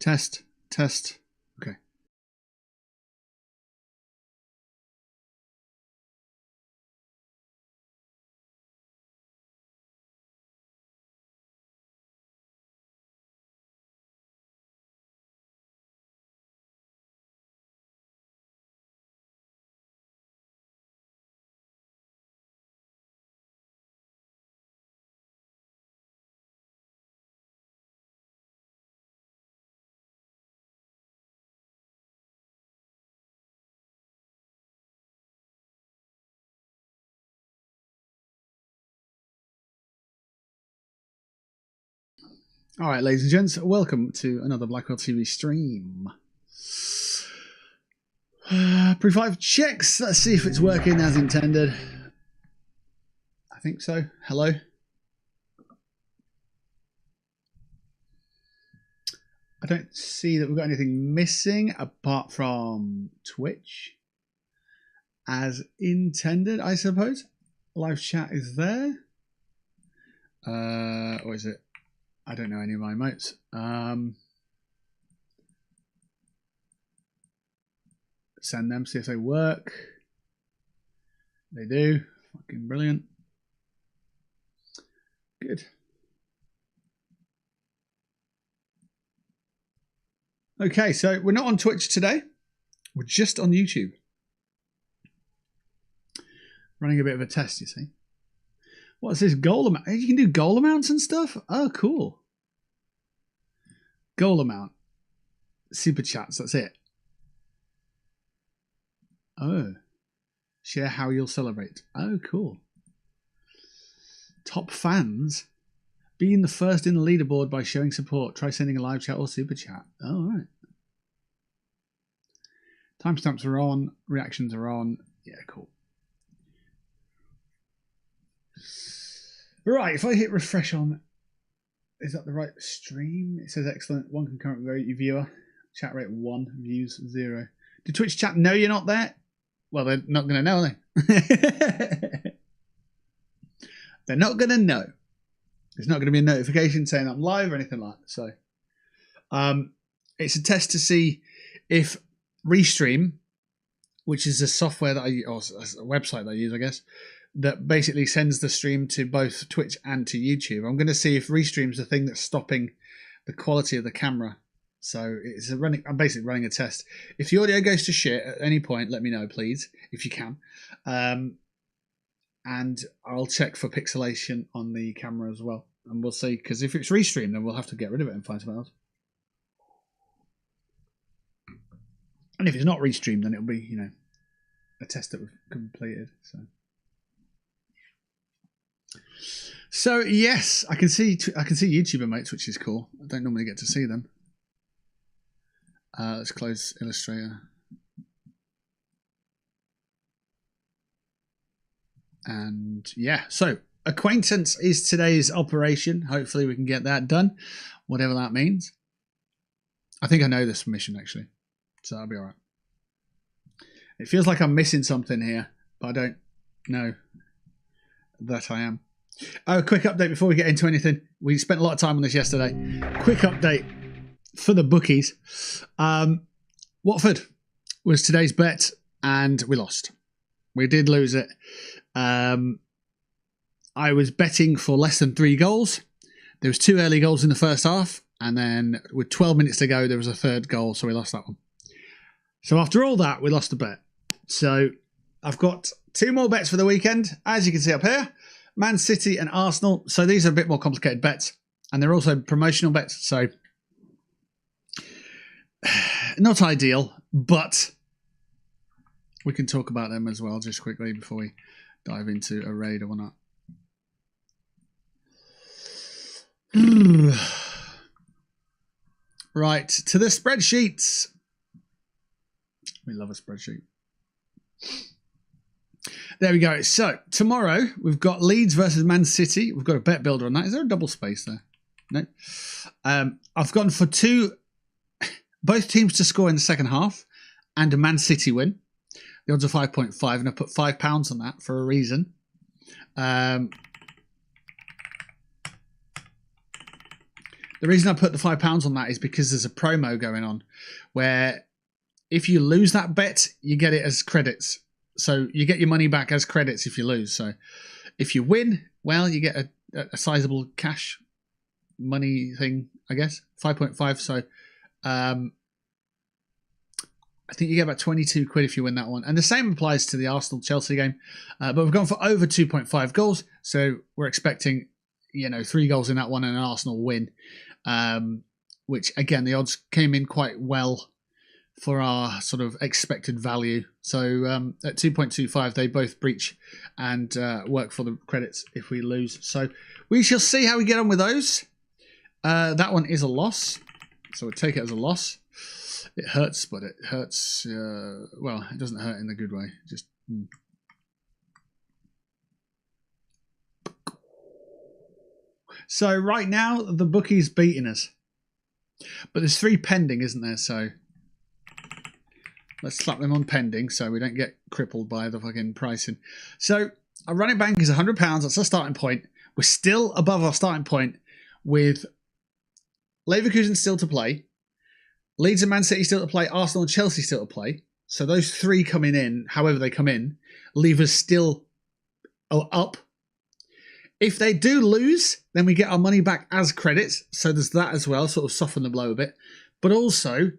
Test. Okay. All right, ladies and gents, welcome to another Blackwell TV stream. Pre-5 checks. Let's see if it's working as intended. I think so. Hello. I don't see that we've got anything missing apart from Twitch as intended, I suppose. Live chat is there. Or is it? I don't know any of my emotes. Send them, see if they work. They do. Fucking brilliant. Good. Okay, so we're not on Twitch today. We're just on YouTube. Running a bit of a test, you see. What's this goal amount? You can do goal amounts and stuff? Oh, cool. Goal amount. Super chats, that's it. Oh. Share how you'll celebrate. Oh, cool. Top fans. Being the first in the leaderboard by showing support. Try sending a live chat or super chat. Oh, all right. Timestamps are on. Reactions are on. Yeah, cool. Right, if I hit refresh on, is that the right stream? It says excellent. 1 concurrent viewer. Chat rate 1. Views 0. Do Twitch chat know you're not there? Well, they're not going to know, are they? They're not going to know. There's not going to be a notification saying I'm live or anything like that. So it's a test to see if Restream, which is a software that I use, or a website that I use, I guess, that basically sends the stream to both Twitch and to YouTube. I'm going to see if Restream's the thing that's stopping the quality of the camera. So I'm basically running a test. If the audio goes to shit at any point, let me know, please, if you can. And I'll check for pixelation on the camera as well. And we'll see, because if it's Restream, then we'll have to get rid of it and find something else. And if it's not Restream, then it'll be, you know, a test that we've completed. So yes, I can see YouTube emotes, which is cool. I don't normally get to see them. Let's close Illustrator. And yeah, so acquaintance is today's operation. Hopefully we can get that done, whatever that means. I think I know this mission actually, so that'll be all right. It feels like I'm missing something here, but I don't know that I am. Oh, quick update before we get into anything. We spent a lot of time on this yesterday. Quick update for the bookies. Watford was today's bet, and we lost. We did lose it. I was betting for less than 3 goals. There was 2 early goals in the first half, and then with 12 minutes to go, there was a 3rd goal, so we lost that one. So after all that, we lost the bet. So I've got 2 more bets for the weekend, as you can see up here. Man City and Arsenal. So these are a bit more complicated bets, and they're also promotional bets. So not ideal, but we can talk about them as well just quickly before we dive into a raid or whatnot. Right, to the spreadsheets. We love a spreadsheet. There we go. So tomorrow we've got Leeds versus Man City. We've got a bet builder on that. Is there a double space there? No. I've gone for both teams to score in the second half and a Man City win. The odds are 5.5, and I put £5 on that for a reason. The The reason I put the £5 on that is because there's a promo going on where if you lose that bet, you get it as credits. So you get your money back as credits if you lose. So if you win, well, you get a sizable cash money thing, I guess. 5.5. So I think you get about 22 quid if you win that one. And the same applies to the Arsenal-Chelsea game. But we've gone for over 2.5 goals. So we're expecting, 3 goals in that one and an Arsenal win. Which, again, the odds came in quite well for our sort of expected value. So at 2.25, they both breach and work for the credits if we lose. So we shall see how we get on with those. That one is a loss. So we'll take it as a loss. It hurts, but it hurts. Well, it doesn't hurt in a good way. Just. So right now, the bookie's beating us. But there's 3 pending, isn't there? So let's slap them on pending so we don't get crippled by the fucking pricing. So our running bank is £100. That's our starting point. We're still above our starting point with Leverkusen still to play. Leeds and Man City still to play, Arsenal and Chelsea still to play. So those 3 coming in, however they come in, leave us still up. If they do lose, then we get our money back as credits. So there's that as well, sort of soften the blow a bit. But also,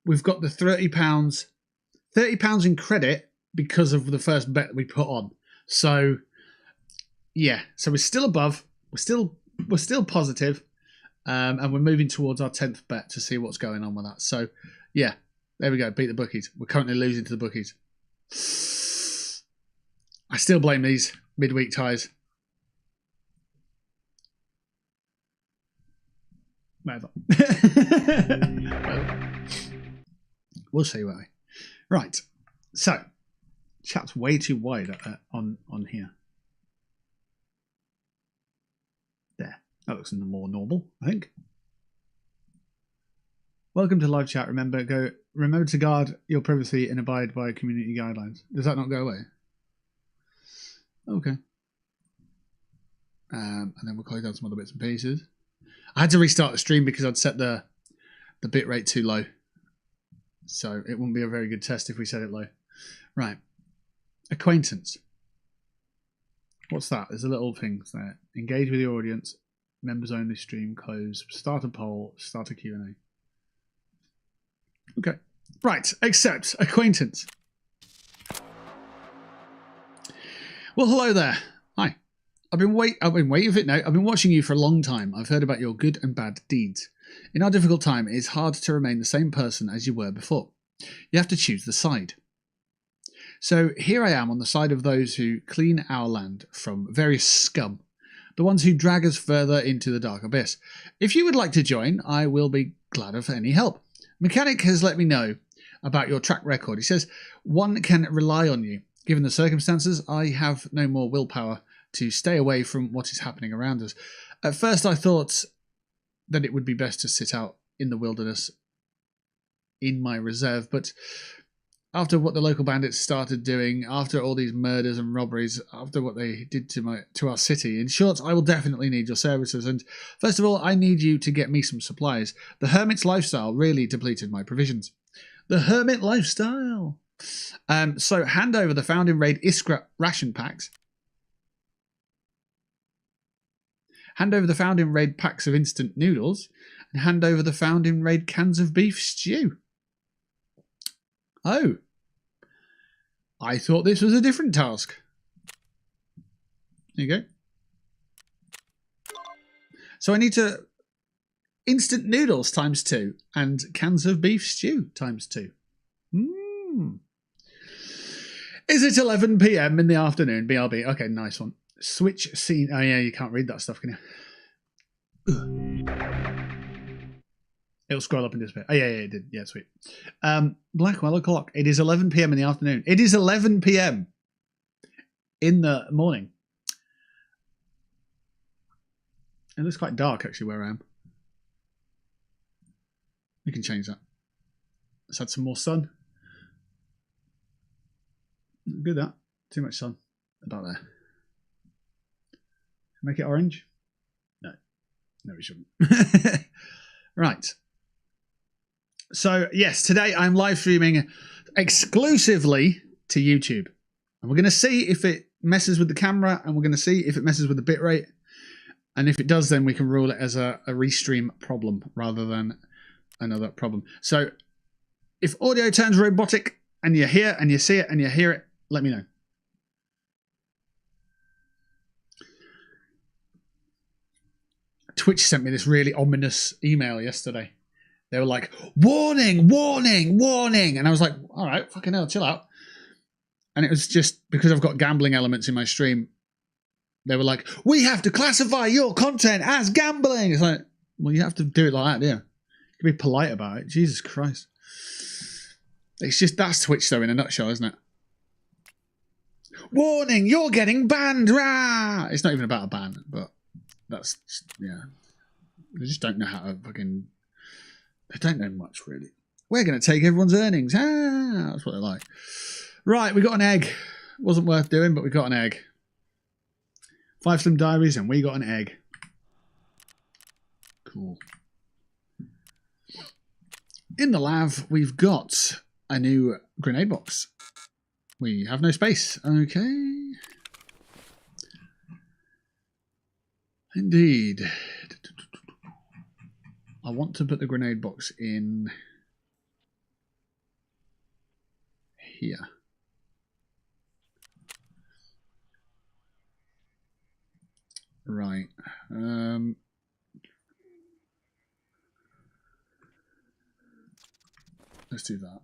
we've got the £30 in credit because of the first bet we put on. So, yeah. So we're still above. We're still positive. And we're moving towards our 10th bet to see what's going on with that. So, yeah, there we go. Beat the bookies. We're currently losing to the bookies. I still blame these midweek ties. Whatever. We'll see, won't we? Right. So, chat's way too wide on here. There. That looks more normal, I think. Welcome to live chat. Remember to guard your privacy and abide by community guidelines. Does that not go away? Okay. And then we'll close down some other bits and pieces. I had to restart the stream because I'd set the bit rate too low. So it wouldn't be a very good test if we set it low. Right. Acquaintance. What's that? There's a little thing there. Engage with your audience. Members only stream. Close. Start a poll. Start a Q&A. Okay. Right. Accept. Acquaintance. Well, hello there. Hi. I've been waiting for it now. I've been watching you for a long time. I've heard about your good and bad deeds. In our difficult time, it is hard to remain the same person as you were before. You have to choose the side. So here I am on the side of those who clean our land from various scum, the ones who drag us further into the dark abyss. If you would like to join, I will be glad of any help. Mechanic has let me know about your track record. He says, one can rely on you. Given the circumstances, I have no more willpower to stay away from what is happening around us. At first I thought that it would be best to sit out in the wilderness in my reserve, but after what the local bandits started doing, after all these murders and robberies, after what they did to our city, in short, I will definitely need your services. And first of all, I need you to get me some supplies. The hermit's lifestyle really depleted my provisions. The hermit lifestyle. So hand over the Founding Raid Iskra ration packs. Hand over the Founding Raid packs of instant noodles. And hand over the Founding Raid cans of beef stew. Oh. I thought this was a different task. There you go. So I need to... instant noodles times 2 and cans of beef stew times 2. Is it 11 PM in the afternoon? BRB. Okay, nice one. Switch scene. Oh, yeah, you can't read that stuff, can you? It'll scroll up in this bit. Oh, yeah, it did. Yeah, sweet. Blackwell o'clock. It is 11 PM in the afternoon. It is 11 PM in the morning. It looks quite dark, actually, where I am. We can change that. Let's add some more sun. Good, that. Too much sun. About there. Make it orange? No. No, we shouldn't. Right. So, yes, today I'm live streaming exclusively to YouTube. And we're going to see if it messes with the camera, and we're going to see if it messes with the bitrate. And if it does, then we can rule it as a restream problem rather than another problem. So if audio turns robotic and you hear and you see it and you hear it, let me know. Twitch sent me this really ominous email yesterday. They were like, warning, warning, warning. And I was like, all right, fucking hell, chill out. And it was just because I've got gambling elements in my stream. They were like, we have to classify your content as gambling. It's like, well, you have to do it like that, yeah. You can be polite about it. Jesus Christ. It's just, that's Twitch though in a nutshell, isn't it? Warning, you're getting banned. Rah! It's not even about a ban, but that's, yeah. They just don't know how to fucking... They don't know much, really. We're going to take everyone's earnings. Ah, that's what they're like. Right, we got an egg. Wasn't worth doing, but we got an egg. 5 Slim Diaries, and we got an egg. Cool. In the lav, we've got a new grenade box. We have no space. Okay. Indeed. I want to put the grenade box in here. Right. Let's do that.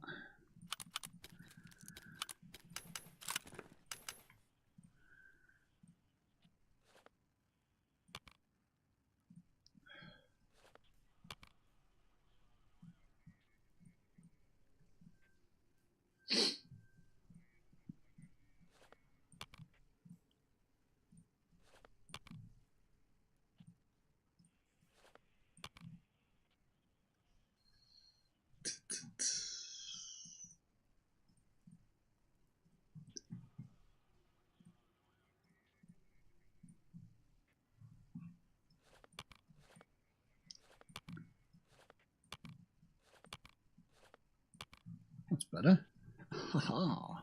That's better. Haha.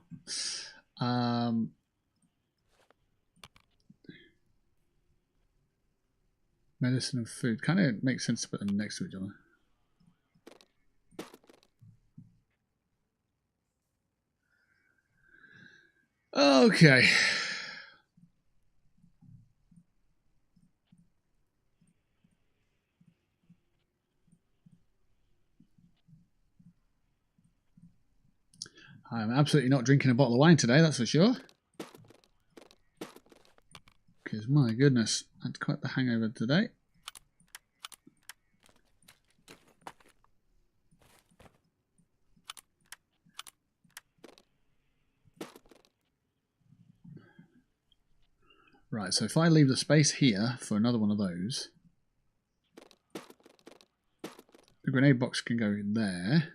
Medicine and food. Kind of makes sense to put them next to each other. Okay. I'm absolutely not drinking a bottle of wine today, that's for sure. Because, my goodness, I had quite the hangover today. Right, so if I leave the space here for another one of those, the grenade box can go in there.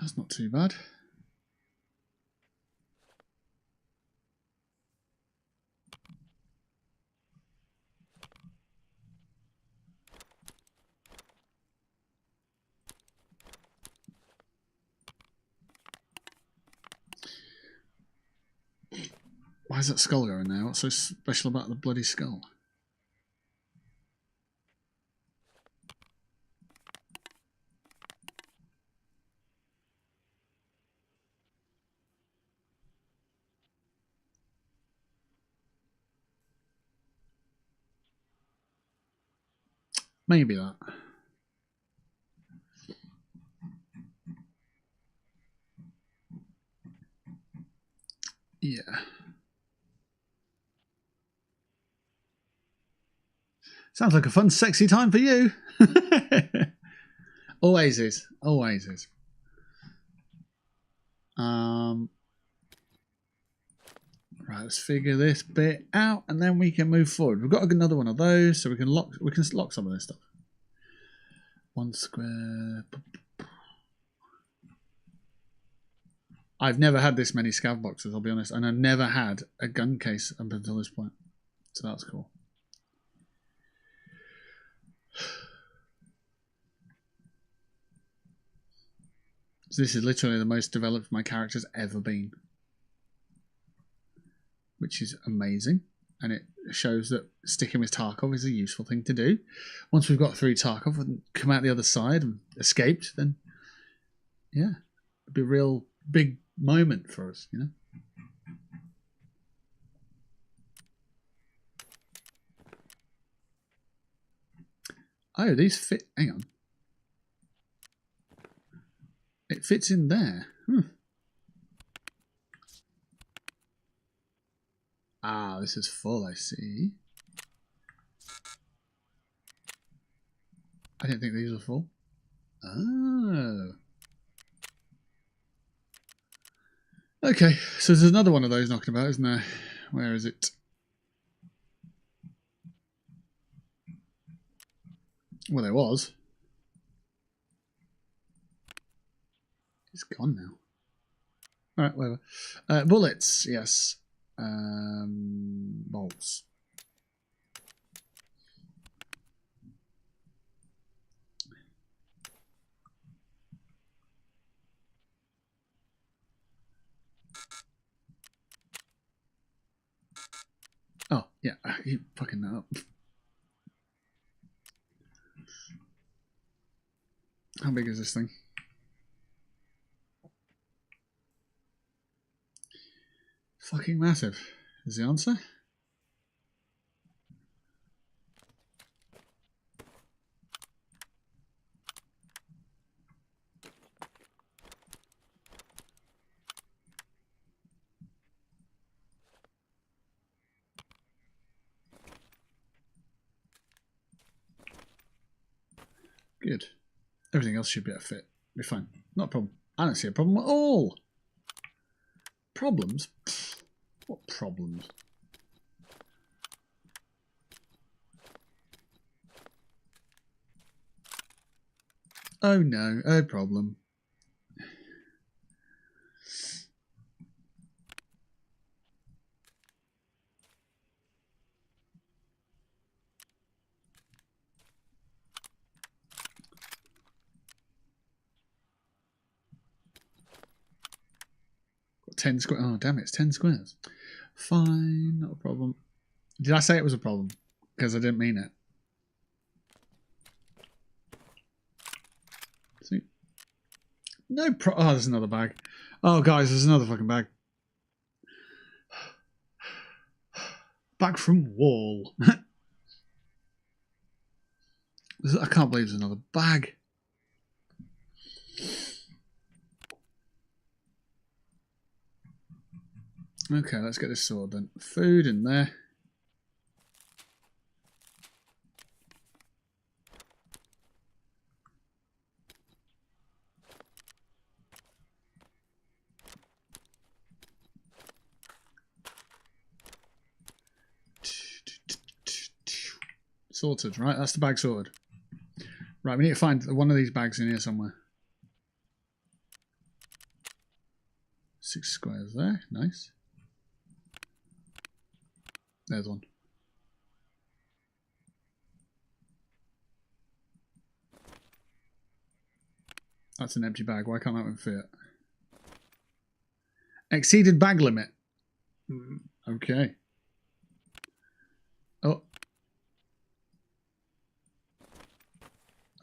That's not too bad. Why is that skull going there? What's so special about the bloody skull? Maybe that. Yeah. Sounds like a fun, sexy time for you. Always is. Always is. Right, let's figure this bit out, and then we can move forward. We've got another one of those, so we can lock some of this stuff. 1 square. I've never had this many scav boxes, I'll be honest, and I've never had a gun case up until this point, so that's cool. So this is literally the most developed my character's ever been, which is amazing, and it shows that sticking with Tarkov is a useful thing to do. Once we've got through Tarkov and come out the other side and escaped, then yeah, it'd be a real big moment for us, you know. Oh, these fit. Hang on. It fits in there. Ah, this is full, I see. I didn't think these were full. Oh. Okay, so there's another one of those knocking about, isn't there? Where is it? Well, there was. It's gone now. Alright, whatever. Bullets, yes. Bolts. Oh, yeah, I keep fucking that up. How big is this thing? Fucking massive is the answer. Good. Everything else should be a fit. Be fine. Not a problem. I don't see a problem at all. Problems? Pfft. What problems? Oh no, no problem. Got 10 squares. Oh damn it, it's 10 squares. Fine, not a problem. Did I say it was a problem? Because I didn't mean it. See? No oh, there's another bag. Oh guys, there's another fucking bag. Bag from wall. I can't believe there's another bag. Okay, let's get this sword then. Food in there. Sorted, right? That's the bag sorted. Right, we need to find one of these bags in here somewhere. 6 squares there, nice. There's one. That's an empty bag. Why can't that one fit? Exceeded bag limit. Okay. Oh.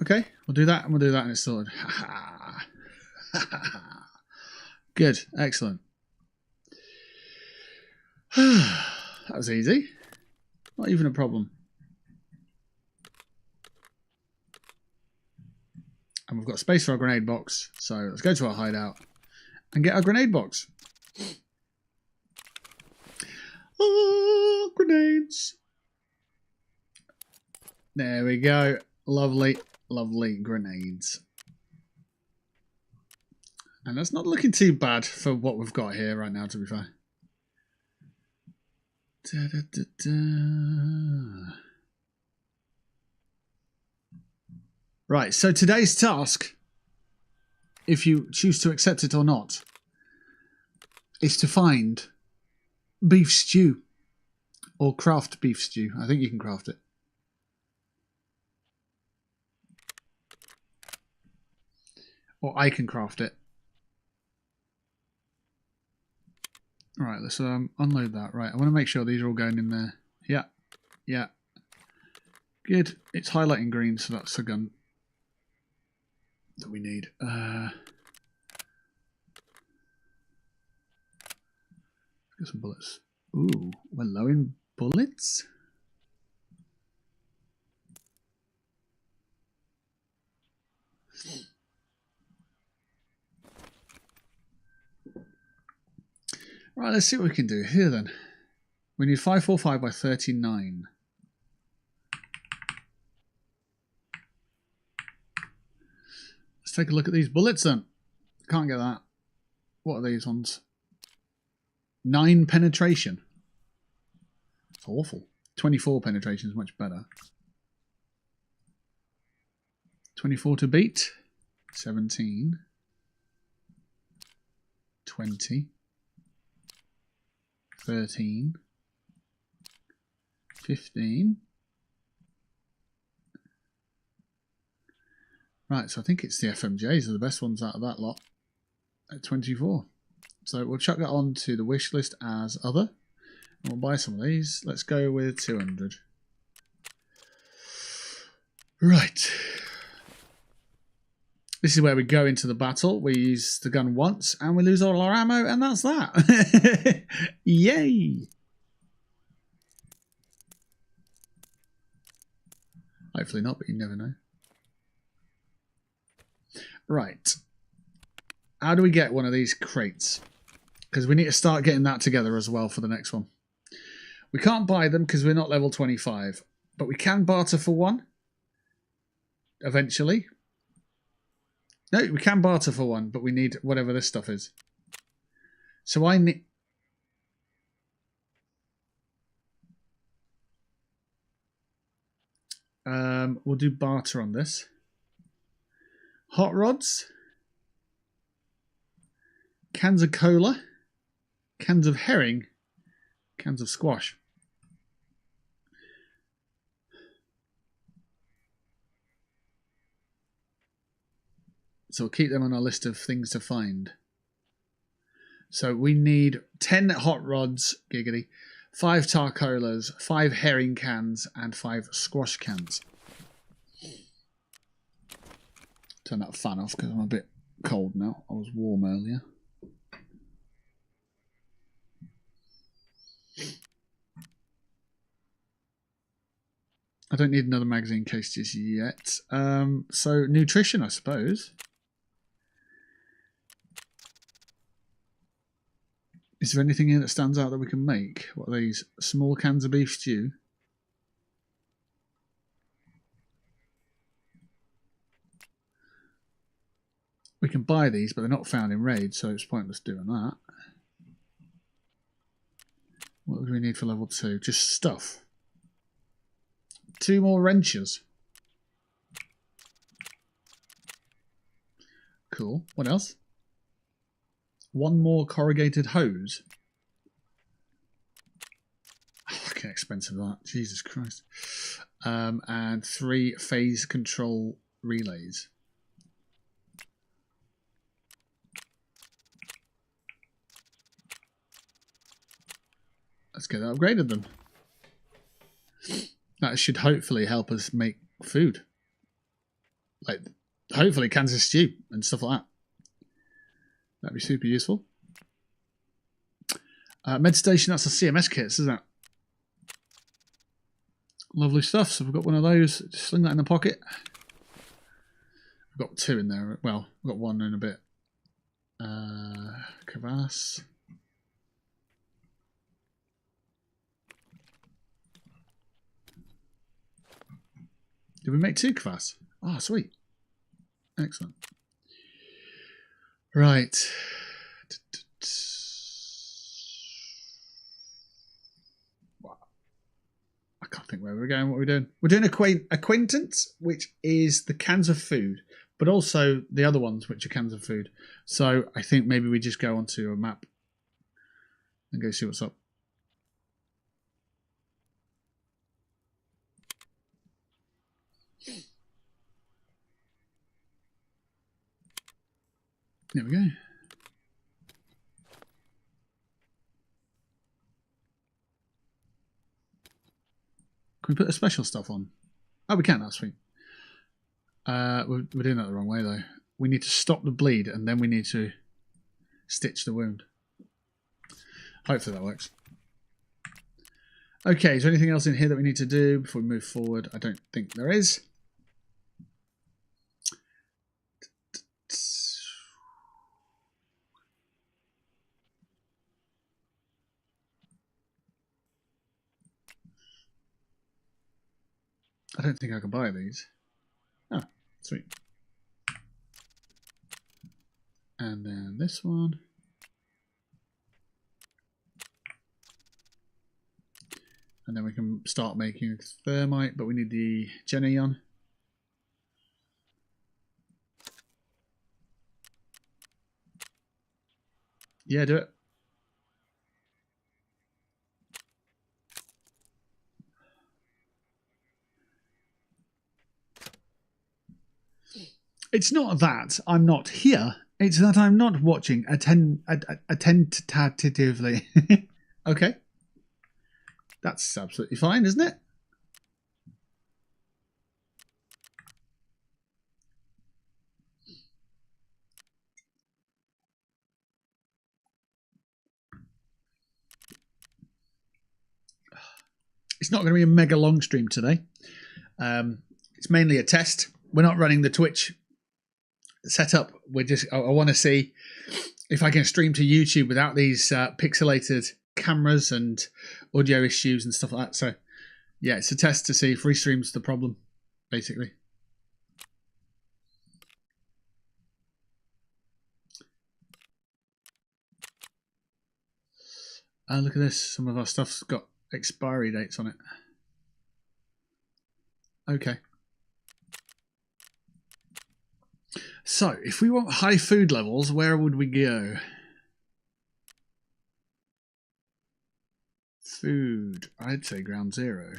Okay, we'll do that and we'll do that and it's sorted. Good, excellent. That was easy. Not even a problem. And we've got space for our grenade box. So let's go to our hideout and get our grenade box. Oh, grenades. There we go. Lovely, lovely grenades. And that's not looking too bad for what we've got here right now, to be fair. Da, da, da, da. Right, so today's task, if you choose to accept it or not, is to find beef stew or craft beef stew. I think you can craft it. Or I can craft it. Right, let's unload that. Right, I want to make sure these are all going in there. Yeah, yeah. Good. It's highlighting green, so that's the gun that we need. Get some bullets. Ooh, we're low in bullets? Right, let's see what we can do here then. We need 545 by 39. Let's take a look at these bullets then. Can't get that. What are these ones? 9 penetration. It's awful. 24 penetration is much better. 24 to beat. 17. 20. 13. 15. Right, so I think it's the FMJs are the best ones out of that lot at 24. So we'll chuck that on to the wish list as other. And we'll buy some of these. Let's go with 200. Right. This is where we go into the battle. We use the gun once and we lose all our ammo, and that's that. Yay! Hopefully not, but you never know. Right. How do we get one of these crates? Because we need to start getting that together as well for the next one. We can't buy them because we're not level 25, but we can barter for one. Eventually. No, we can barter for one, but we need whatever this stuff is. So I need... we'll do barter on this. Hot rods. Cans of cola. Cans of herring. Cans of squash. So we'll keep them on our list of things to find. So we need 10 hot rods, giggity, 5 tar colas, 5 herring cans, and 5 squash cans. Turn that fan off because I'm a bit cold now. I was warm earlier. I don't need another magazine case just yet. So nutrition, I suppose. Is there anything here that stands out that we can make? What are these? Small cans of beef stew. We can buy these, but they're not found in raid, so it's pointless doing that. What do we need for level 2? Just stuff. 2 more wrenches. Cool. What else? 1 more corrugated hose. Fucking expensive that. Jesus Christ. And 3 phase control relays. Let's get that upgraded then. That should hopefully help us make food. Like, hopefully cans of stew and stuff like that. That'd be super useful. Med station, that's a CMS kit, isn't it? Lovely stuff. So we've got one of those. Just sling that in the pocket. We've got 2 in there. Well, we've got 1 in a bit. Crevasse. Did we make 2 crevasse? Oh, sweet. Excellent. Right. can't think where we're going, what we're doing. We're doing acquaintance, which is the cans of food, but also the other ones, which are cans of food. So I think maybe we just go onto a map and go see what's up. There we go. Can we put the special stuff on? Oh, we can. That's sweet. We're doing that the wrong way, though. We need to stop the bleed, and then we need to stitch the wound. Hopefully that works. Okay, is there anything else in here that we need to do before we move forward? I don't think there is. I don't think I can buy these. Oh, sweet. And then this one. And then we can start making thermite, but we need the Geneon. Yeah, do it. It's not that I'm not here. It's that I'm not watching attentively. Okay. That's absolutely fine, isn't it? It's not going to be a mega long stream today. It's mainly a test. We're not running the Twitch setup. We're just, I want to see if I can stream to YouTube without these pixelated cameras and audio issues and stuff like that. So yeah, it's a test to see if restream's the problem, basically. Look at this. Some of our stuff's got expiry dates on it. Okay. So, if we want high food levels, where would we go? Food. I'd say ground zero.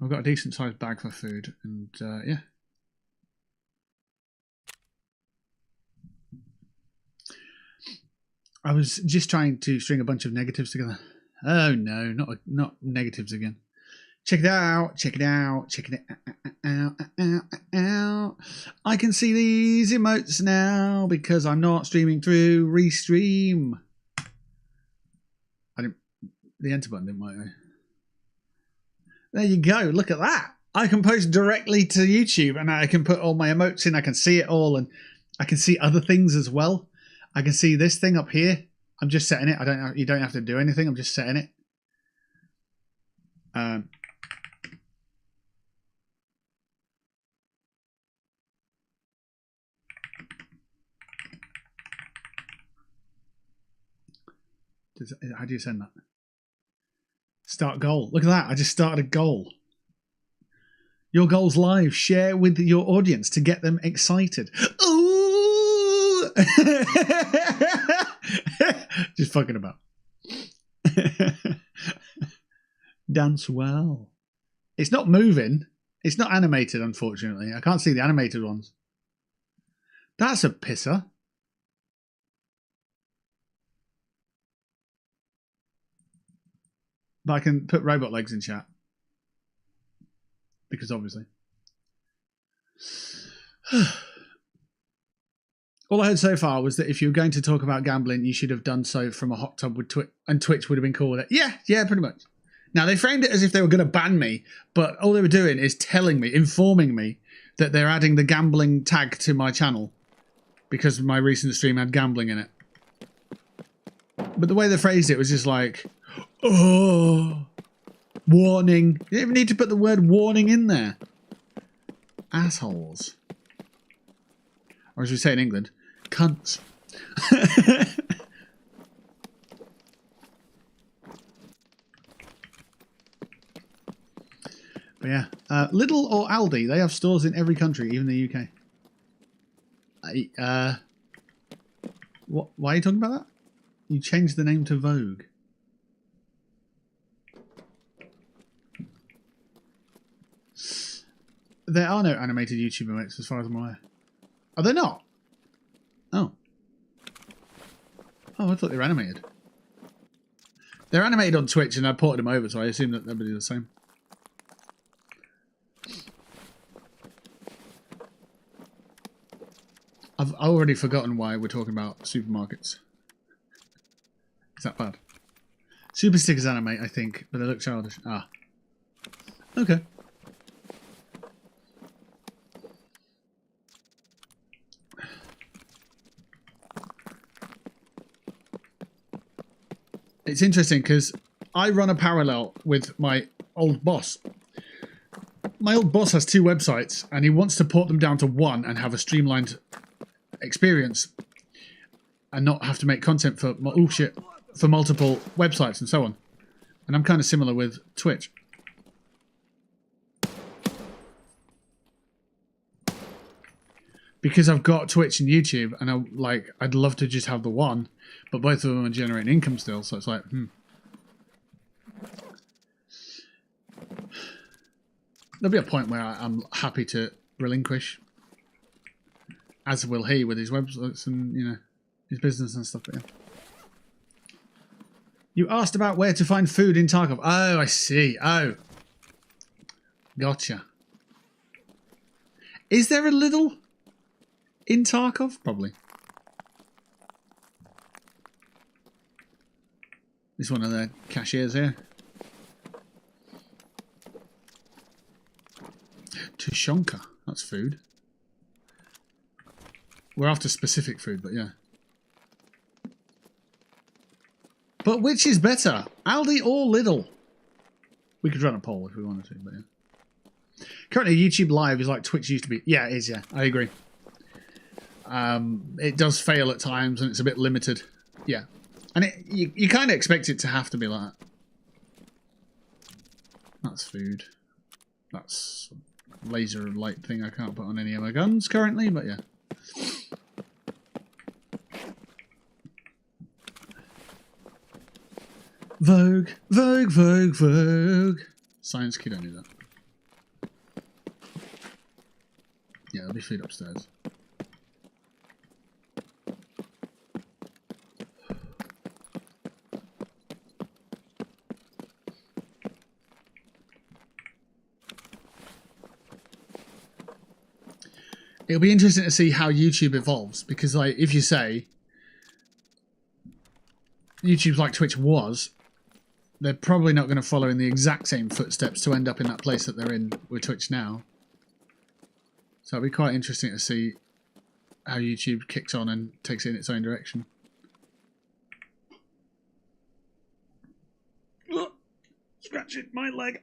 I've got a decent sized bag for food, and yeah. I was just trying to string a bunch of negatives together. Oh no, not negatives again. Check it out, check it out, check it out. I can see these emotes now because I'm not streaming through Restream. The enter button didn't work though. There you go, look at that. I can post directly to YouTube and I can put all my emotes in, I can see it all, and I can see other things as well. I can see this thing up here. I'm just setting it. You don't have to do anything, I'm just setting it. How do you send that? Start goal. Look at that. I just started a goal. Your goal's live. Share with your audience to get them excited. Ooh! Just fucking about. Dance well. It's not moving. It's not animated, unfortunately. I can't see the animated ones. That's a pisser. But I can put robot legs in chat. Because obviously. All I heard so far was that if you were going to talk about gambling, you should have done so from a hot tub with Twitch, and Twitch would have been cool with it. Yeah, pretty much. Now, they framed it as if they were going to ban me, but all they were doing is telling me, informing me, that they're adding the gambling tag to my channel because my recent stream had gambling in it. But the way they phrased it was just like, oh, warning. You didn't even need to put the word warning in there. Assholes. Or as we say in England, cunts. But yeah, Lidl or Aldi, they have stores in every country, even the UK. What? Why are you talking about that? You changed the name to Vogue. There are no animated YouTube emotes, as far as I'm aware. Are there not? Oh. Oh, I thought they were animated. They're animated on Twitch, and I ported them over, so I assume that they'll be the same. I've already forgotten why we're talking about supermarkets. Is that bad? Super Stickers animate, I think, but they look childish. Ah. Okay. It's interesting because I run a parallel with my old boss. My old boss has 2 websites and he wants to port them down to one and have a streamlined experience and not have to make content for for multiple websites and so on. And I'm kind of similar with Twitch. Because I've got Twitch and YouTube, and I'd love to just have the one, but both of them are generating income still, so it's like, There'll be a point where I'm happy to relinquish, as will he with his websites and, you know, his business and stuff. But yeah. You asked about where to find food in Tarkov. Oh, I see. Oh. Gotcha. Is there a Lidl in Tarkov? Probably. This is one of the cashiers here. Tushonka. That's food. We're after specific food, but yeah. But which is better? Aldi or Lidl? We could run a poll if we wanted to, but yeah. Currently, YouTube Live is like Twitch used to be. Yeah, it is, yeah. I agree. It does fail at times and it's a bit limited. Yeah. And you kind of expect it to have to be like that. That's food. That's a laser light thing I can't put on any of my guns currently, but yeah. Vogue, Vogue, Vogue, Vogue. Science kid, I knew that. Yeah, there'll be food upstairs. It'll be interesting to see how YouTube evolves, because like if you say YouTube's like Twitch was, they're probably not going to follow in the exact same footsteps to end up in that place that they're in with Twitch now. So it'll be quite interesting to see how YouTube kicks on and takes it in its own direction. Oh, scratch it, my leg.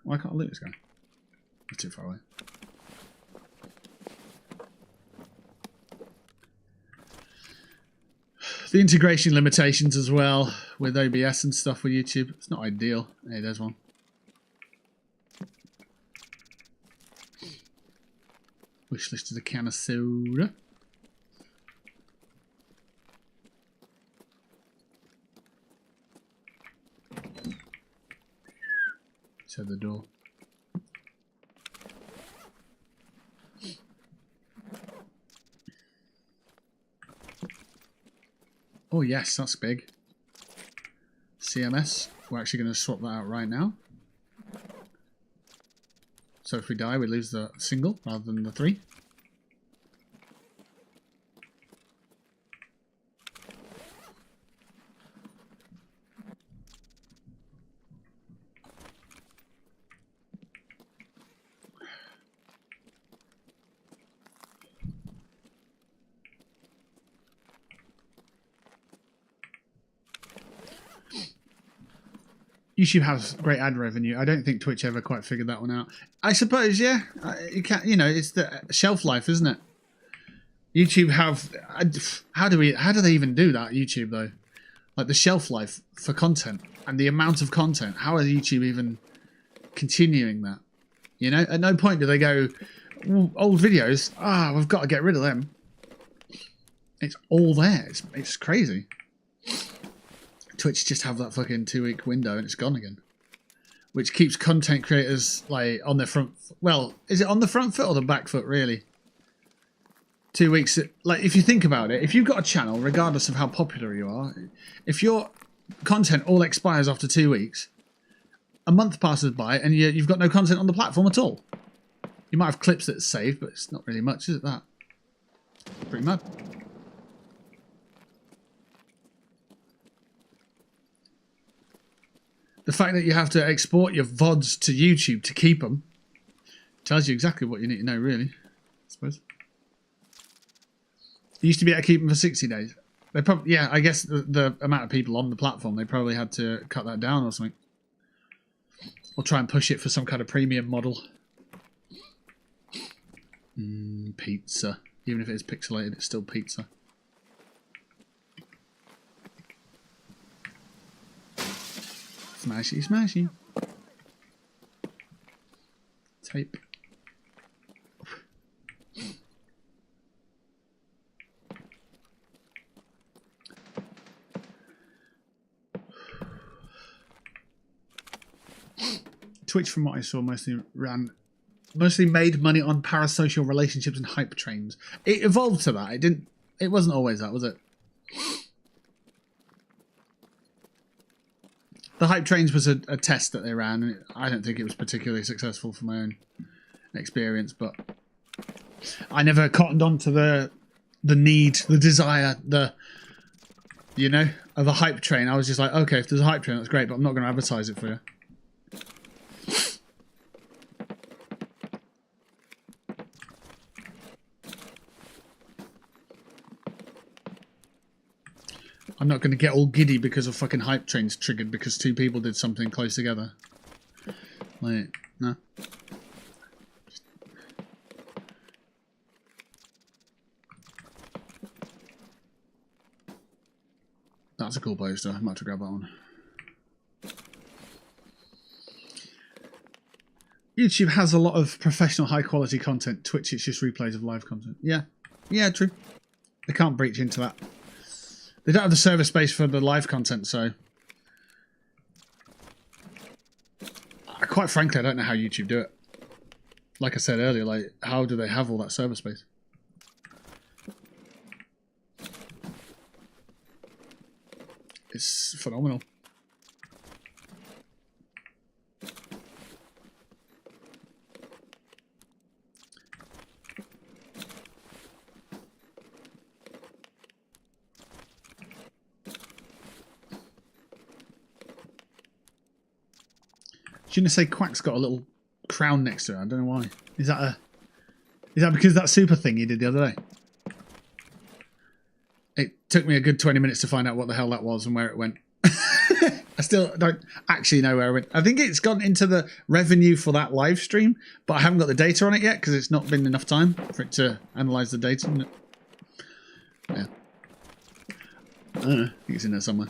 Why can't I loot this guy? He's too far away. The integration limitations as well with OBS and stuff with YouTube. It's not ideal. Hey, there's one. Wish list is a can of soda. Said the door. Oh yes, that's big. CMS. We're actually going to swap that out right now. So if we die, we lose the single rather than the 3. YouTube has great ad revenue. I don't think Twitch ever quite figured that one out. I suppose, yeah. You can't, you know, it's the shelf life, isn't it? YouTube have how do they even do that? YouTube though, like the shelf life for content and the amount of content. How are YouTube even continuing that? You know, at no point do they go, old videos, we've got to get rid of them. It's all there. It's crazy. Twitch just have that fucking 2-week window and it's gone again. Which keeps content creators like on their front. Well, is it on the front foot or the back foot, really? 2 weeks. Like, if you think about it, if you've got a channel, regardless of how popular you are, if your content all expires after 2 weeks, a month passes by and you've got no content on the platform at all. You might have clips that's saved, but it's not really much, is it? That pretty mad. The fact that you have to export your VODs to YouTube to keep them tells you exactly what you need to know, really, I suppose. You used to be able to keep them for 60 days. They probably, yeah, I guess the amount of people on the platform, they probably had to cut that down or something. Or try and push it for some kind of premium model. Pizza. Even if it is pixelated, it's still pizza. Smashy, smashy. Tape. Twitch, from what I saw, mostly made money on parasocial relationships and hype trains. It evolved to that. It wasn't always that, was it? The hype trains was a test that they ran, and I don't think it was particularly successful from my own experience, but I never cottoned on to the need, the desire, you know, of a hype train. I was just like, okay, if there's a hype train, that's great, but I'm not going to advertise it for you. I'm not going to get all giddy because of fucking hype trains triggered because 2 people did something close together. Like, no. That's a cool poster. I might have to grab that one. YouTube has a lot of professional, high-quality content. Twitch, it's just replays of live content. Yeah. Yeah, true. They can't breach into that. They don't have the server space for the live content, so... Quite frankly, I don't know how YouTube do it. Like I said earlier, like, how do they have all that server space? It's phenomenal. Shouldn't say Quack's got a little crown next to it. I don't know why. Is that because that super thing you did the other day? It took me a good 20 minutes to find out what the hell that was and where it went. I still don't actually know where it went. I think it's gone into the revenue for that live stream, but I haven't got the data on it yet because it's not been enough time for it to analyze the data. Yeah. I don't know. I think it's in there somewhere.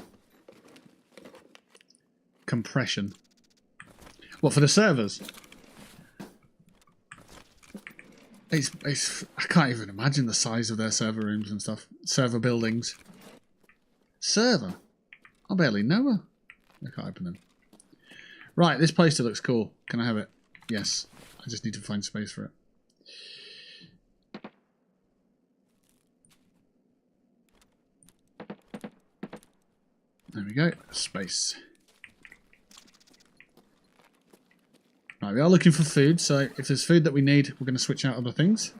Compression. What, for the servers? I can't even imagine the size of their server rooms and stuff. Server buildings. Server? I barely know her. I can't open them. Right, this poster looks cool. Can I have it? Yes. I just need to find space for it. There we go. Space. Right, we are looking for food, so if there's food that we need, we're going to switch out other things.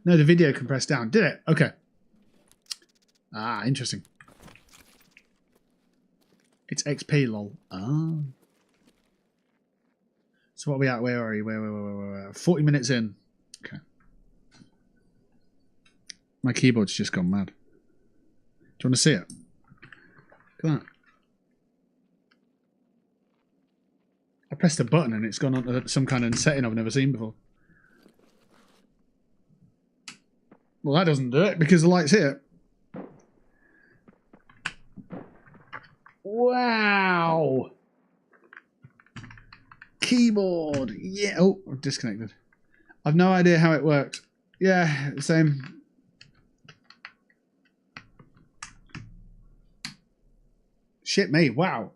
No, the video compressed down. Did it? Okay. Ah, interesting. It's XP, lol. Ah. So what are we at? Where are you? Where? 40 minutes in. Okay. My keyboard's just gone mad. Do you want to see it? Look at that. I pressed a button and it's gone on to some kind of setting I've never seen before. Well, that doesn't do it because the light's here. Whoa! Wow. Keyboard. Yeah. Oh, I'm disconnected. I've no idea how it worked. Yeah, same. Shit me. Wow.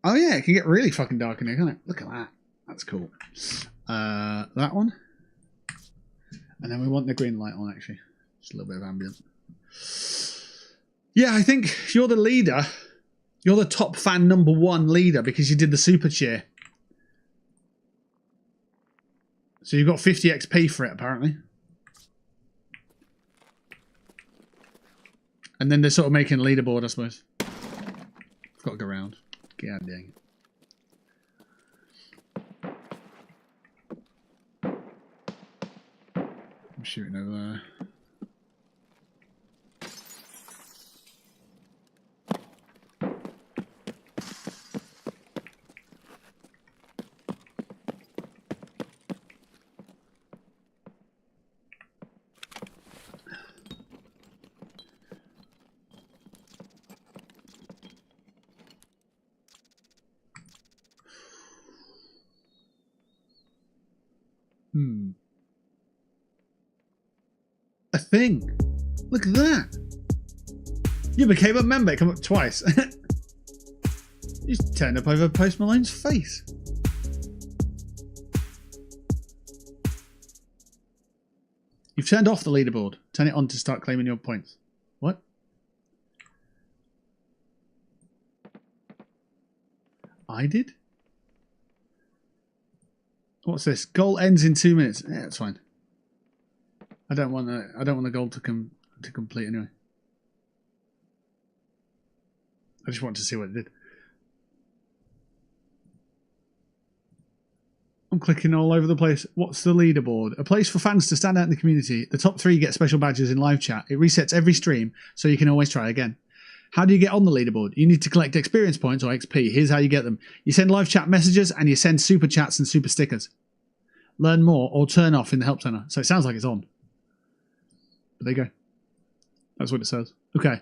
Oh yeah, it can get really fucking dark in here, can't it? Look at that. That's cool. That one. And then we want the green light on, actually. Just a little bit of ambient. Yeah, I think you're the leader. You're the top fan #1 leader because you did the super cheer. So you've got 50 XP for it, apparently. And then they're sort of making a leaderboard, I suppose. I've got to go around. Get out of there. I'm shooting over there. A thing. Look at that. You became a member. It came up twice. You just turned up over Post Malone's face. You've turned off the leaderboard. Turn it on to start claiming your points. What? I did? What's this? Goal ends in 2 minutes. Yeah, that's fine. I don't want the goal to complete anyway. I just want to see what it did. I'm clicking all over the place. What's the leaderboard? A place for fans to stand out in the community. The top 3 get special badges in live chat. It resets every stream, so you can always try again. How do you get on the leaderboard? You need to collect experience points or XP. Here's how you get them. You send live chat messages and you send super chats and super stickers. Learn more or turn off in the help center. So it sounds like it's on. But there you go. That's what it says. Okay.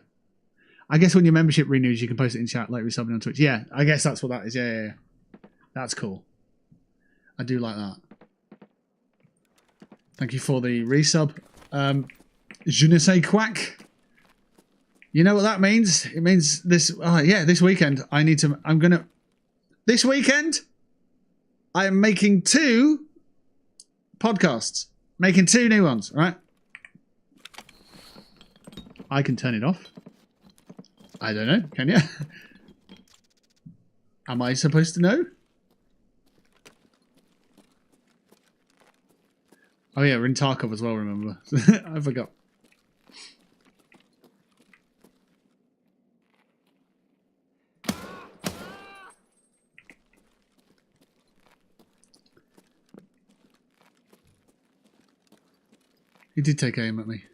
I guess when your membership renews, you can post it in chat like resubbing on Twitch. Yeah, I guess that's what that is. Yeah. That's cool. I do like that. Thank you for the resub. Je ne sais quack. You know what that means? It means this weekend this weekend I am making 2 podcasts. Making 2 new ones, right? I can turn it off. I don't know, can you? Am I supposed to know? Oh yeah, we're in Tarkov as well, remember? I forgot. He did take aim at me.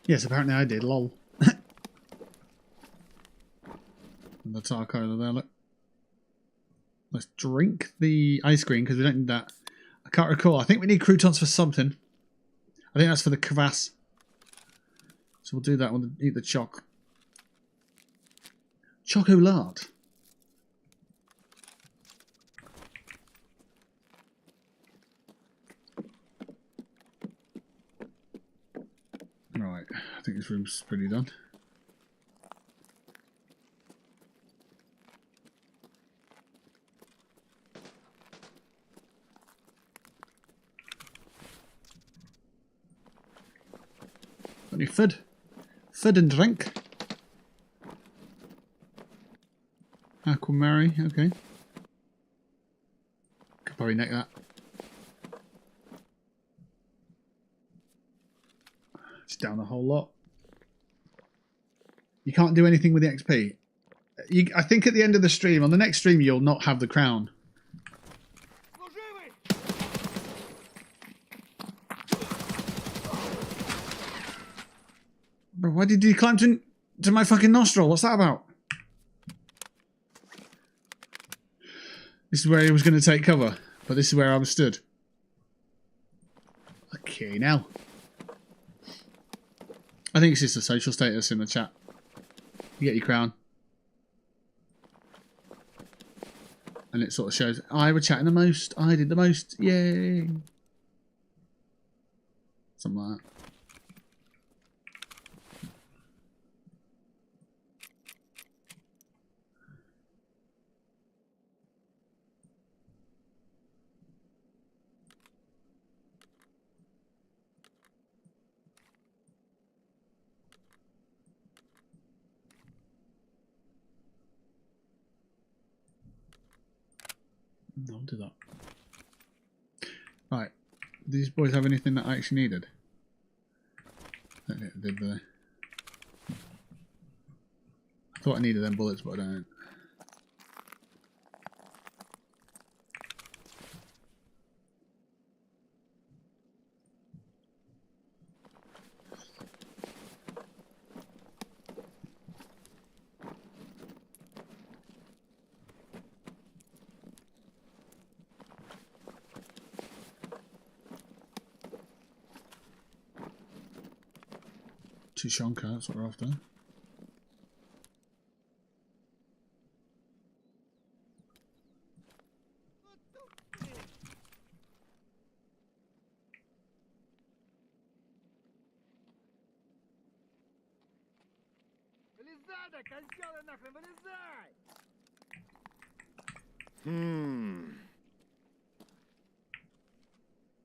Yes, apparently I did, lol. The Tarko over there, look. Let's drink the ice cream because we don't need that. I can't recall. I think we need croutons for something. I think that's for the kvass. So we'll do that. We'll eat the choc. Chocolate. Right, I think this room's pretty done. Any food? Food and drink. Aquamary, okay. Could probably neck that. Just down a whole lot. You can't do anything with the XP. I think at the end of the stream, on the next stream, you'll not have the crown. Bro, why did you climb to my fucking nostril? What's that about? This is where he was going to take cover, but this is where I was stood. Okay, now. I think it's just a social status in the chat. You get your crown. And it sort of shows, I was chatting the most, I did the most, yay. Something like that. No, I'll do that. Right. Do these boys have anything that I actually needed? I don't think they did, they? I thought I needed them bullets, but I don't. Tushonka, that's what we're after.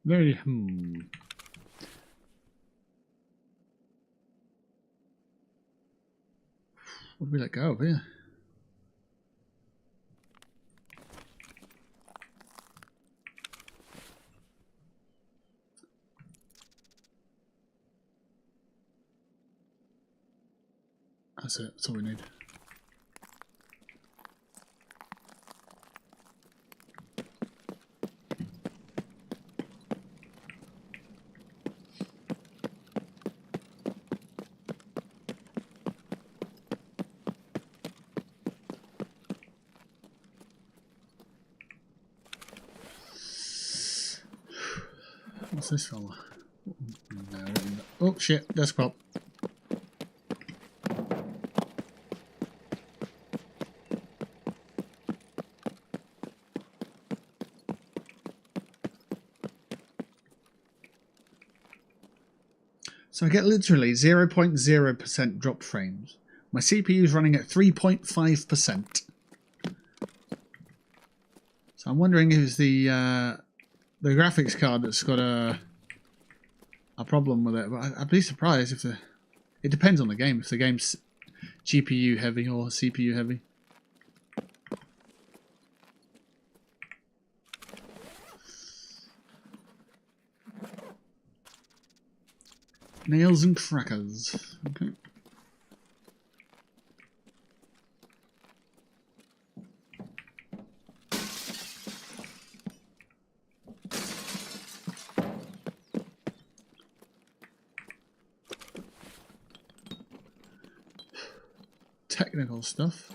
Very What did we let go of here? That's it, that's all we need. What's this fella? No, oh shit, desk prop. So I get literally 0.0% drop frames. My CPU is running at 3.5%. So I'm wondering if it's the graphics card that's got a problem with it. But I'd be surprised if it depends on the game. If the game's GPU heavy or CPU heavy. Nails and crackers. Okay. Technical stuff.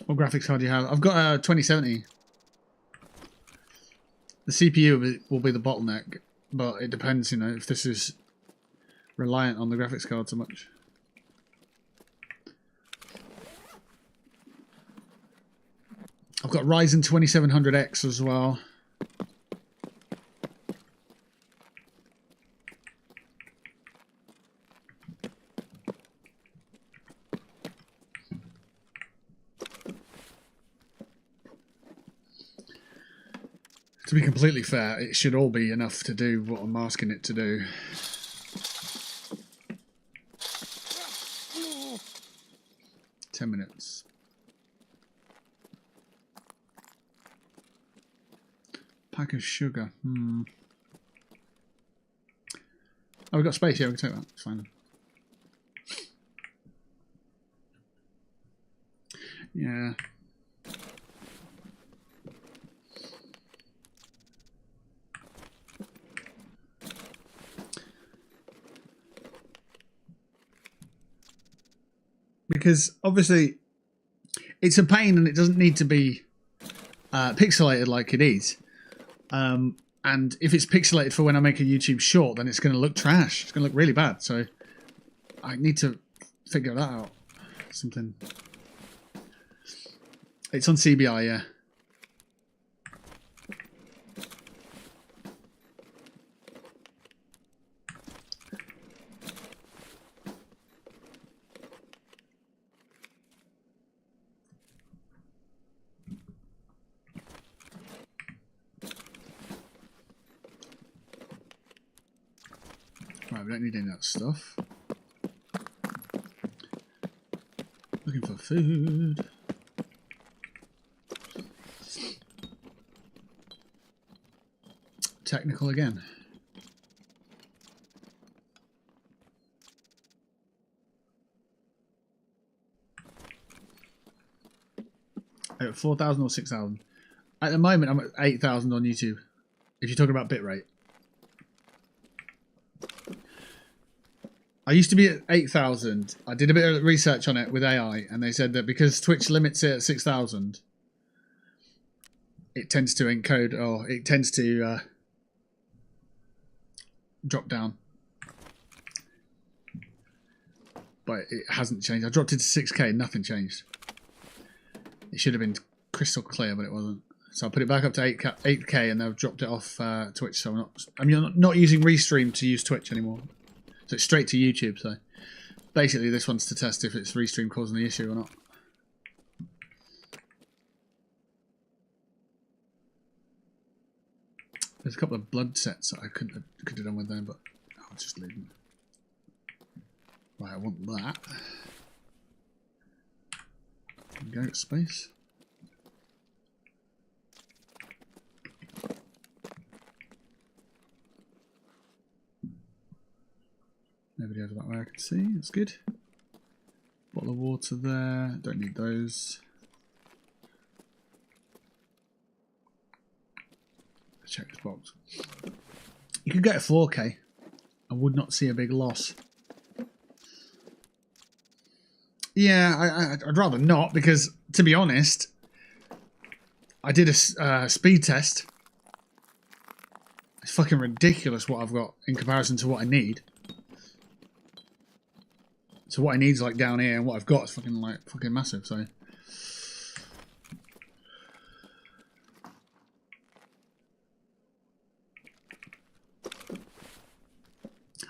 What graphics card do you have? I've got a 2070. The CPU will be the bottleneck, but it depends, you know, if this is reliant on the graphics card so much. I've got Ryzen 2700X as well. To be completely fair, it should all be enough to do what I'm asking it to do. Ten minutes. Pack of sugar. Oh, we've got space. Yeah, we can take that. It's fine. Yeah. because obviously it's a pain and it doesn't need to be pixelated like it is. And if it's pixelated for when I make a YouTube short, then it's going to look trash. It's going to look really bad. So I need to figure that out. Something. It's on CBI, yeah. Right, we don't need any of that stuff. Looking for food. Technical again. At 4,000 or 6,000. At the moment, I'm at 8,000 on YouTube. If you're talking about bitrate. I used to be at 8,000. I did a bit of research on it with AI, and they said that because Twitch limits it at 6,000, it tends to encode, or it tends to drop down. But it hasn't changed. I dropped it to 6K, nothing changed. It should have been crystal clear, but it wasn't. So I put it back up to 8K, and they've dropped it off Twitch. So I'm not using Restream to use Twitch anymore. So it's straight to YouTube. So basically, this one's to test if it's Restream causing the issue or not. There's a couple of blood sets that I could have done with them, but I'll just leave them. Right, I want that. Go space. Nobody over that way I can see. That's good. Bottle of water there. Don't need those. Check this box. You could get a 4K. I would not see a big loss. Yeah, I'd rather not, because to be honest, I did a speed test. It's fucking ridiculous what I've got in comparison to what I need. So what I need is like down here, and what I've got is fucking massive. So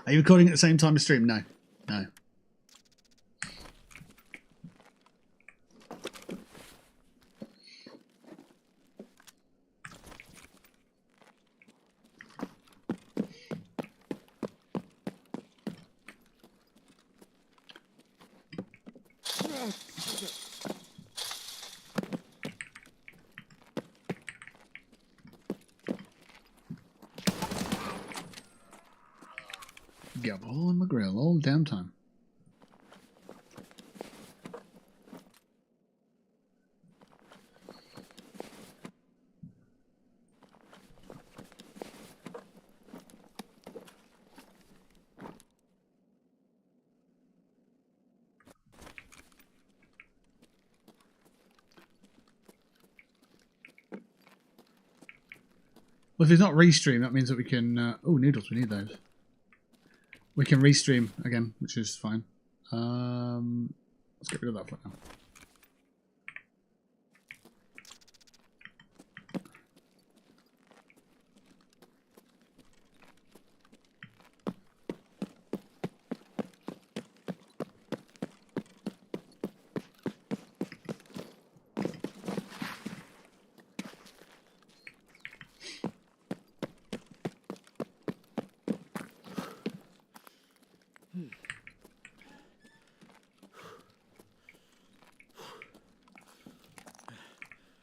are you recording at the same time as stream? No, no. Get a hole in my grill all damn time. Well, if it's not restream, that means that we can... oh, noodles, we need those. We can restream again, which is fine. Let's get rid of that for now.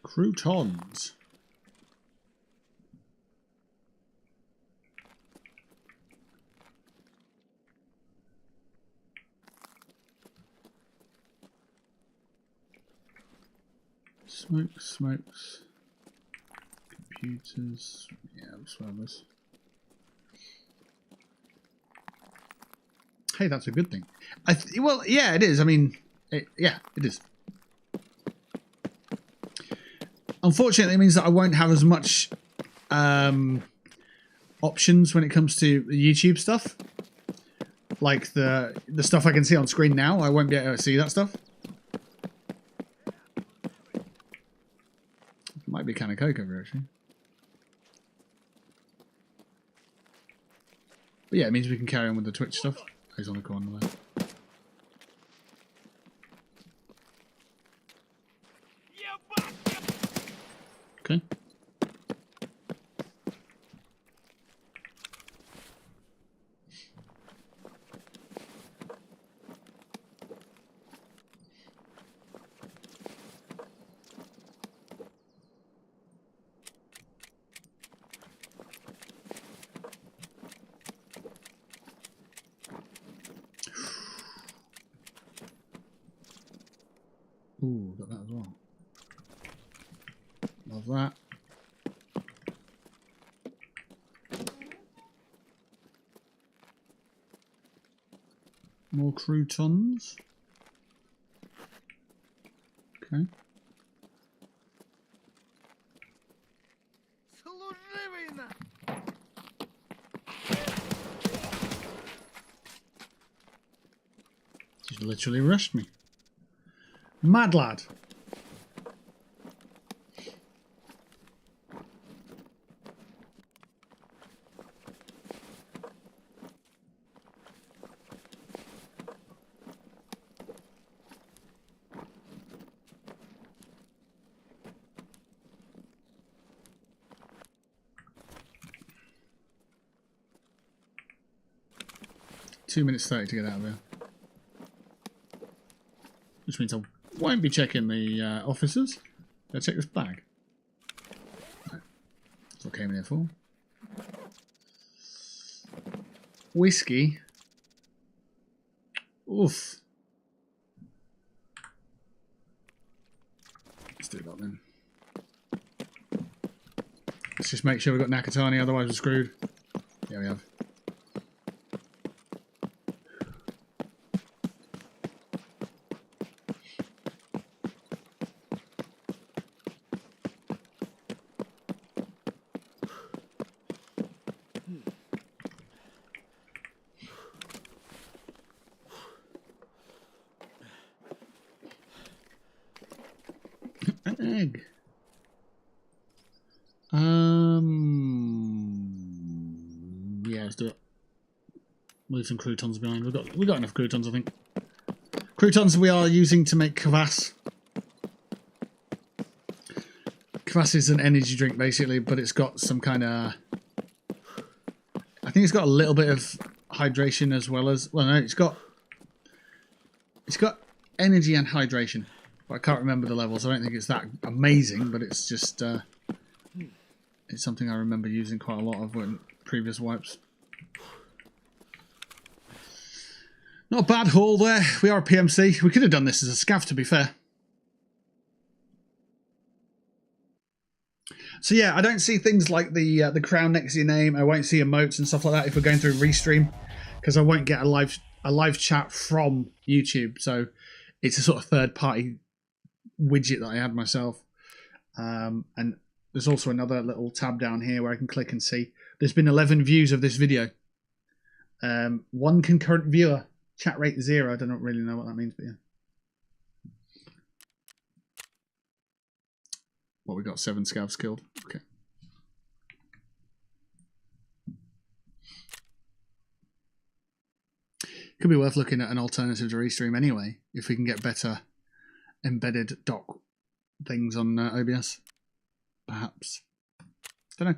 Croutons. Smokes. Computers. Yeah, servers. Hey, that's a good thing. Well, yeah, it is. I mean, Yeah, it is. Unfortunately, it means that I won't have as much options when it comes to YouTube stuff. Like the stuff I can see on screen now, I won't be able to see that stuff. Might be a can of Coke over actually. But yeah, it means we can carry on with the Twitch stuff. He's on the corner there. Okay. Ooh, got that as well. Love that. More croutons. Okay. Just literally rushed me. Mad lad. Two minutes 30 to get out of there. Which means I won't be checking the officers. I'll check this bag. No. That's what I came in here for. Whiskey. Oof. Let's do that then. Let's just make sure we've got Nakatani, otherwise we're screwed. Yeah, we have. An egg. Yeah, let's do it. Leave some croutons behind. We've got enough croutons, I think. Croutons we are using to make kvass. Kvass is an energy drink basically, but it's got some kind of... I think it's got a little bit of hydration as well as... Well, no, it's got energy and hydration. But I can't remember the levels. I don't think it's that amazing, but it's just... it's something I remember using quite a lot of in previous wipes. Not a bad haul there. We are a PMC. We could have done this as a scav, to be fair. So yeah, I don't see things like the crown next to your name. I won't see emotes and stuff like that if we're going through restream, because I won't get a live chat from YouTube. So it's a sort of third party widget that I add myself. And there's also another little tab down here where I can click and see. There's been 11 views of this video. One concurrent viewer. Chat rate 0. I don't really know what that means, but yeah. What, we got 7 scavs killed? Okay. Could be worth looking at an alternative to Restream anyway, if we can get better embedded dock things on OBS. Perhaps. Don't know.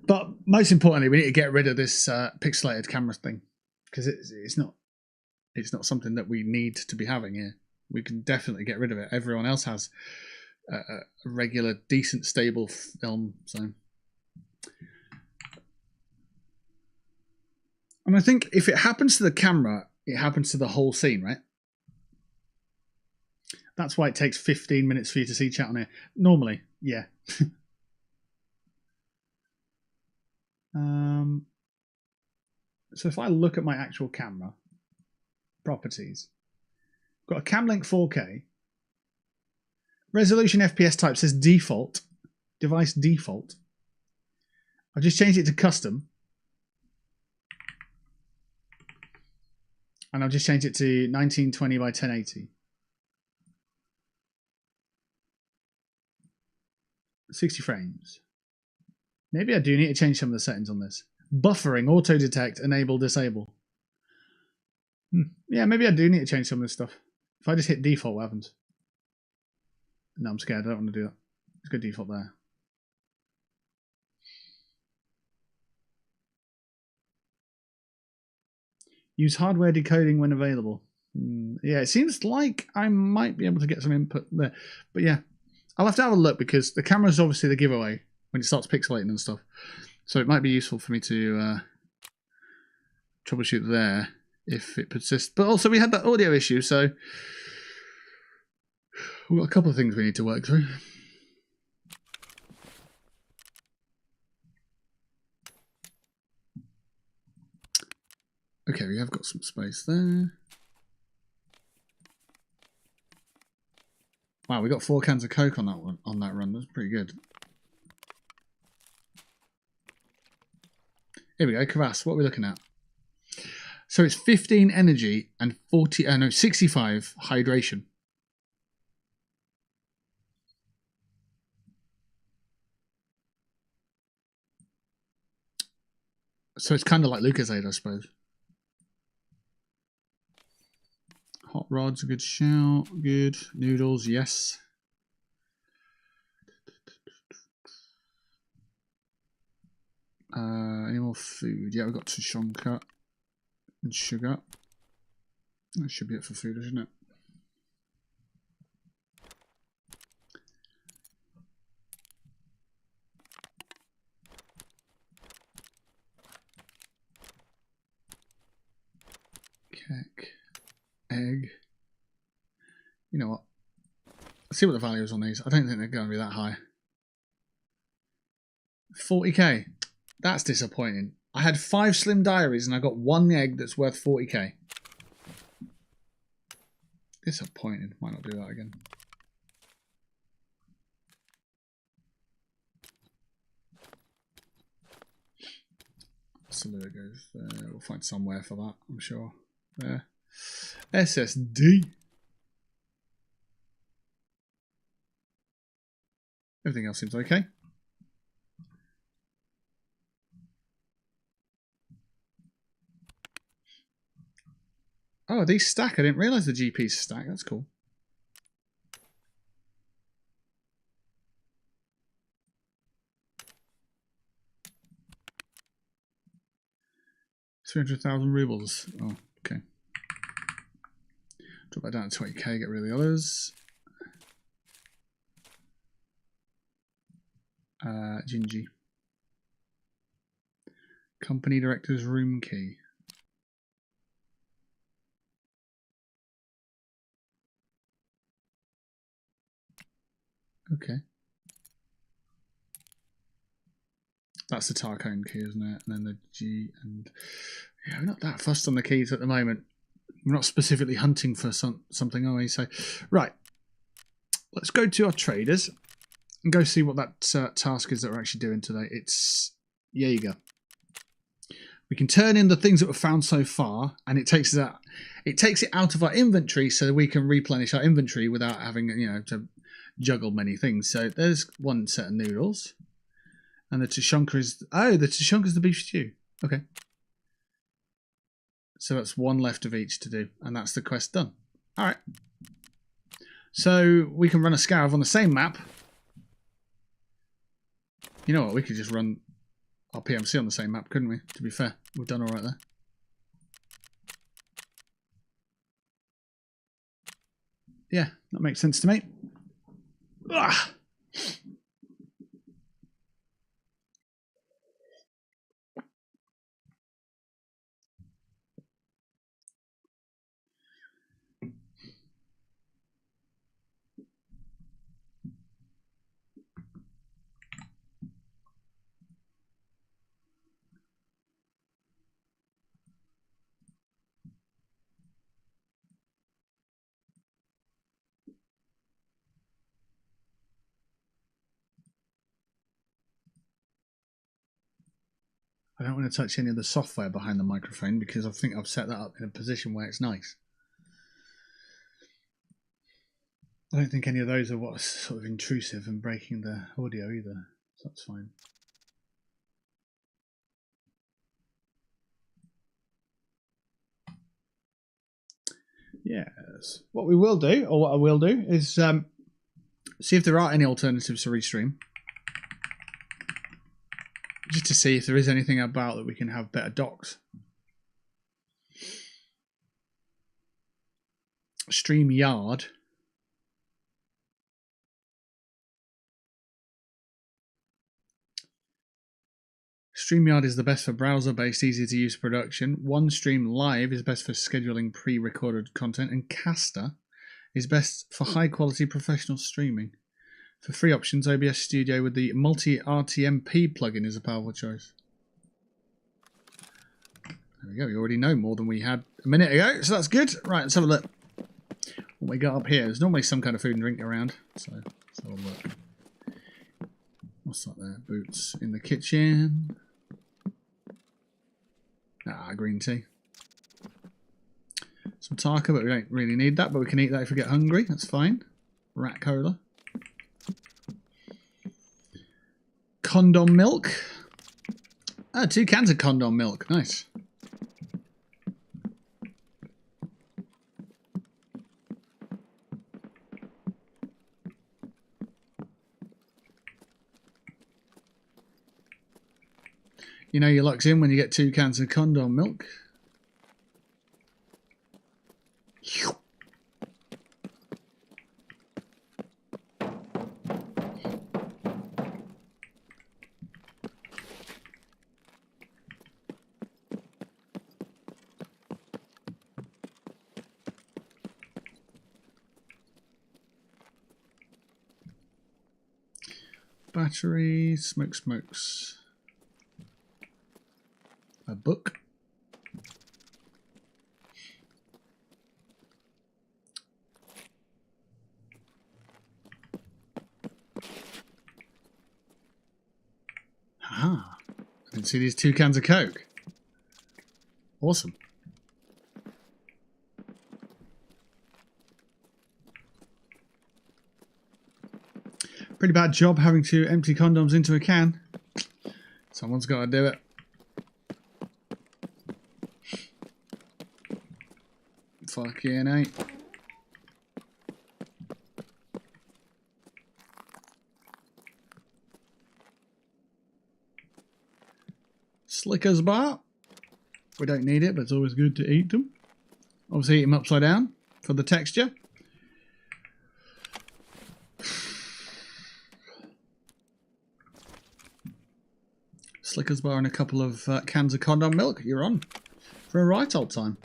But most importantly, we need to get rid of this pixelated camera thing, because it's not something that we need to be having here. We can definitely get rid of it. Everyone else has a regular, decent, stable film. So, and I think if it happens to the camera, it happens to the whole scene, right? That's why it takes 15 minutes for you to see chat on here. Normally, yeah. So if I look at my actual camera properties, Got a Camlink 4K. Resolution FPS type says default. Device default. I've just changed it to custom. And I've just changed it to 1920 by 1080. 60 frames. Maybe I do need to change some of the settings on this. Buffering, auto detect, enable, disable. Yeah, maybe I do need to change some of this stuff. If I just hit default, what happens? No, I'm scared. I don't want to do that. Let's go default there. Use hardware decoding when available. Yeah, it seems like I might be able to get some input there. But yeah, I'll have to have a look because the camera is obviously the giveaway when it starts pixelating and stuff. So it might be useful for me to troubleshoot there if it persists. But also we had that audio issue, so we've got a couple of things we need to work through. Okay, we have got some space there. Wow, we got 4 cans of Coke on that one, on that run. That's pretty good. Here we go, Kvass. What are we looking at? So it's 15 energy and 65 hydration. So it's kind of like Lucozade, I suppose. Hot rod's a good shout. Good. Noodles, yes. Any more food? Yeah, we've got Tushonka and sugar. That should be it for food, isn't it? Cake. Egg. You know what? Let's see what the value is on these. I don't think they're going to be that high. 40k. That's disappointing. I had 5 slim diaries and I got 1 egg that's worth 40k. Disappointing. Might not do that again. So there it goes. We'll find somewhere for that, I'm sure. There. SSD. Everything else seems okay. Oh, these stack. I didn't realise the GPs stack. That's cool. $300,000 rubles. Oh, okay. Drop that down to 20k, get rid of the others. Gingy. Company director's room key. Okay. That's the Tarcone key, isn't it? And then the G and... Yeah, we're not that fussed on the keys at the moment. We're not specifically hunting for something, are we? So, right. Let's go to our traders and go see what that task is that we're actually doing today. It's... Here you go. We can turn in the things that were found so far, and it takes it out of our inventory so that we can replenish our inventory without having, you know, to juggle many things. So there's one set of noodles. And the Tushonka is... Oh, the Tushonka is the beef stew. Okay. So that's 1 left of each to do. And that's the quest done. All right. So we can run a scav on the same map. You know what? We could just run our PMC on the same map, couldn't we? To be fair. We've done all right there. Yeah, that makes sense to me. Ugh. I don't want to touch any of the software behind the microphone because I think I've set that up in a position where it's nice. I don't think any of those are what's sort of intrusive and breaking the audio either, so that's fine. Yes. What we will do, or what I will do, is see if there are any alternatives to Restream. Just to see if there is anything about that we can have better docks. StreamYard. StreamYard is the best for browser-based, easy-to-use production. OneStream Live is best for scheduling pre-recorded content. And Caster is best for high-quality professional streaming. For free options, OBS Studio with the multi-RTMP plugin is a powerful choice. There we go. We already know more than we had a minute ago, so that's good. Right, let's have a look. What we got up here. There's normally some kind of food and drink around, so let's have a look. What's that there? Boots in the kitchen. Green tea. Some taco, but we don't really need that, but we can eat that if we get hungry. That's fine. Rat cola. Condom milk. 2 cans of condom milk. Nice. You know your luck's in when you get 2 cans of condom milk. Battery, smokes. A book. Ah, I didn't see these 2 cans of Coke. Awesome. Pretty bad job having to empty condoms into a can. Someone's got to do it. Fucking ain't. Slickers bar. We don't need it, but it's always good to eat them. Obviously eat them upside down for the texture. Slickers bar and a couple of cans of condom milk. You're on for a right old time.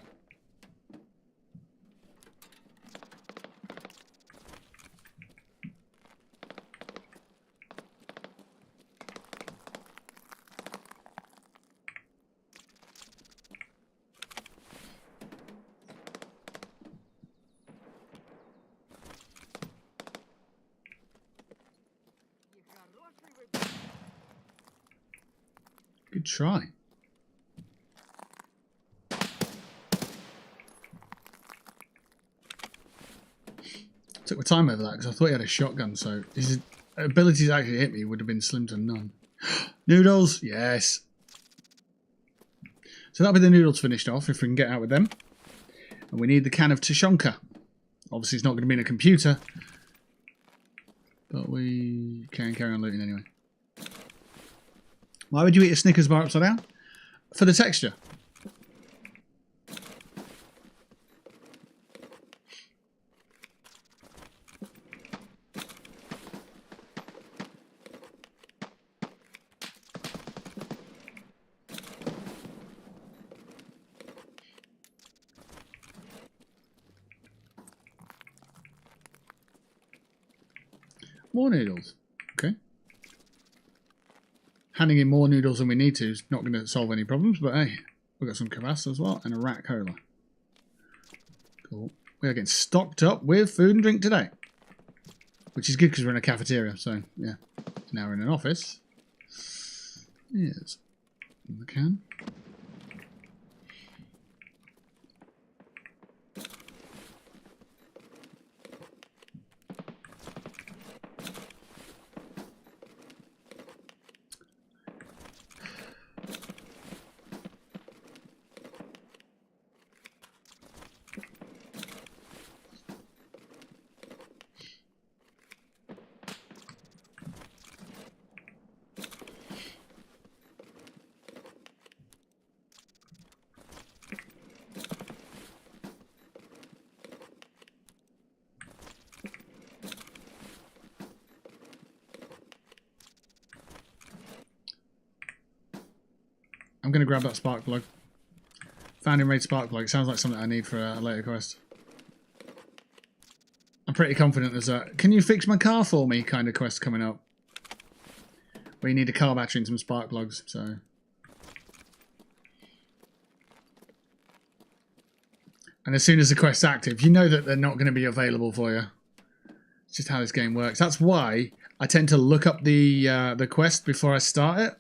Good try. Took my time over that because I thought he had a shotgun, so his ability to actually hit me would have been slim to none. Noodles, yes. So that'll be the noodles finished off if we can get out with them. And we need the can of Tushonka. Obviously it's not going to be in a computer, but we can carry on looting anyway. Why would you eat a Snickers bar upside down? For the texture. More noodles. Okay. Handing in more noodles than we need to is not going to solve any problems, but hey, we've got some kvass as well and a rat cola. Cool. We are getting stocked up with food and drink today, which is good because we're in a cafeteria, so yeah. Now we're in an office. Yes. I can. I'm going to grab that spark plug. Found and raid spark plug. Sounds like something I need for a later quest. I'm pretty confident there's a "can you fix my car for me" kind of quest coming up. Where you need a car battery and some spark plugs, so... And as soon as the quest's active, you know that they're not going to be available for you. It's just how this game works. That's why I tend to look up the quest before I start it.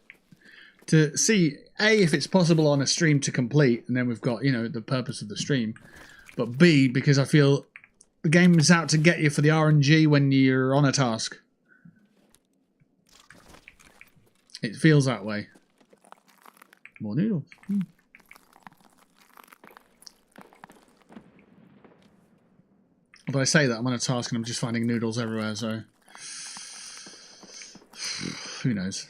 To see, A, if it's possible on a stream to complete, and then we've got, you know, the purpose of the stream. But B, because I feel the game is out to get you for the RNG when you're on a task. It feels that way. More noodles. Although I say that, I'm on a task and I'm just finding noodles everywhere, so... Who knows?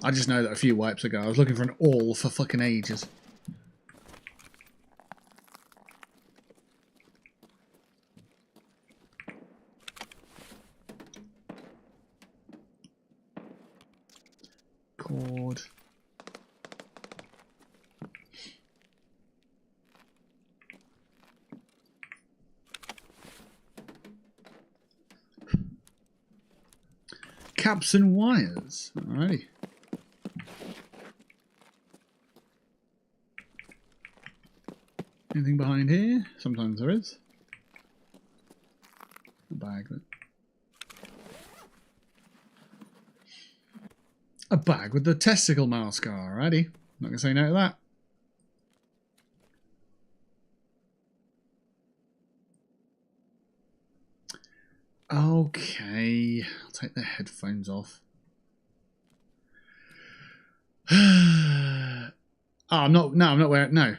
I just know that a few wipes ago I was looking for an all for fucking ages. Cord. Caps and wires. Alrighty. Anything behind here? Sometimes there is. A bag. A bag with the testicle mask. Alrighty. Not gonna say no to that. Okay. I'll take the headphones off. Oh, I'm not. No, I'm not wearing. No.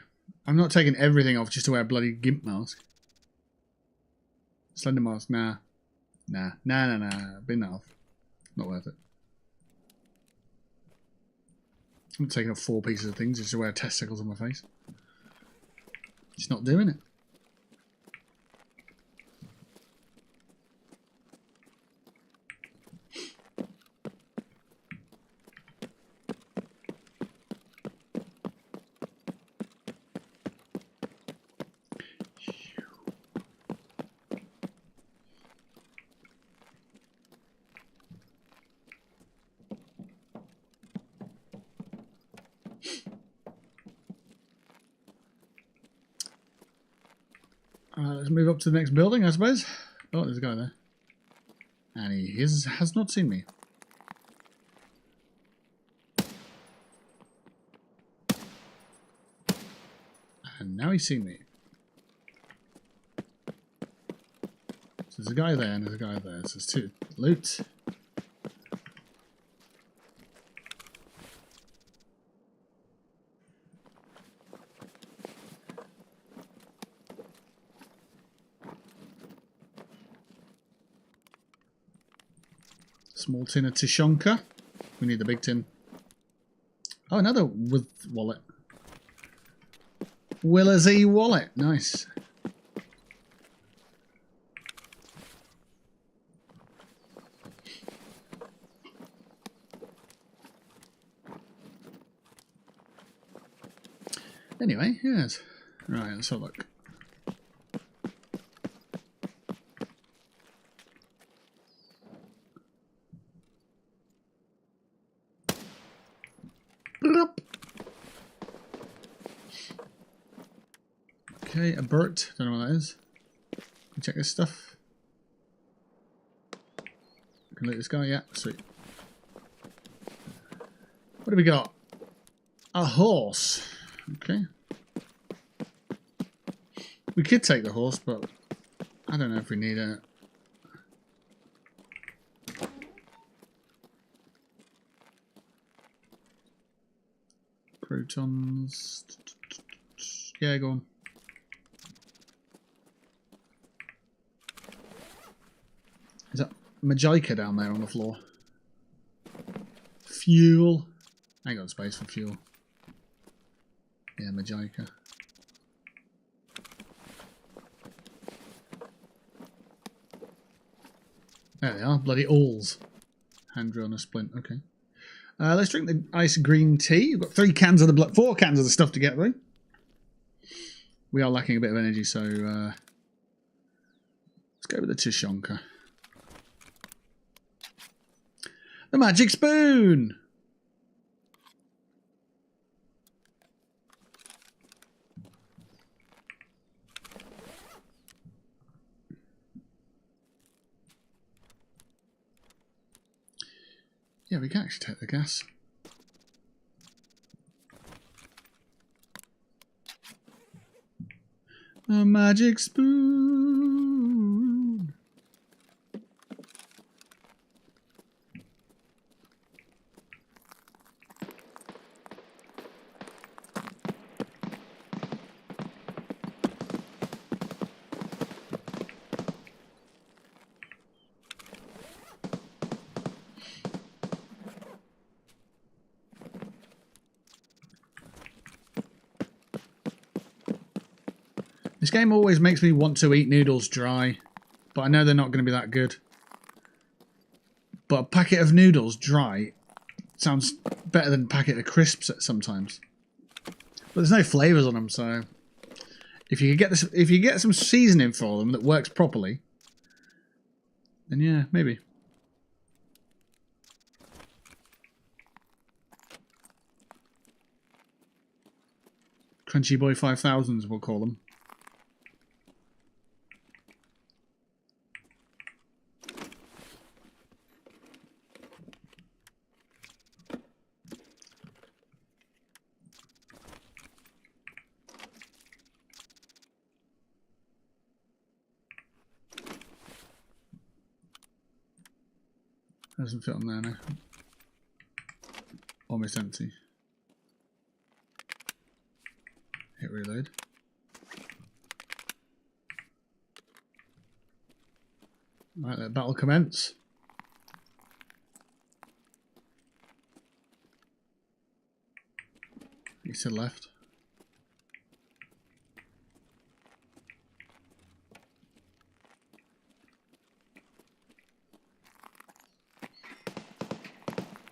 I'm not taking everything off just to wear a bloody gimp mask. Slender mask, nah. Nah. Bin that off. Not worth it. I'm taking off 4 pieces of things just to wear testicles on my face. Just not doing it. Let's move up to the next building, I suppose. Oh, there's a guy there. And he has not seen me. And now he's seen me. So there's a guy there and there's a guy there. So there's 2. Loot. Small tin of Tishonka. We need the big tin. Oh, another with wallet. Willer's wallet. Nice. Anyway, yes. Right, let's have a look. Okay, a Burt. Don't know what that is. Can we check this stuff? Can loot this guy? Yeah, sweet. What do we got? A horse. Okay. We could take the horse, but I don't know if we need it. Protons. Yeah, go on. Is that Magica down there on the floor? Fuel. I ain't got space for fuel. Yeah, Magica. There they are, bloody alls. Hand drill and a splint. Okay. Let's drink the ice green tea. We've got 4 cans of the stuff to get through. We are lacking a bit of energy, so let's go with the Tushonka. The magic spoon. Yeah, we can actually take the gas. A magic spoon. This game always makes me want to eat noodles dry, but I know they're not going to be that good. But a packet of noodles dry sounds better than a packet of crisps sometimes. But there's no flavours on them, so if you get this, if you get some seasoning for them that works properly, then yeah, maybe. Crunchy Boy 5000s, we'll call them. Doesn't fit on there now. Almost empty. Hit reload. Right, let battle commence. He's to the left.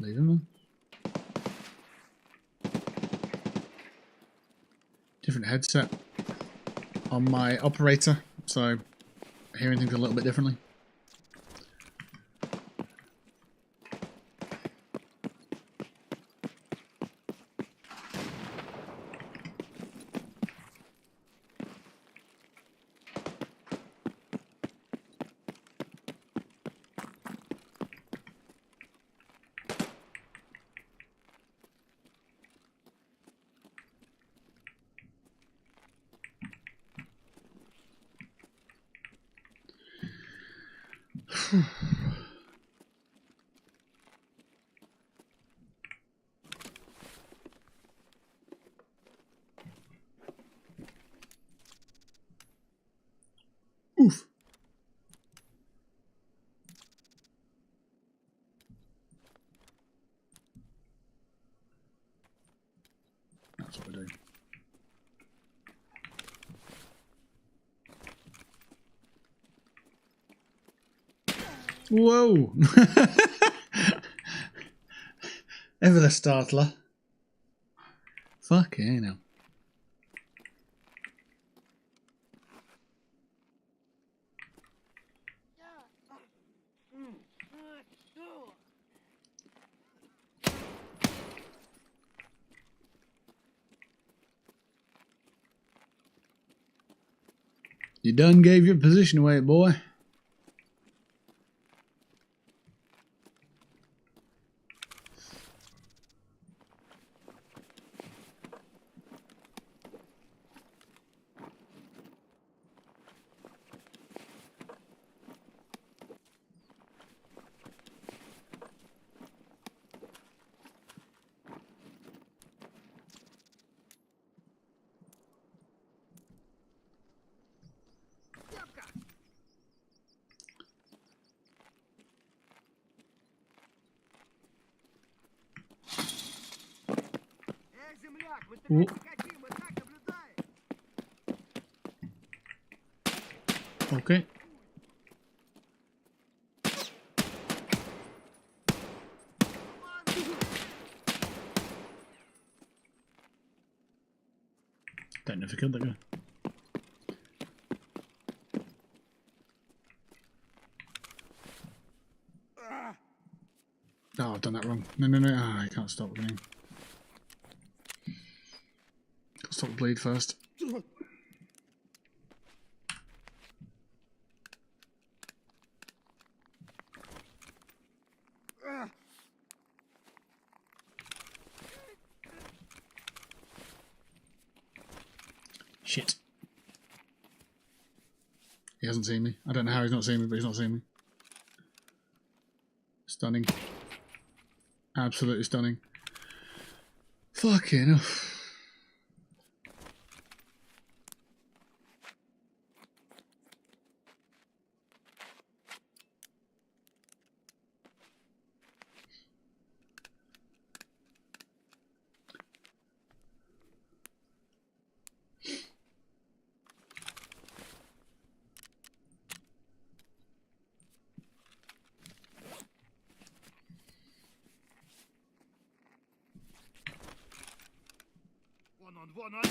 Leave him then. Different headset on my operator, so hearing things a little bit differently. Oof. That's what we're doing. Whoa! Ever the startler. Fucking hell. You done gave your position away, boy. Ooh. Okay. Don't know if I killed that guy. Oh, I've done that wrong. No, no, no. Ah, I can't stop the game. Got to stop the bleed first. Shit. He hasn't seen me. I don't know how he's not seen me, but he's not seen me. Stunning. Absolutely stunning. Fucking hell. One on.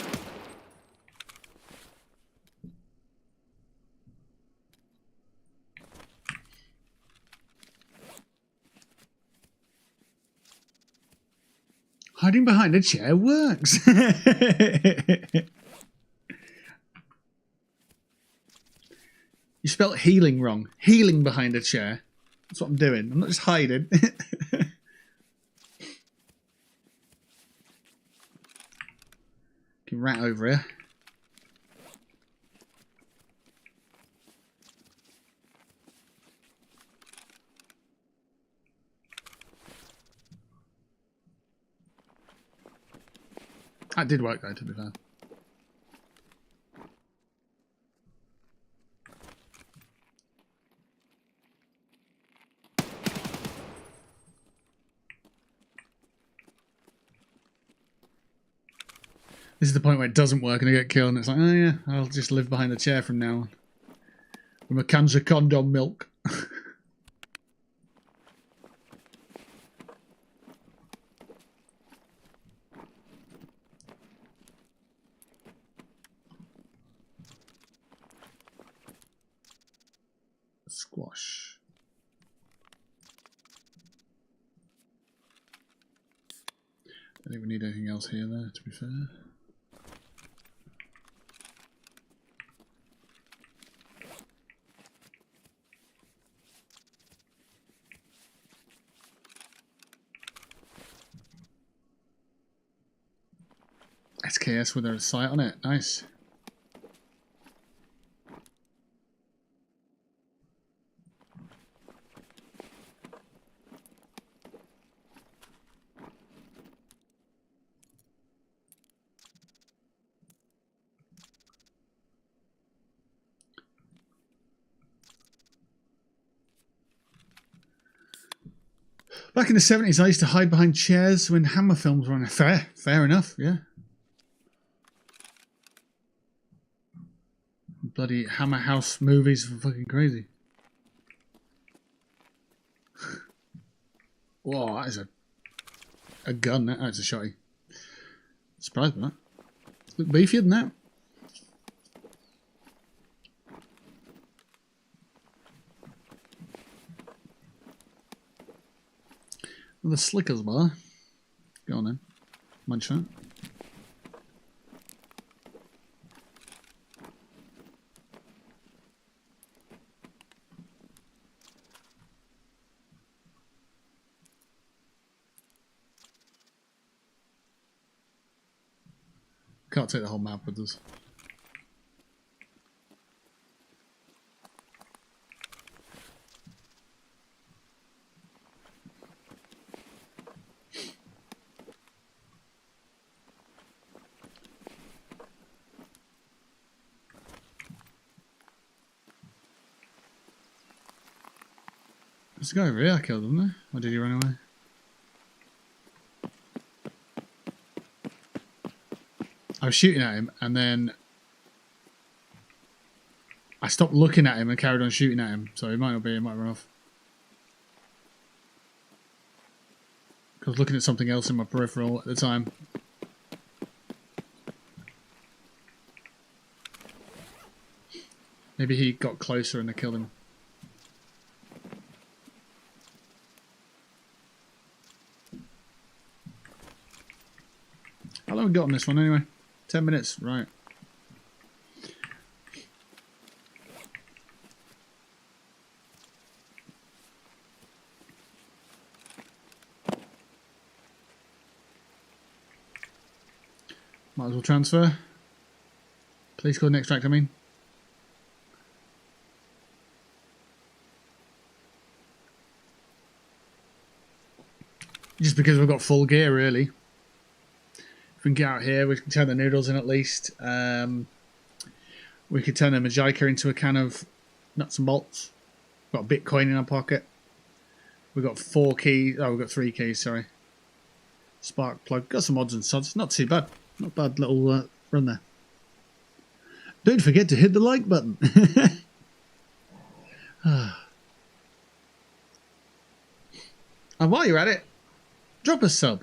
Hiding behind a chair works. You spelled healing wrong. Healing behind a chair. That's what I'm doing. I'm not just hiding. Get rat over here. That did work though, to be fair. This is the point where it doesn't work and I get killed and it's like, oh yeah, I'll just live behind the chair from now on. With my cans of condom milk. Squash. Don't think we need anything else here there, to be fair. SKS with a sight on it. Nice. Back in the 70s, I used to hide behind chairs when Hammer films were on. Fair enough, yeah. Bloody Hammer House movies are fucking crazy. Whoa, that is a gun. That's a shotty. Surprised by that. Look beefier than that. The Slickers bar. Go on then. Munch that. Can't take the whole map with us. There's a guy over here I killed, didn't I? Or did he run away? I was shooting at him, and then I stopped looking at him and carried on shooting at him. So he might not be, he might run off. I was looking at something else in my peripheral at the time. Maybe he got closer and I killed him. How long have we got on this one anyway? 10 minutes, right. Might as well transfer. Police code and extract, I mean. Just because we've got full gear, really. If we can get out here, we can turn the noodles in at least. We could turn the Majika into a can of nuts and bolts. Got a Bitcoin in our pocket. We've got 4 keys. Oh, we've got 3 keys, sorry. Spark plug. Got some odds and sods. Not too bad. Not bad little run there. Don't forget to hit the like button. And while you're at it, drop a sub.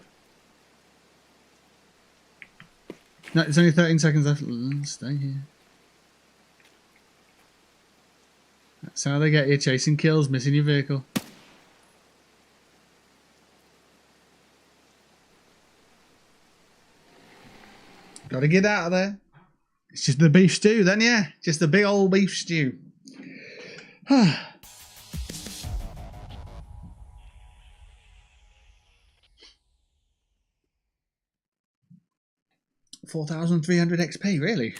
No, it's only 13 seconds left. Stay here. That's how they get you. Chasing kills, missing your vehicle. Gotta get out of there. It's just the beef stew then, yeah. Just the big old beef stew. 4,300 XP, really?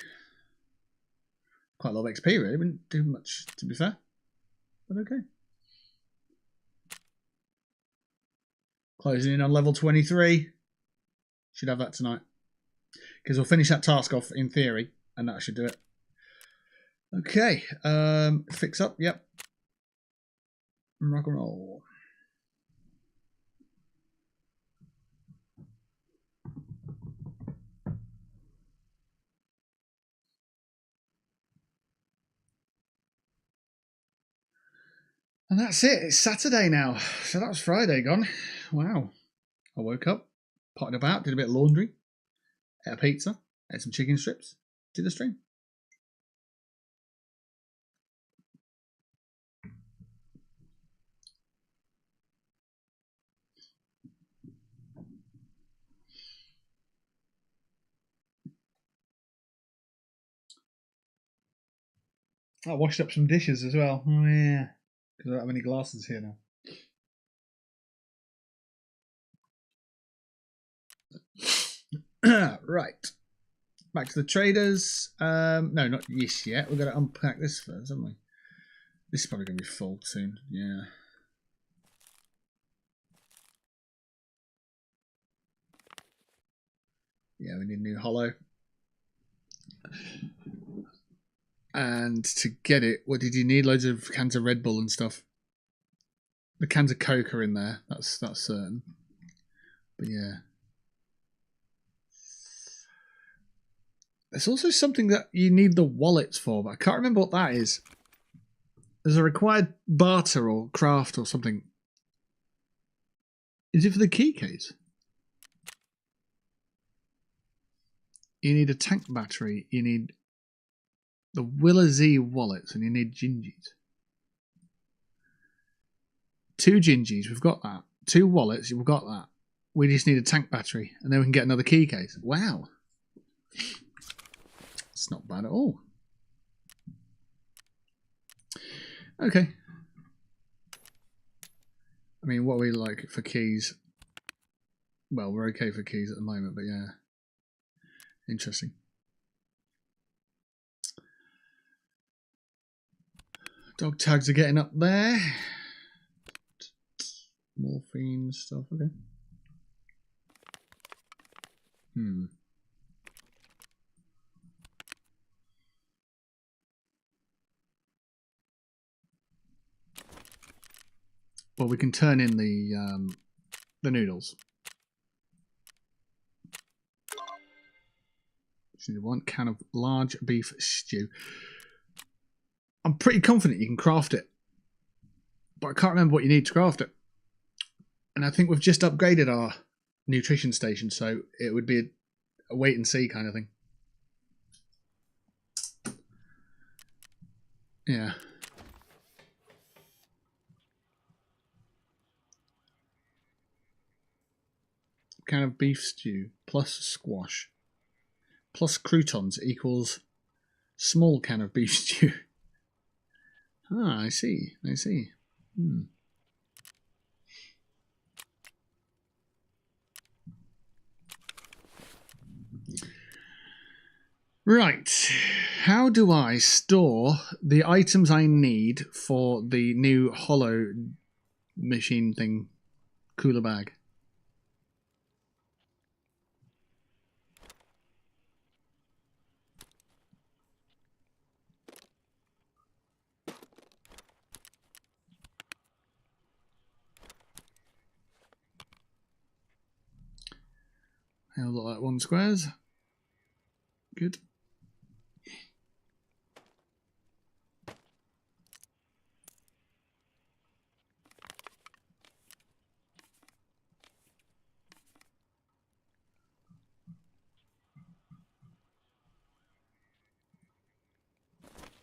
Quite a lot of XP, really. Wouldn't do much, to be fair. But okay. Closing in on level 23. Should have that tonight. Because we'll finish that task off in theory, and that should do it. Okay. Fix up, yep. Rock and roll. And that's it. It's Saturday now. So that was Friday gone. Wow. I woke up, potted about, did a bit of laundry, ate a pizza, ate some chicken strips, did the stream. I washed up some dishes as well. Oh yeah. Because I don't have any glasses here now. Right. Back to the traders. No, not this yet. We've got to unpack this first, haven't we? This is probably going to be full soon. Yeah. Yeah, we need a new hollow. And to get it, what did you need? Loads of cans of Red Bull and stuff. The cans of Coke are in there. That's certain. But yeah. There's also something that you need the wallets for, but I can't remember what that is. There's a required barter or craft or something. Is it for the key case? You need a tank battery. You need the Willa Z wallets, and you need gingies. 2 gingies, we've got that. 2 wallets, we've got that. We just need a tank battery, and then we can get another key case. Wow. It's not bad at all. Okay. I mean, what are we like for keys? Well, we're okay for keys at the moment, but yeah. Interesting. Dog tags are getting up there. Morphine stuff, okay. Well, we can turn in the noodles. Just need 1 can of large beef stew. I'm pretty confident you can craft it, but I can't remember what you need to craft it. And I think we've just upgraded our nutrition station, so it would be a wait and see kind of thing. Yeah. Can of beef stew plus squash plus croutons equals small can of beef stew. Ah, I see. I see. Right. How do I store the items I need for the new hollow machine thing, cooler bag? I'll look like 1 squares. Good.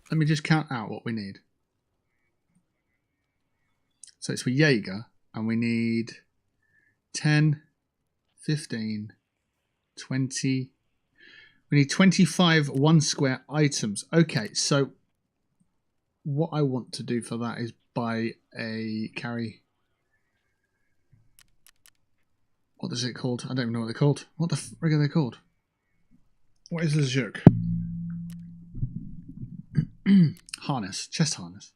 Let me just count out what we need. So it's for Jaeger, and we need 10, 15, 20. We need 25 1 square items. Okay, so what I want to do for that is buy a carry. What is it called? I don't even know what they're called. What the frig are they called? What is the jerk? Harness, chest harness.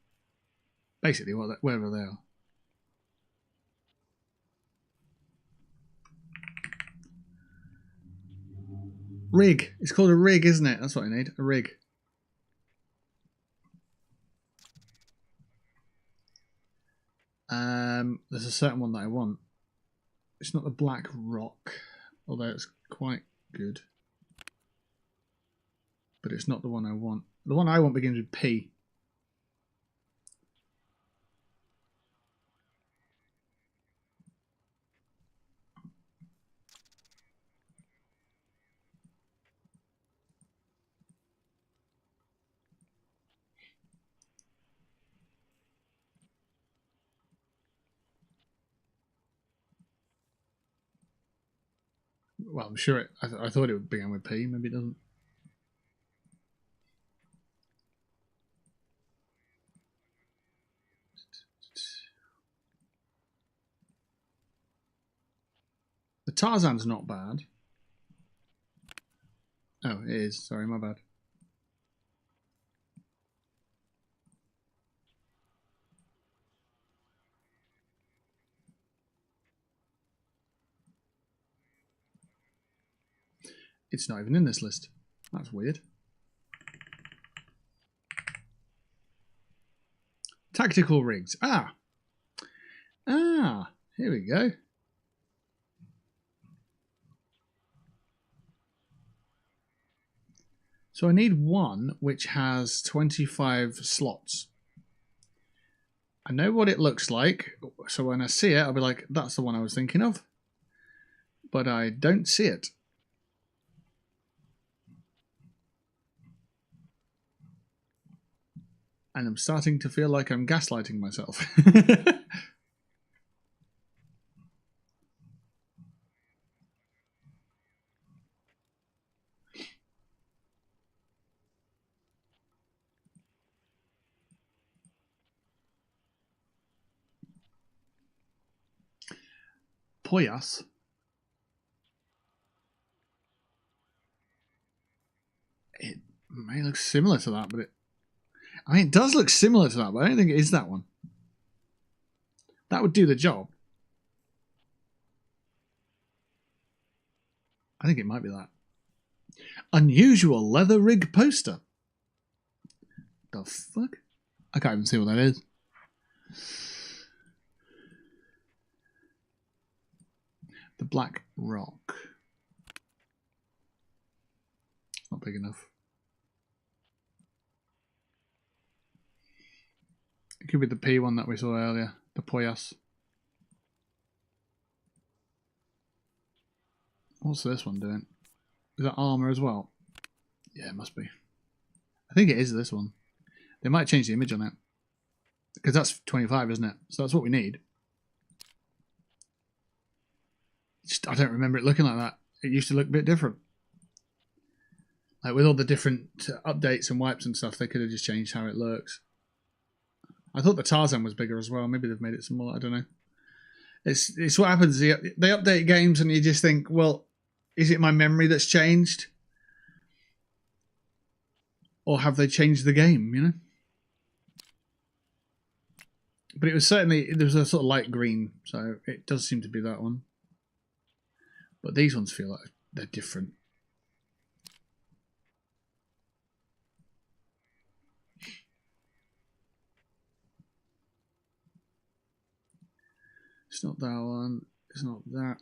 Basically, wherever they are. Rig. It's called a rig, isn't it? That's what I need. A rig. There's a certain one that I want. It's not the black rock, although it's quite good. But it's not the one I want. The one I want begins with P. Well, I'm sure I thought it would begin with P. Maybe it doesn't. The Tarzan's not bad. Oh, it is. Sorry, my bad. It's not even in this list. That's weird. Tactical rigs. Ah, here we go. So I need one which has 25 slots. I know what it looks like, so when I see it, I'll be like, that's the one I was thinking of. But I don't see it. And I'm starting to feel like I'm gaslighting myself. Poyas. It may look similar to that, but it does look similar to that, but I don't think it is that one. That would do the job. I think it might be that. Unusual leather rig poster. The fuck? I can't even see what that is. The black rock. not big enough. It could be the P one that we saw earlier, the Poyas. What's this one doing? Is that armor as well? Yeah, it must be. I think it is this one. They might change the image on it. Because that's 25, isn't it? So that's what we need. Just, I don't remember it looking like that. It used to look a bit different. Like with all the different updates and wipes and stuff, they could have just changed how it looks. I thought the Tarzan was bigger as well. Maybe they've made it smaller. I don't know. It's what happens. They update games and you just think, well, is it my memory that's changed? Or have they changed the game, you know? But it was certainly, there was a sort of light green, so it does seem to be that one. But these ones feel like they're different. It's not that one. It's not that.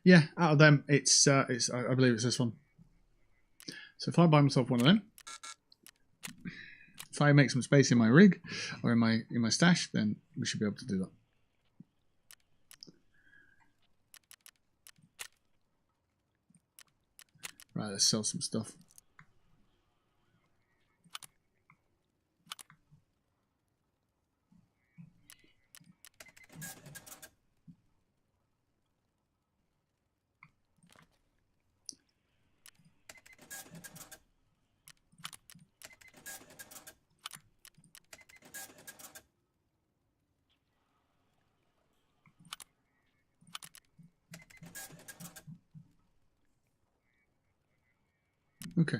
Yeah, out of them, it's I believe it's this one. So if I buy myself one of them, if I make some space in my rig or in my stash, then we should be able to do that. Right, let's sell some stuff. Okay.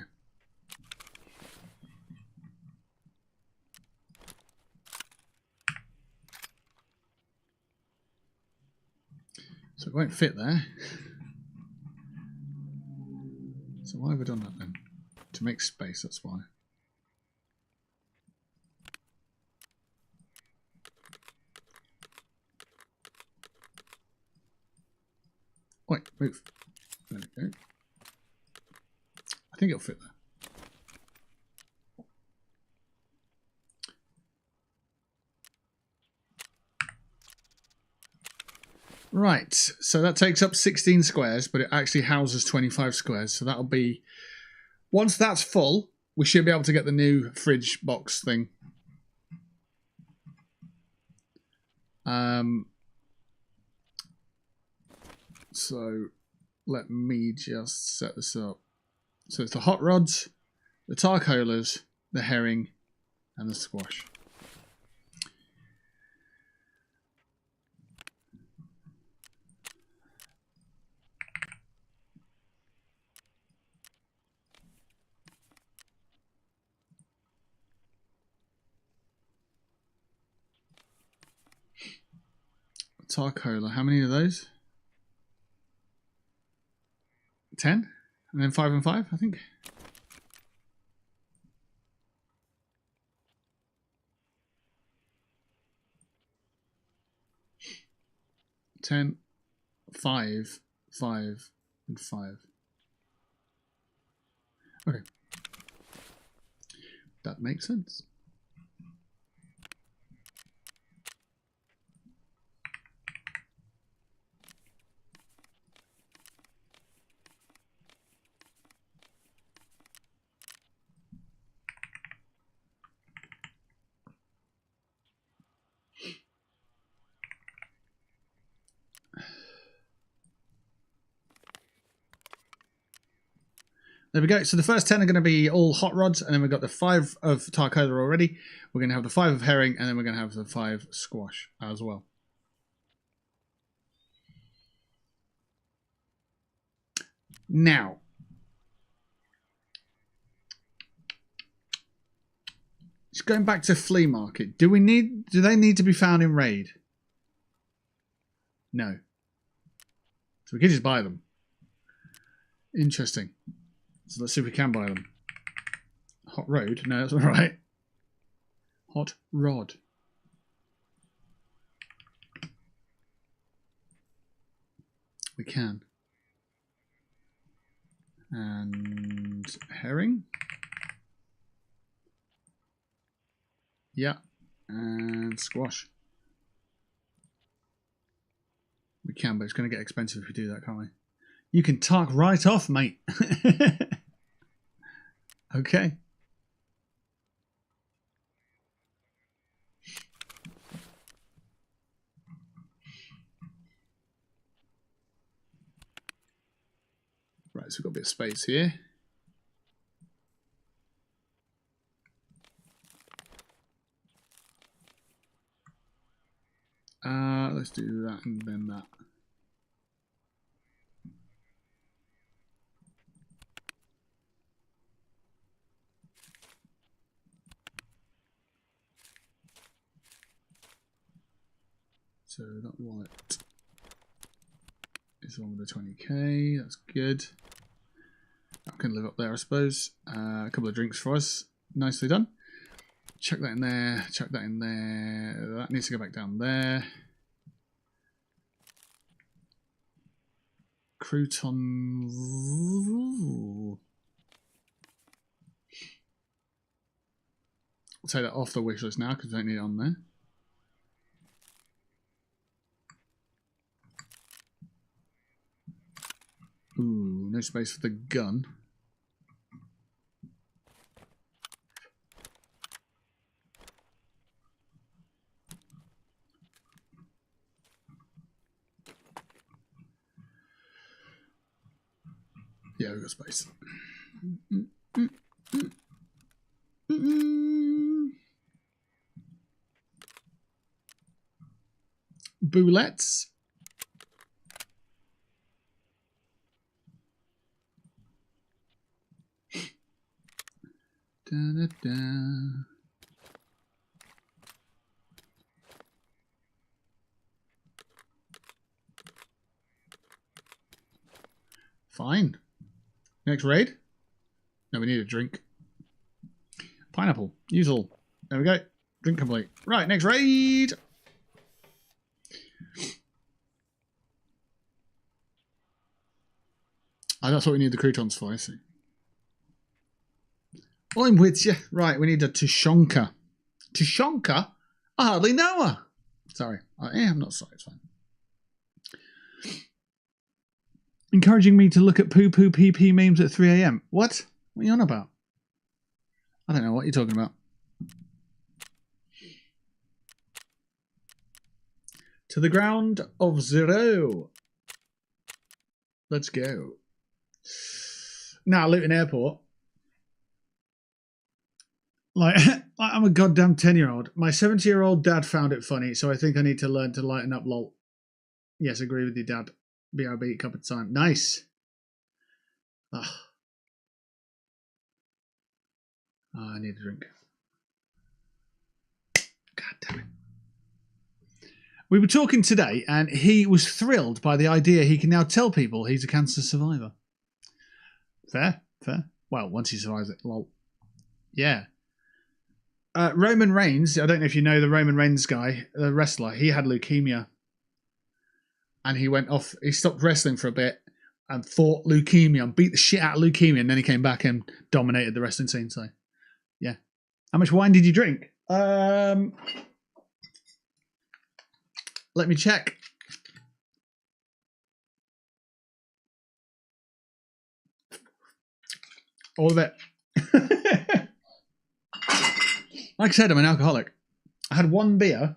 So it won't fit there. So why have we done that then? To make space, that's why. Wait, move. There we go. I think it'll fit there. Right, so that takes up 16 squares, but it actually houses 25 squares. So that'll be, once that's full, we should be able to get the new fridge box thing. So let me just set this up. So it's the hot rods, the tar colas, the herring, and the squash. Tar cola, how many of those? 10? And then 5 and 5, I think. Ten, 5, 5, and 5. Okay. That makes sense. There we go. So the first 10 are going to be all hot rods, and then we've got the 5 of tar cola already. We're going to have the 5 of herring, and then we're going to have the 5 squash as well. Now, just going back to flea market, do they need to be found in raid? No. So we can just buy them. Interesting. So let's see if we can buy them. Hot road? No, that's all right. Hot rod. We can. And herring. Yeah. And squash. We can, but it's going to get expensive if we do that, can't we? You can talk right off, mate. Okay. Right, so we've got a bit of space here. Let's do that and then that. So that wallet is one with the 20k. That's good. That can live up there, I suppose. A couple of drinks for us. Nicely done. Chuck that in there. Chuck that in there. That needs to go back down there. Crouton. I'll take that off the wish list now because I don't need it on there. Ooh, no space for the gun. Yeah, we've got space. Bullets. Da, da, da. Fine. Next raid. No, we need a drink. Pineapple. Use all. There we go. Drink complete. Right, next raid. Oh, that's what we need the croutons for, I see. I'm with you. Right, we need a Tushonka. Tushonka? I hardly know her. Sorry. I'm not sorry. It's fine. Encouraging me to look at poo-poo PP memes at 3 AM. What? What are you on about? I don't know what you're talking about. To the ground of 0. Let's go. Now, Luton Airport. Like, I'm a goddamn 10-year-old. My 70-year-old dad found it funny, so I think I need to learn to lighten up, lol. Yes, agree with you, Dad. BRB, cup of time. Nice. Oh, I need a drink. God damn it. We were talking today, and he was thrilled by the idea he can now tell people he's a cancer survivor. Fair, fair. Well, once he survives it, lol. Yeah. Roman Reigns, I don't know if you know the Roman Reigns guy, the wrestler, he had leukemia. And he went off, he stopped wrestling for a bit and fought leukemia and beat the shit out of leukemia, and then he came back and dominated the wrestling scene. So, yeah. How much wine did you drink? Let me check. All of it. Like I said, I'm an alcoholic. I had one beer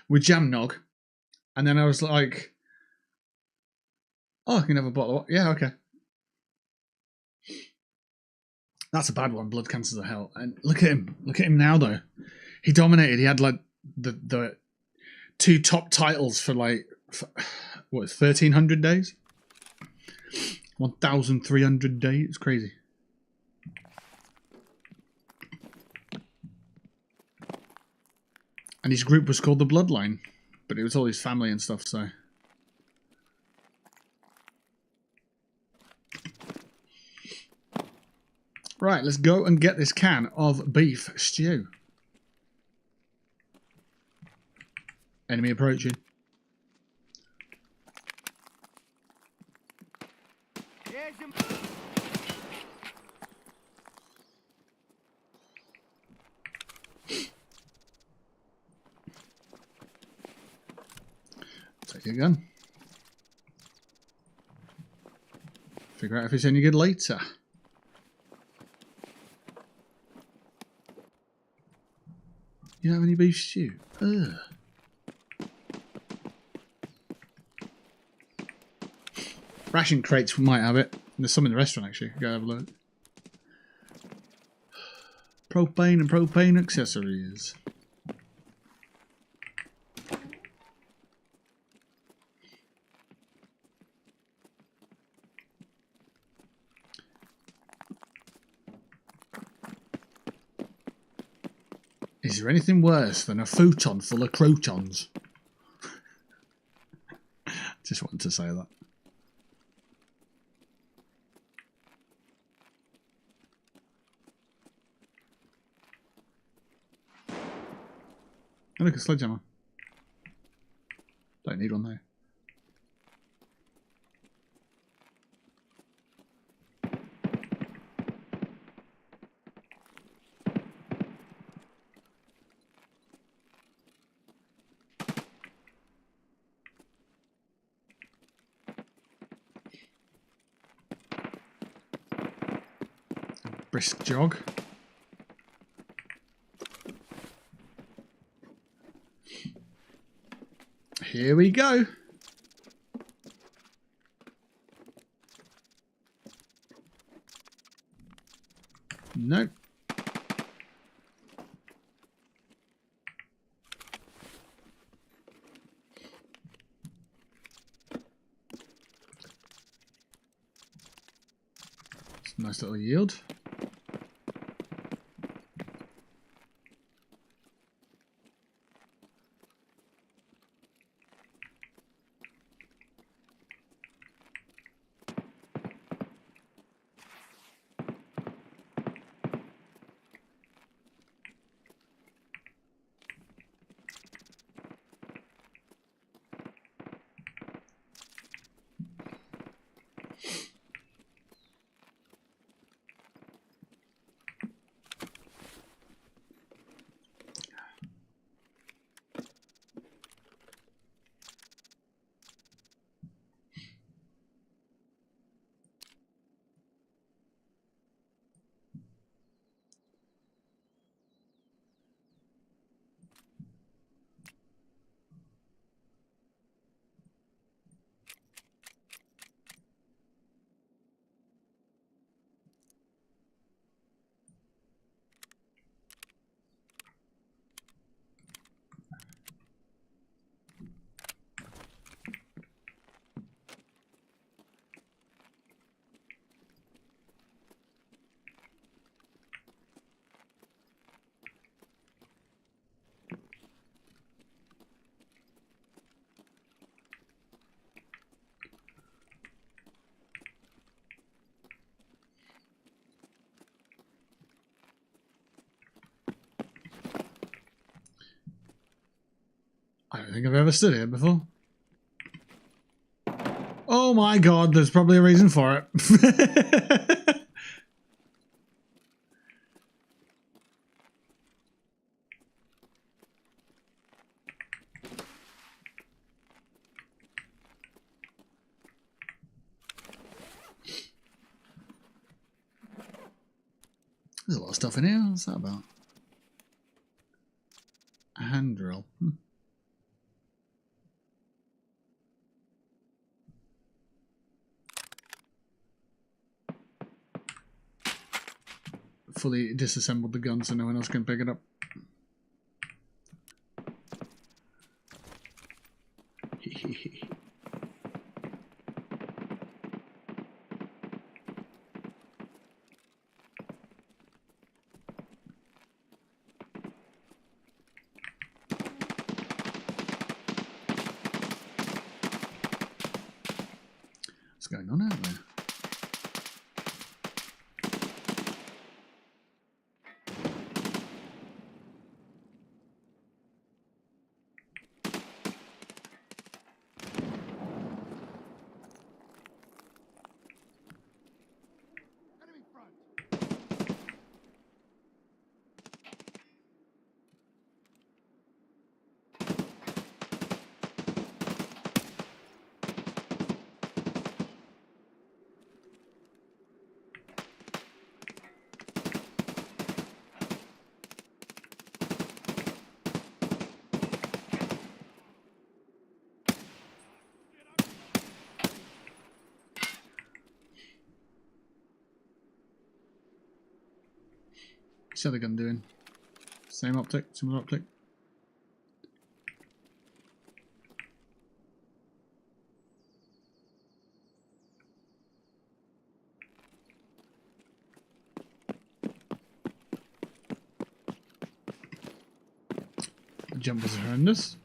with jam nog, and then I was like, oh, I can have a bottle of... Yeah, okay. That's a bad one. Blood cancers are hell. And look at him. Look at him now, though. He dominated. He had like the 2 top titles for like, what, 1,300 days? 1,300 days. It's crazy. And his group was called the Bloodline, but it was all his family and stuff, so... Right, let's go and get this can of beef stew. Enemy approaching. Take your gun. Figure out if it's any good later. You don't have any beef stew? Ugh. Ration crates, we might have it. There's some in the restaurant actually. Go have a look. Propane and propane accessories. Is there anything worse than a futon full of croutons? Just wanted to say that. Oh, look, a sledgehammer. Don't need one though. Brisk jog. Here we go. Nope. It's a nice little yield. I don't think I've ever stood here before. Oh my god, there's probably a reason for it. There's a lot of stuff in here. What's that about? A hand drill. Fully disassembled the gun so no one else can pick it up. What's going on out there? What's the other gun doing? Same optic, similar optic. The jump was horrendous.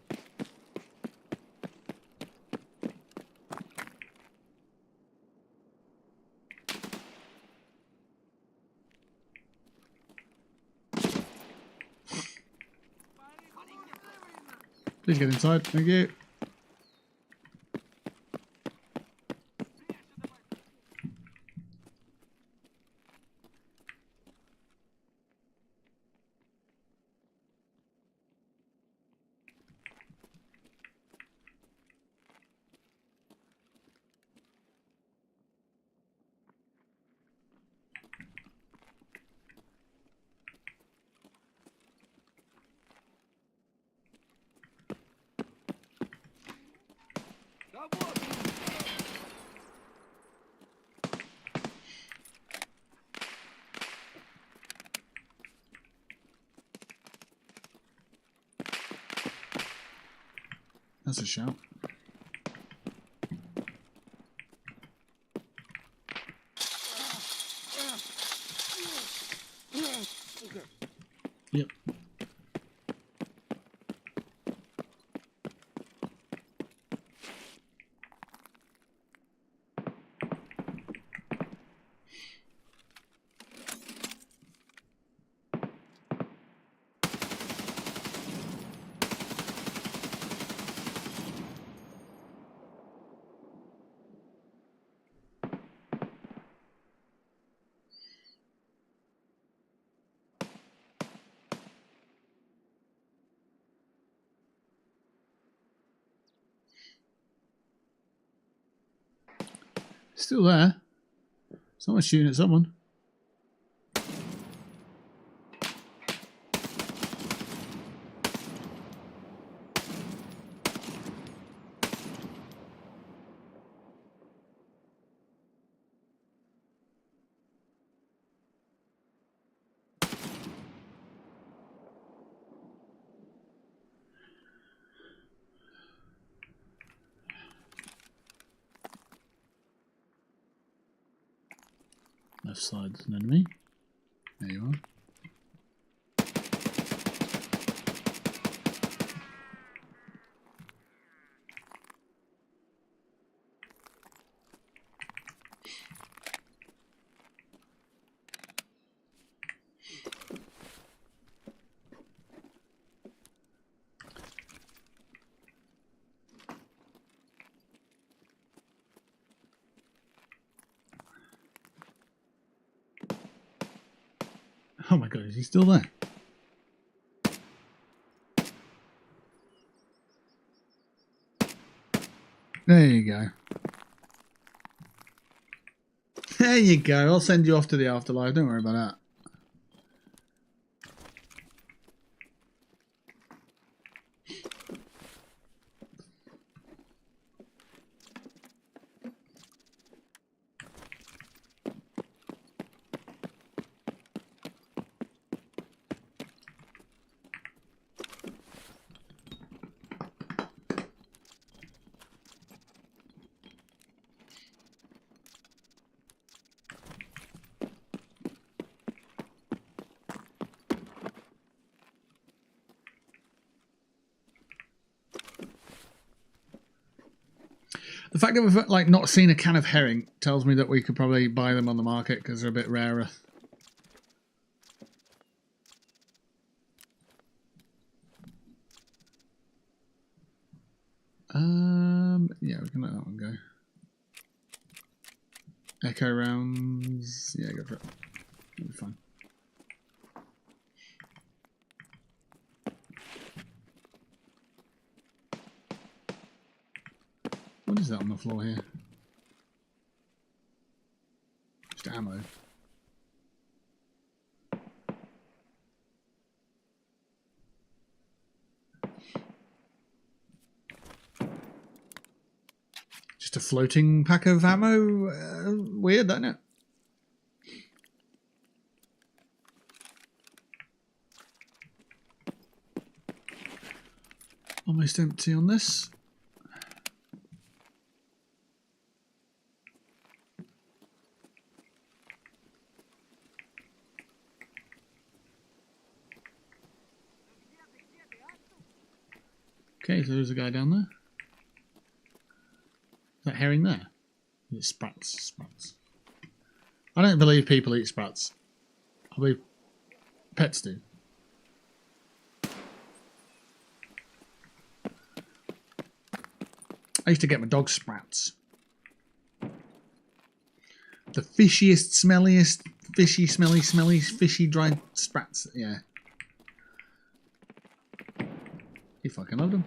Please get inside, thank you. That's a shout. Yep. Still there. Someone's shooting at someone. Left side's an enemy. There you are. Oh my god, is he still there? There you go. There you go. I'll send you off to the afterlife. Don't worry about that. The fact that we've like not seen a can of herring tells me that we could probably buy them on the market because they're a bit rarer. Yeah, we can let that one go. Echo rounds. Yeah, go for it. That'll be fine. What is that on the floor here? Just ammo. Just a floating pack of ammo? Weird, isn't it? Almost empty on this. Okay, so there's a guy down there. Is that herring there? It's sprats. Sprats. I don't believe people eat sprats. I believe pets do. I used to get my dog sprats. The fishiest, smelliest, fishy, smelly, fishy, dried sprats. Yeah. He fucking loved them.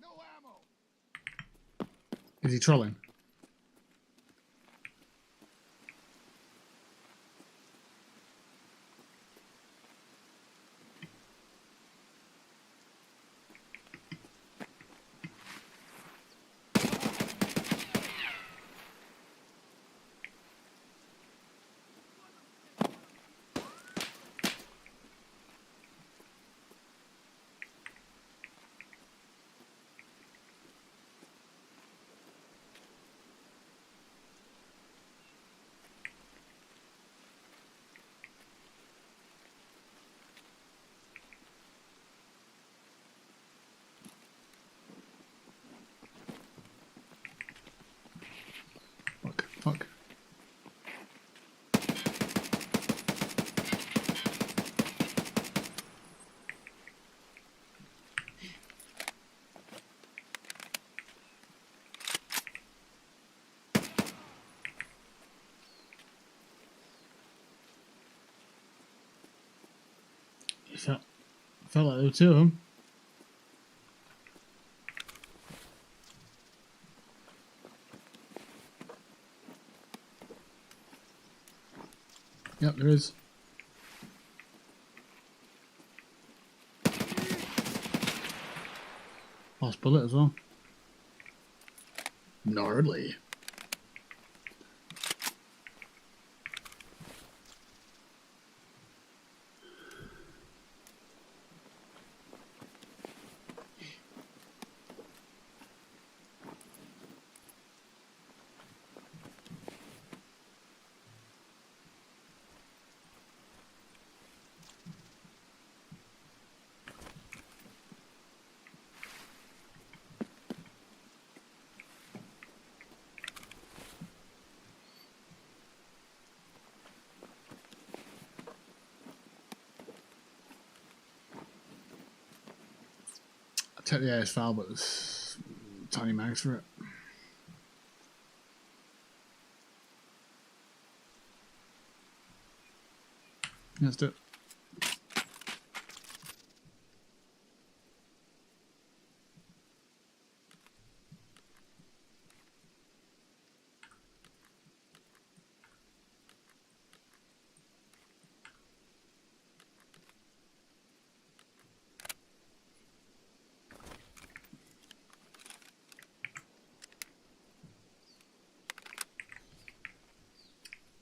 No ammo. Is he trolling? Fuck. Felt like there were two of them. Yep, there is. Last bullet as well. Gnarly. Take the AS file, but there's tiny mags for it. Let's do it.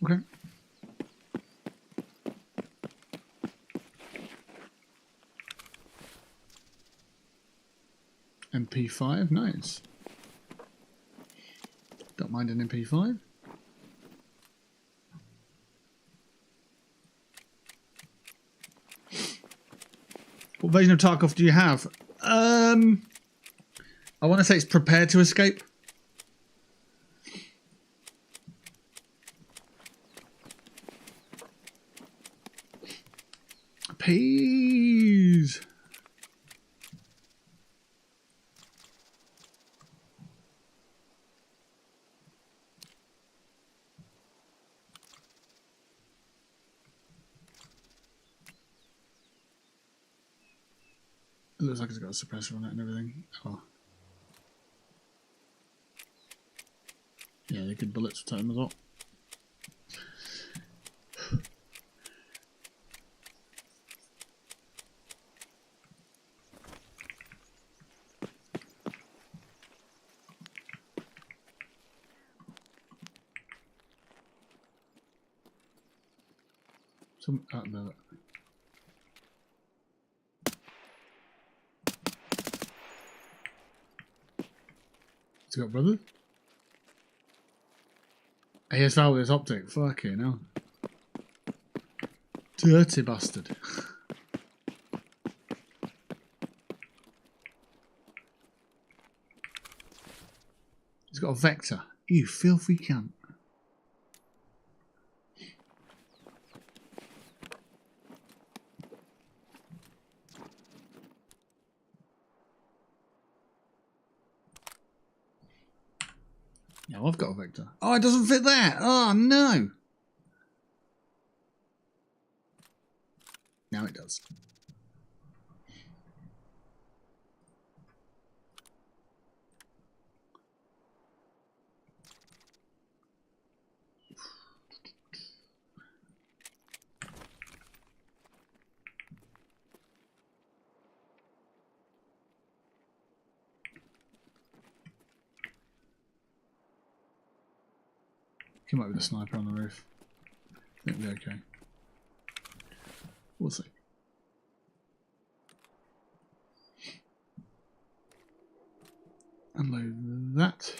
Okay. MP5, nice. Don't mind an MP5. What version of Tarkov do you have? I want to say it's Prepared to Escape. Peas. It looks like it's got a suppressor on it and everything. Oh. Yeah, they're good bullets for time as well. Some no. He's got brothers. He has Valve's optic. Fucking hell. Dirty bastard. He's got a vector. You filthy cunt. Yeah, I've got a vector. Oh, it doesn't fit there. Oh, no. Now it does. Come up with a sniper on the roof. I think we'll be okay. We'll see. Unload that.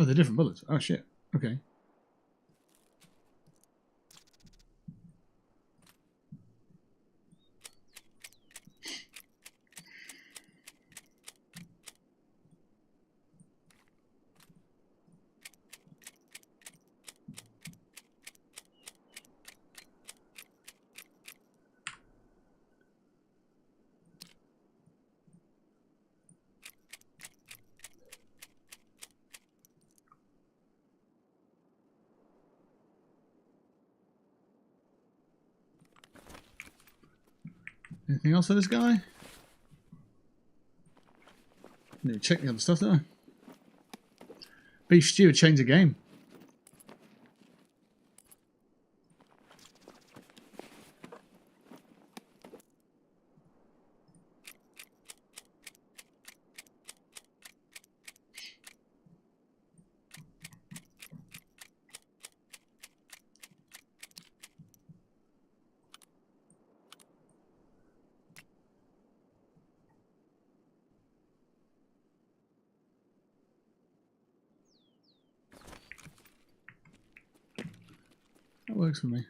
Oh, they're different bullets. Oh, shit. Okay. Anything else for this guy? Need to check the other stuff, don't I? Beef stew, change the game. That works for me.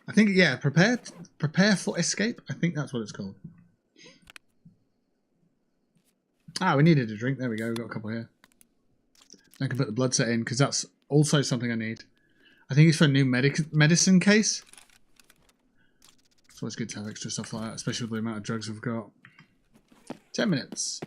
I think, yeah, prepare for escape. I think that's what it's called. Ah, we needed a drink. There we go. We've got a couple here. I can put the blood set in because that's also something I need. I think it's for a new medicine case. It's always good to have extra stuff like that, especially with the amount of drugs we've got. 10 minutes.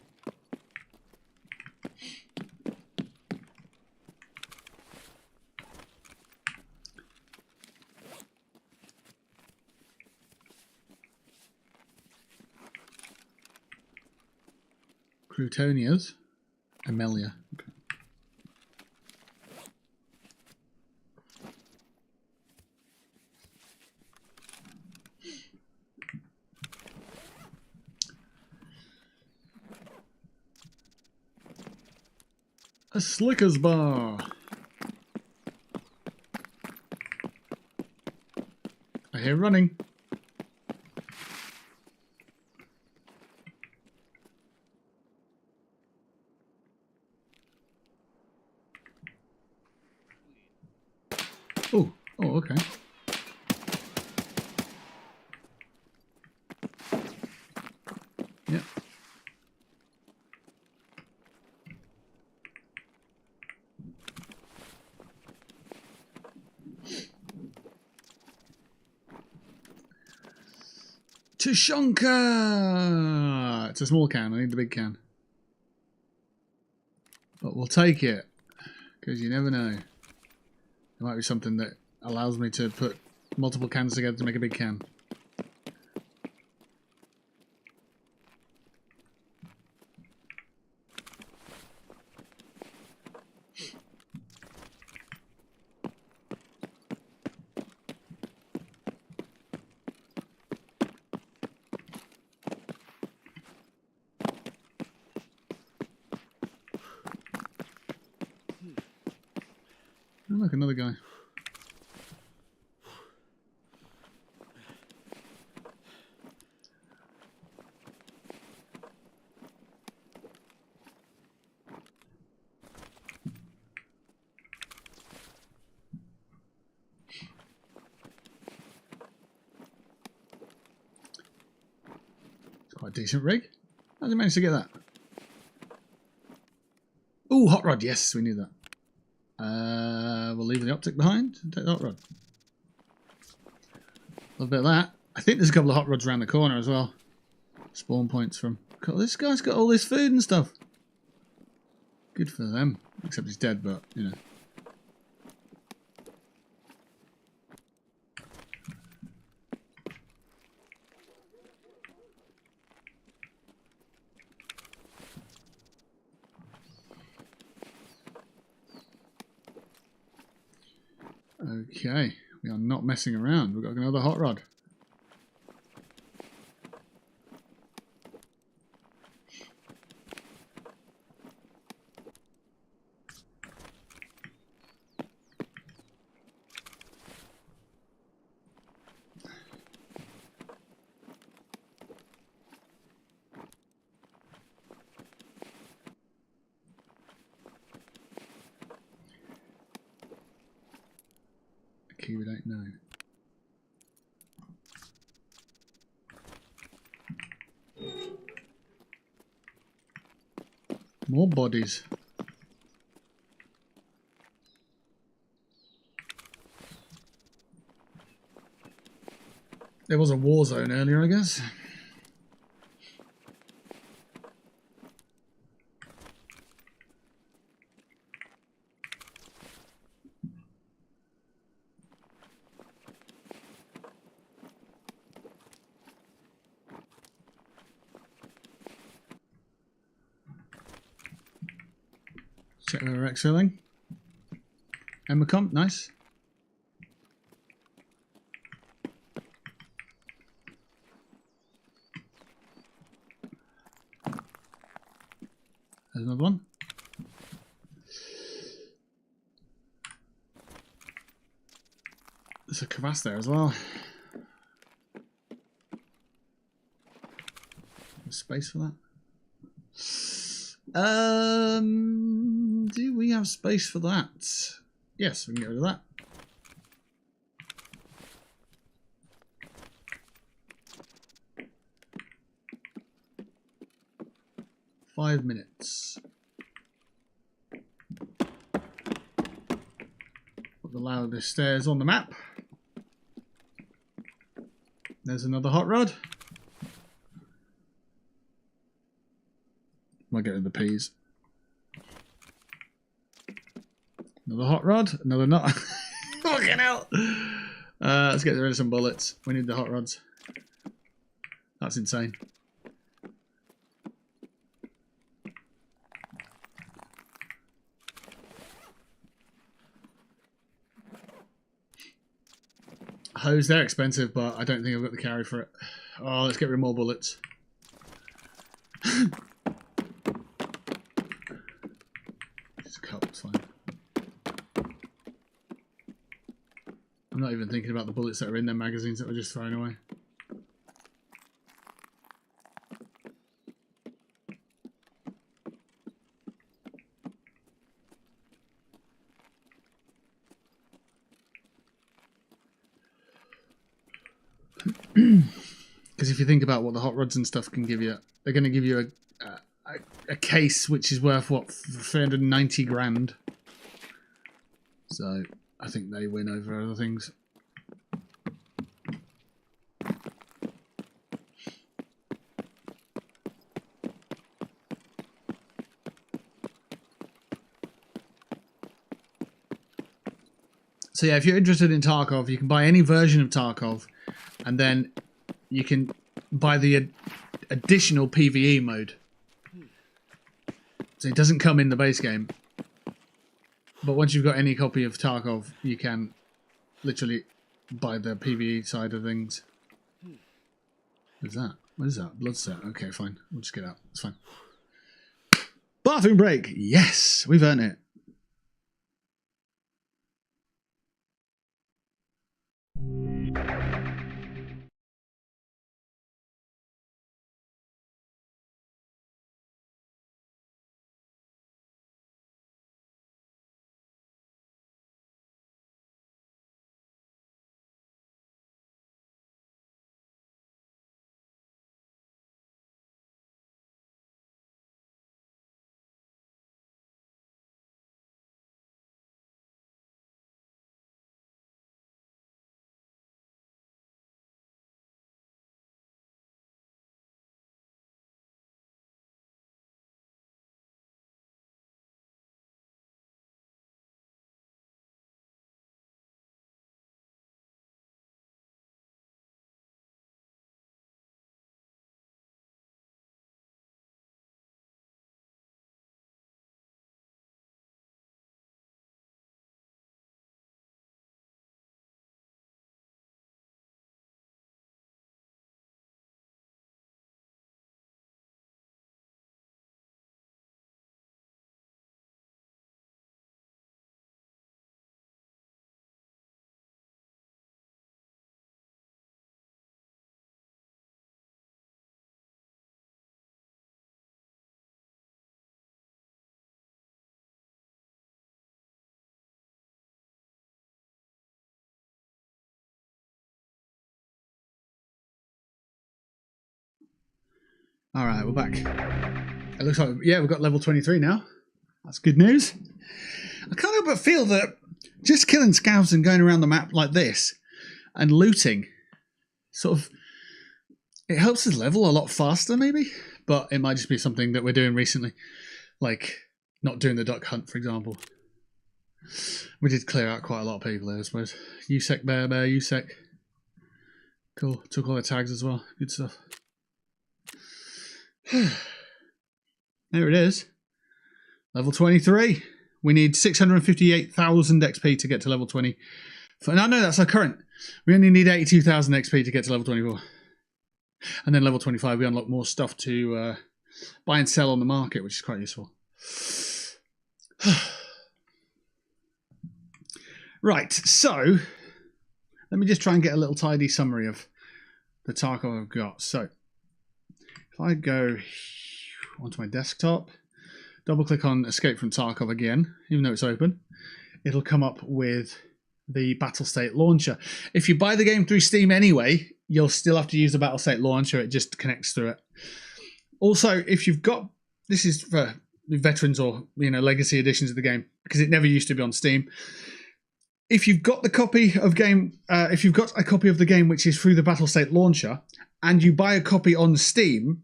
Crutonias. Amelia. Okay. A Slickers bar. I hear running. Oh, okay. Yeah. Tushonka! It's a small can. I need the big can. But we'll take it. Because you never know. There might be something that allows me to put multiple cans together to make a big can. Oh, look, another guy. It's quite a decent rig. How did you manage to get that? Ooh, hot rod. Yes, we need that. We'll leave the optic behind and take the hot rod. A little bit of that. I think there's a couple of hot rods around the corner as well. Spawn points from... God, this guy's got all this food and stuff. Good for them. Except he's dead, but, you know. Okay, we are not messing around. We've got another hot rod. Key we don't know. More bodies. There was a war zone earlier, I guess. Check the Rex filling. Emacomp, nice. There's another one. There's a crevasse there as well. There's space for that. Do we have space for that? Yes, we can get rid of that. Five minutes. Put the loudest stairs on the map. There's another hot rod. Might get rid of the peas. Another hot rod. Another nut. Fucking hell. Let's get rid of some bullets. We need the hot rods. That's insane. Hose, they're expensive, but I don't think I've got the carry for it. Oh, let's get rid of more bullets. Just a couple, it's fine. I'm not even thinking about the bullets that are in their magazines that we're just throwing away. Because if you think about what the hot rods and stuff can give you, they're going to give you a case which is worth, what, 390 grand. So I think they win over other things. So yeah, if you're interested in Tarkov, you can buy any version of Tarkov, and then you can buy the additional PvE mode. So it doesn't come in the base game. But once you've got any copy of Tarkov, you can literally buy the PvE side of things. What's that? What is that? Blood set. Okay, fine. We'll just get out. It's fine. Bathroom break. Yes, we've earned it. All right, we're back. It looks like, yeah, we've got level 23 now. That's good news. I can't help but feel that just killing scouts and going around the map like this and looting, sort of, it helps us level a lot faster maybe, but it might just be something that we're doing recently, like not doing the duck hunt, for example. We did clear out quite a lot of people there, I suppose. USEC, bear, USEC. Cool, took all the tags as well, good stuff. There it is. Level 23. We need 658,000 XP to get to level 20. No, that's our current. We only need 82,000 XP to get to level 24. And then level 25, we unlock more stuff to buy and sell on the market, which is quite useful. Right, so let me just try and get a little tidy summary of the Tarkov I've got. So if I go onto my desktop, double click on Escape from Tarkov again, even though it's open, it'll come up with the Battlestate Launcher. If you buy the game through Steam anyway, you'll still have to use the Battlestate Launcher, it just connects through it. Also, if you've got, this is for veterans or legacy editions of the game, because it never used to be on Steam. If you've got the copy of game, if you've got a copy of the game which is through the Battlestate Launcher, and you buy a copy on Steam,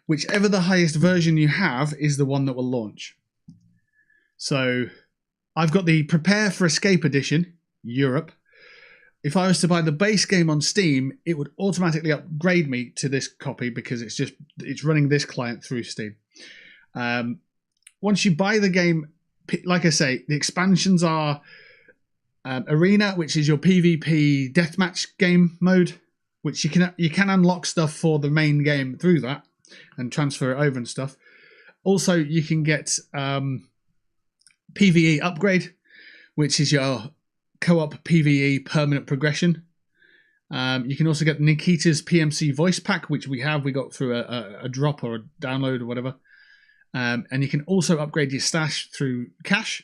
whichever the highest version you have is the one that will launch. So I've got the Prepare for Escape edition, Europe. If I was to buy the base game on Steam, it would automatically upgrade me to this copy because it's running this client through Steam. Once you buy the game, like I say, the expansions are Arena, which is your PvP deathmatch game mode, which you can unlock stuff for the main game through that and transfer it over and stuff. Also, you can get PvE Upgrade, which is your co-op PvE permanent progression. You can also get Nikita's PMC voice pack, which we got through a drop or a download or whatever. And you can also upgrade your stash through cash,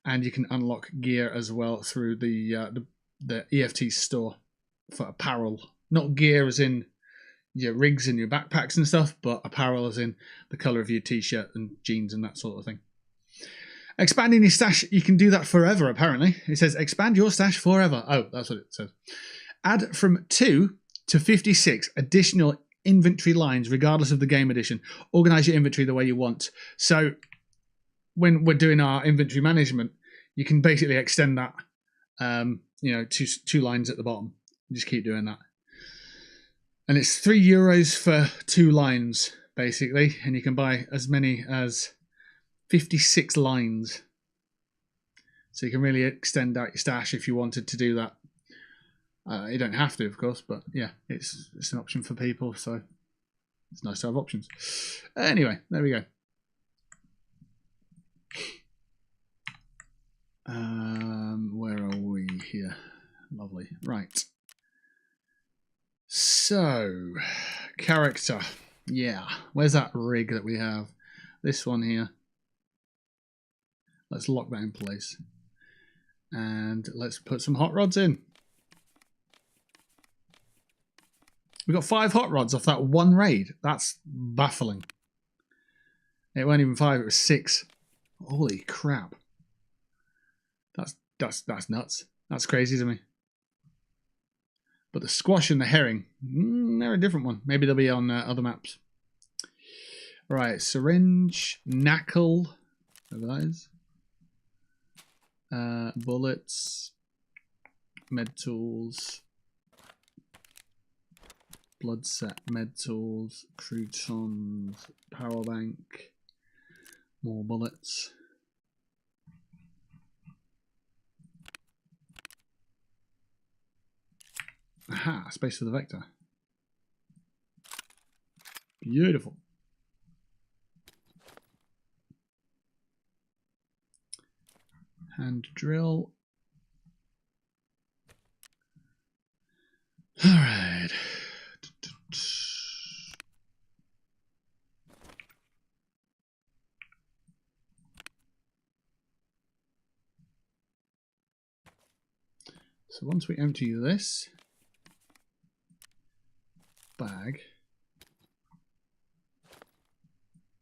and you can unlock gear as well through the EFT store for apparel. Not gear as in your rigs and your backpacks and stuff, but apparel as in the colour of your t-shirt and jeans and that sort of thing. Expanding your stash, you can do that forever, apparently. It says, expand your stash forever. Oh, that's what it says. Add from 2 to 56 additional inventory lines, regardless of the game edition. Organise your inventory the way you want. So when we're doing our inventory management, you can basically extend that You know, two lines at the bottom. Just keep doing that. And it's €3 for 2 lines, basically. And you can buy as many as 56 lines. So you can really extend out your stash if you wanted to do that. You don't have to, of course, but yeah, it's an option for people. So it's nice to have options. Anyway, there we go. Where are we here? Lovely. Right. So, character. Yeah. Where's that rig that we have? This one here. Let's lock that in place. And let's put some hot rods in. We got 5 hot rods off that one raid. That's baffling. It wasn't even 5, it was 6. Holy crap. That's nuts. That's crazy to me. But the squash and the herring, they're a different one. Maybe they'll be on other maps. Right, syringe, knackle, whatever that is. Bullets, med tools, blood set, med tools, croutons, power bank, more bullets. Aha, space for the vector. Beautiful. Hand drill. All right. So once we empty this bag,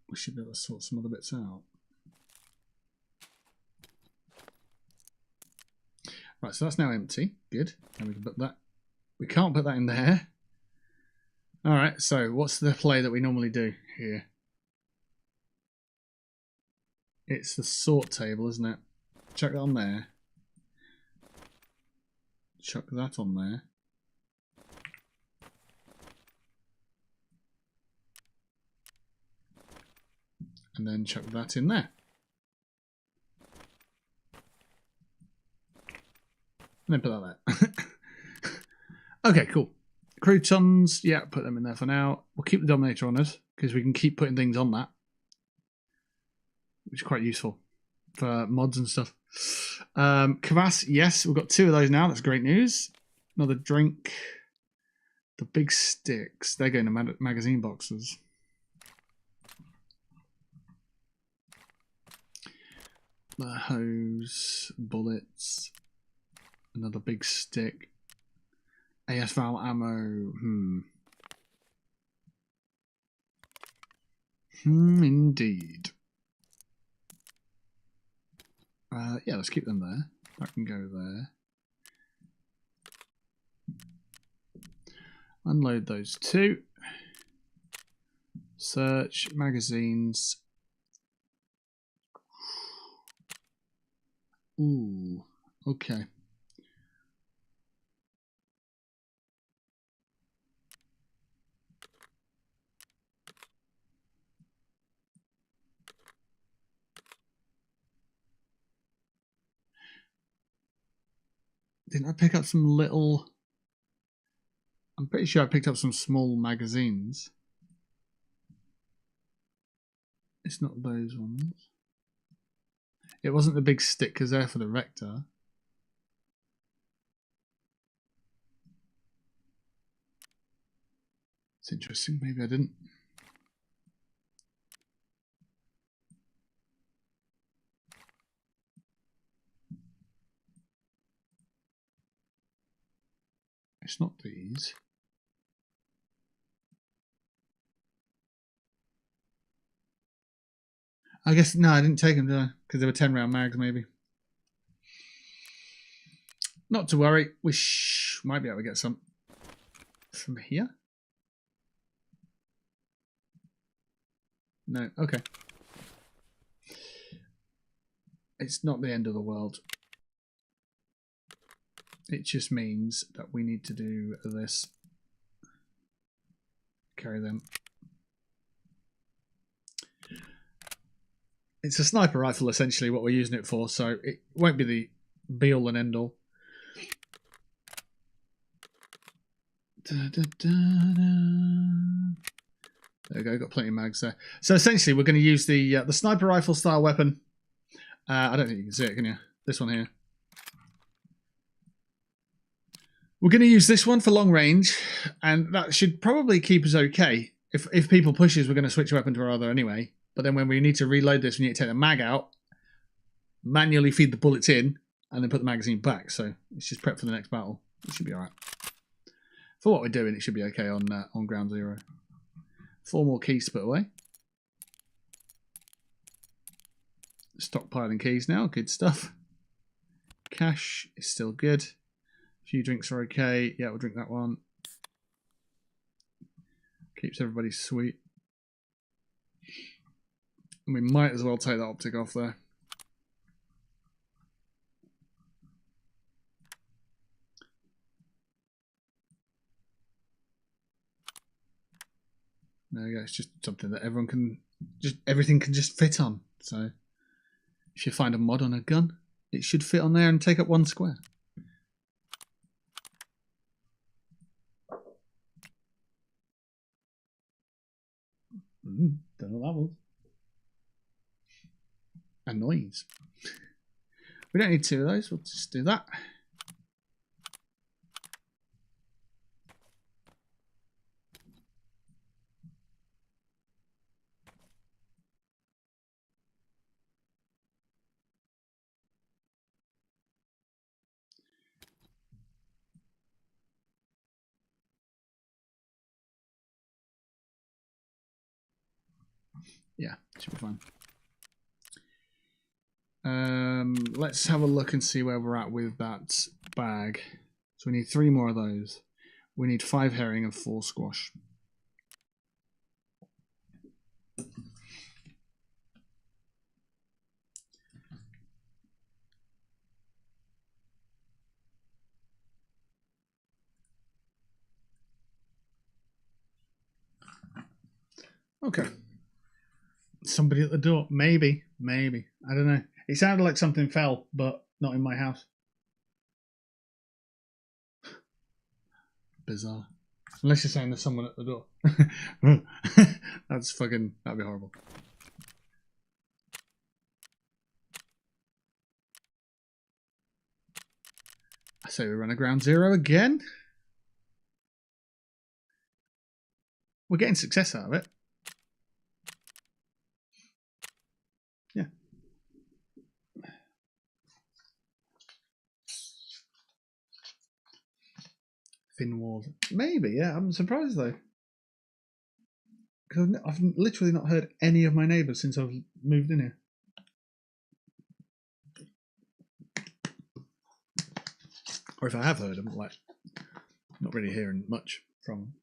we should be able to sort some other bits out. Right, so that's now empty. Good. And we can put that. We can't put that in there. All right, so what's the play that we normally do here? It's the sort table, isn't it? Chuck that on there. Chuck that on there. And then chuck that in there. And then put that there. Okay, cool. Croutons, yeah, put them in there for now. We'll keep the Dominator on us, because we can keep putting things on that. Which is quite useful for mods and stuff. Kvass, yes, we've got 2 of those now. That's great news. Another drink. The big sticks. They're going to magazine boxes. The hose, bullets, another big stick, AS Val ammo. Indeed. Yeah, let's keep them there. That can go there. Unload those 2. Search magazines. Ooh, okay. Didn't I pick up some little... I'm pretty sure I picked up some small magazines. It's not those ones. It wasn't the big stick because they're for the Vector. It's interesting. Maybe I didn't. It's not these. I guess, no, I didn't take them, did I? Because they were 10-round mags, maybe. Not to worry. We might be able to get some from here. No, okay. It's not the end of the world. It just means that we need to do this. Carry them. It's a sniper rifle, essentially, what we're using it for, so it won't be the be-all and end-all. There we go, got plenty of mags there. So essentially, we're going to use the sniper rifle style weapon. I don't think you can see it, can you? This one here. We're going to use this one for long range, and that should probably keep us okay. If people push us, we're going to switch weapon to our other anyway. But then when we need to reload this, we need to take the mag out, manually feed the bullets in, and then put the magazine back. So it's just prep for the next battle. It should be all right. For what we're doing, it should be okay on ground zero. 4 more keys to put away. Stockpiling keys now, good stuff. Cash is still good. A few drinks are okay. Yeah, we'll drink that one. Keeps everybody sweet. We might as well take that optic off there. There we go. It's just something that everyone can, everything can just fit on. So if you find a mod on a gun, it should fit on there and take up 1 square. Don't know what that was. A noise. We don't need 2 of those. We'll just do that. Yeah, should be fine. Let's have a look and see where we're at with that bag. So we need 3 more of those. We need 5 herring and 4 squash. Okay. Somebody at the door. Maybe. I don't know. It sounded like something fell, but not in my house. Bizarre. Unless you're saying there's someone at the door. That's fucking... That'd be horrible. I say we run a ground zero again. We're getting success out of it. Yeah. Thin walls. Maybe, yeah. I'm surprised though. Because I've literally not heard any of my neighbours since I've moved in here. Or if I have heard them, like, not really hearing much from them.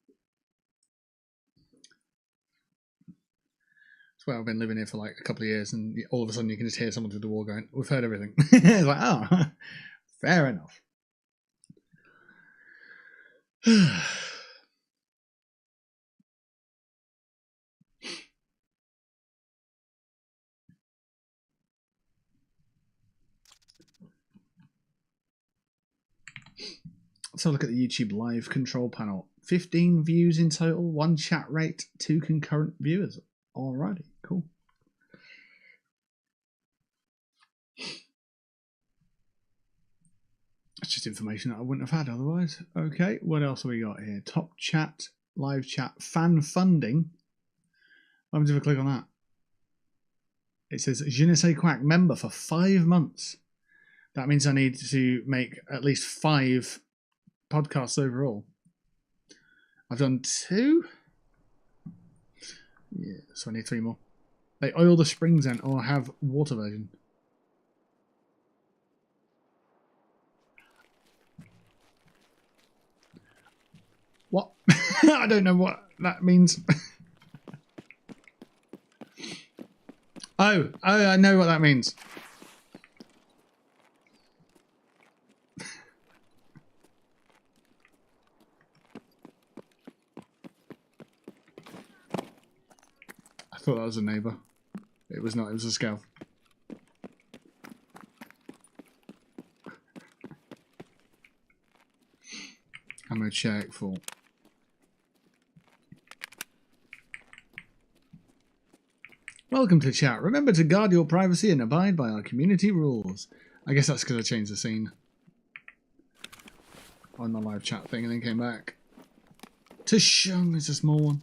It's where I've been living here for like a couple of years, and all of a sudden you can just hear someone through the wall going, "We've heard everything." It's like, oh, fair enough. Let's have a look at the YouTube live control panel. 15 views in total, 1 chat rate, 2 concurrent viewers. Alrighty, cool. That's just information that I wouldn't have had otherwise. Okay, what else have we got here? Top chat, live chat, fan funding. What happens if I click on that? It says Je ne sais quack member for 5 months. That means I need to make at least 5 podcasts overall. I've done 2. Yeah, so I need 3 more. They oil the springs in or have water version. What? I don't know what that means. Oh, I know what that means. thought that was a neighbour. It was not, it was a scav. Ammo check, full. Welcome to chat. Remember to guard your privacy and abide by our community rules. I guess that's because I changed the scene on the live chat thing and then came back. Tashung is a small one.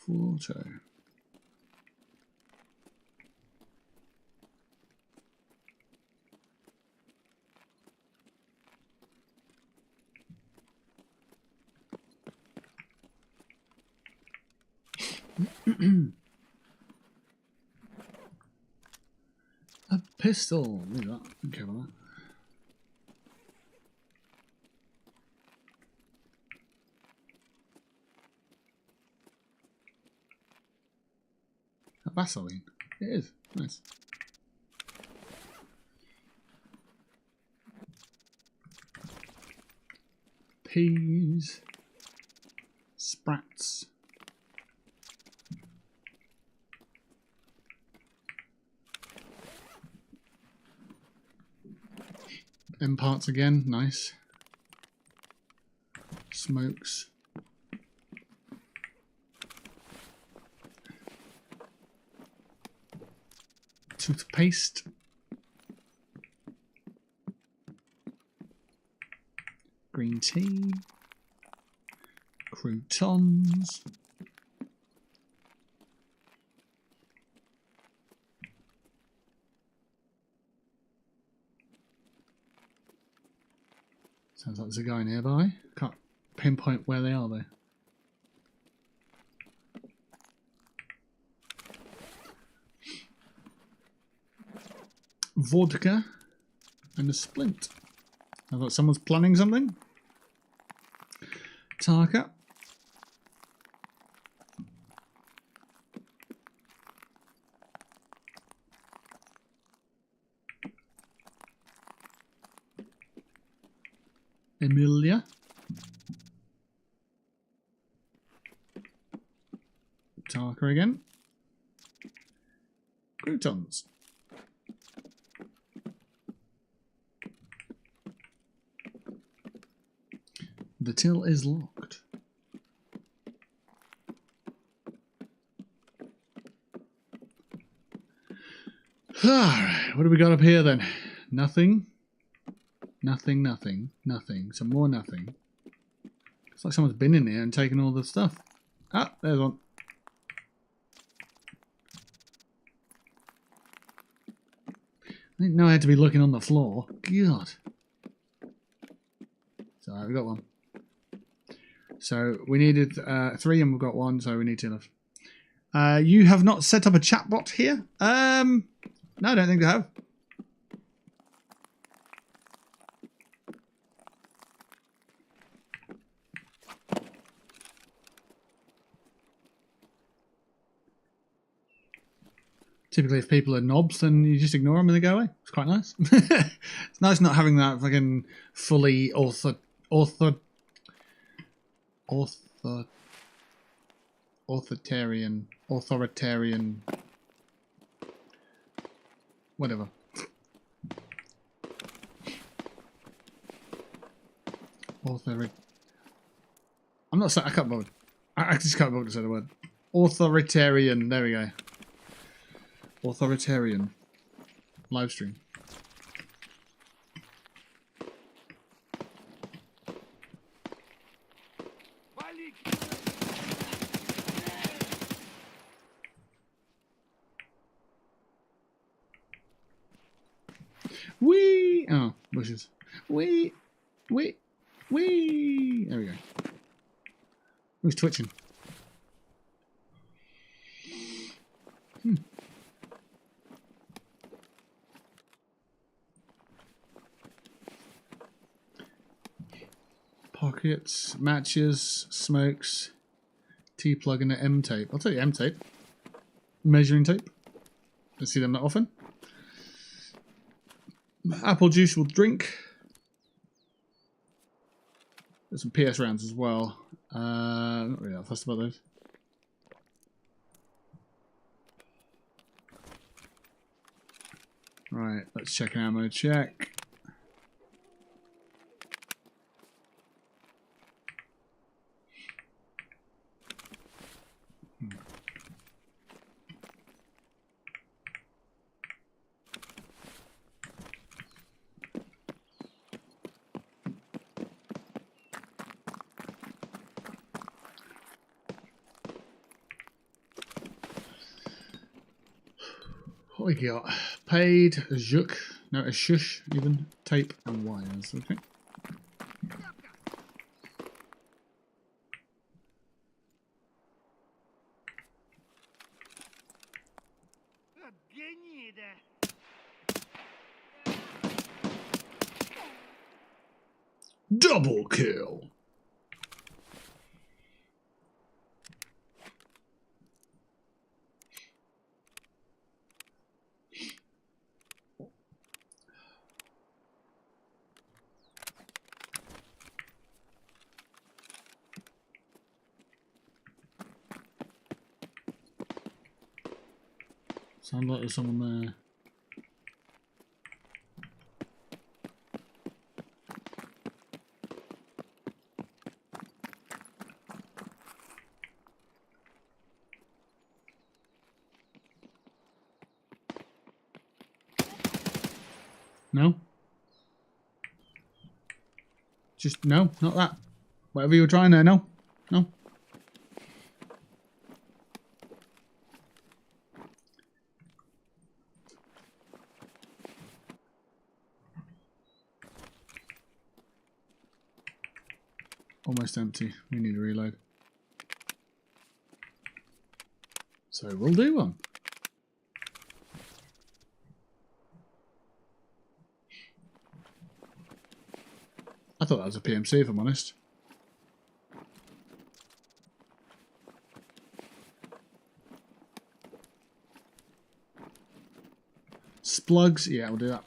Photo. A pistol. Look at that. Okay, well, a Vaseline. It is. Nice. Peas. Sprats. M parts again, nice. Smokes. Toothpaste. Green tea. Croutons. Sounds like there's a guy nearby. Can't pinpoint where they are though. Vodka and a splint. I thought someone's planning something. Tarka. Emilia. Tarka again. Croutons. The till is locked. Alright, what do we got up here then? Nothing. Nothing, nothing, nothing. Some more nothing. It's like someone's been in here and taken all the stuff. Ah, there's one. I didn't know I had to be looking on the floor. God. So we got one. So we needed 3 and we've got 1, so we need 2 left. You have not set up a chatbot here? No, I don't think I have. Typically, if people are knobs, then you just ignore them and they go away. It's quite nice. It's nice not having that fucking fully authoritarian, whatever. I'm not saying, I can't bother. I just can't bother to say the word. Authoritarian, there we go. Authoritarian. Live stream. Wee! Oh, bushes. Wee! Wee! Wee! There we go. Who's twitching? Pockets, matches, smokes, T-plug and an M-tape. I'll tell you M-tape. measuring tape. I see them that often. Apple juice will drink. There's some PS rounds as well. Not really that fussed about those. Right, let's check an ammo check. What we got? Paid, a juk, no, a shush, even, tape and wires, okay. Double kill! Sounds like there's someone there. No? Just, no, not that. Whatever you were trying there, no. No. Almost empty. We need to reload. So we'll do one. I thought that was a PMC, if I'm honest. Splugs, yeah, we'll do that.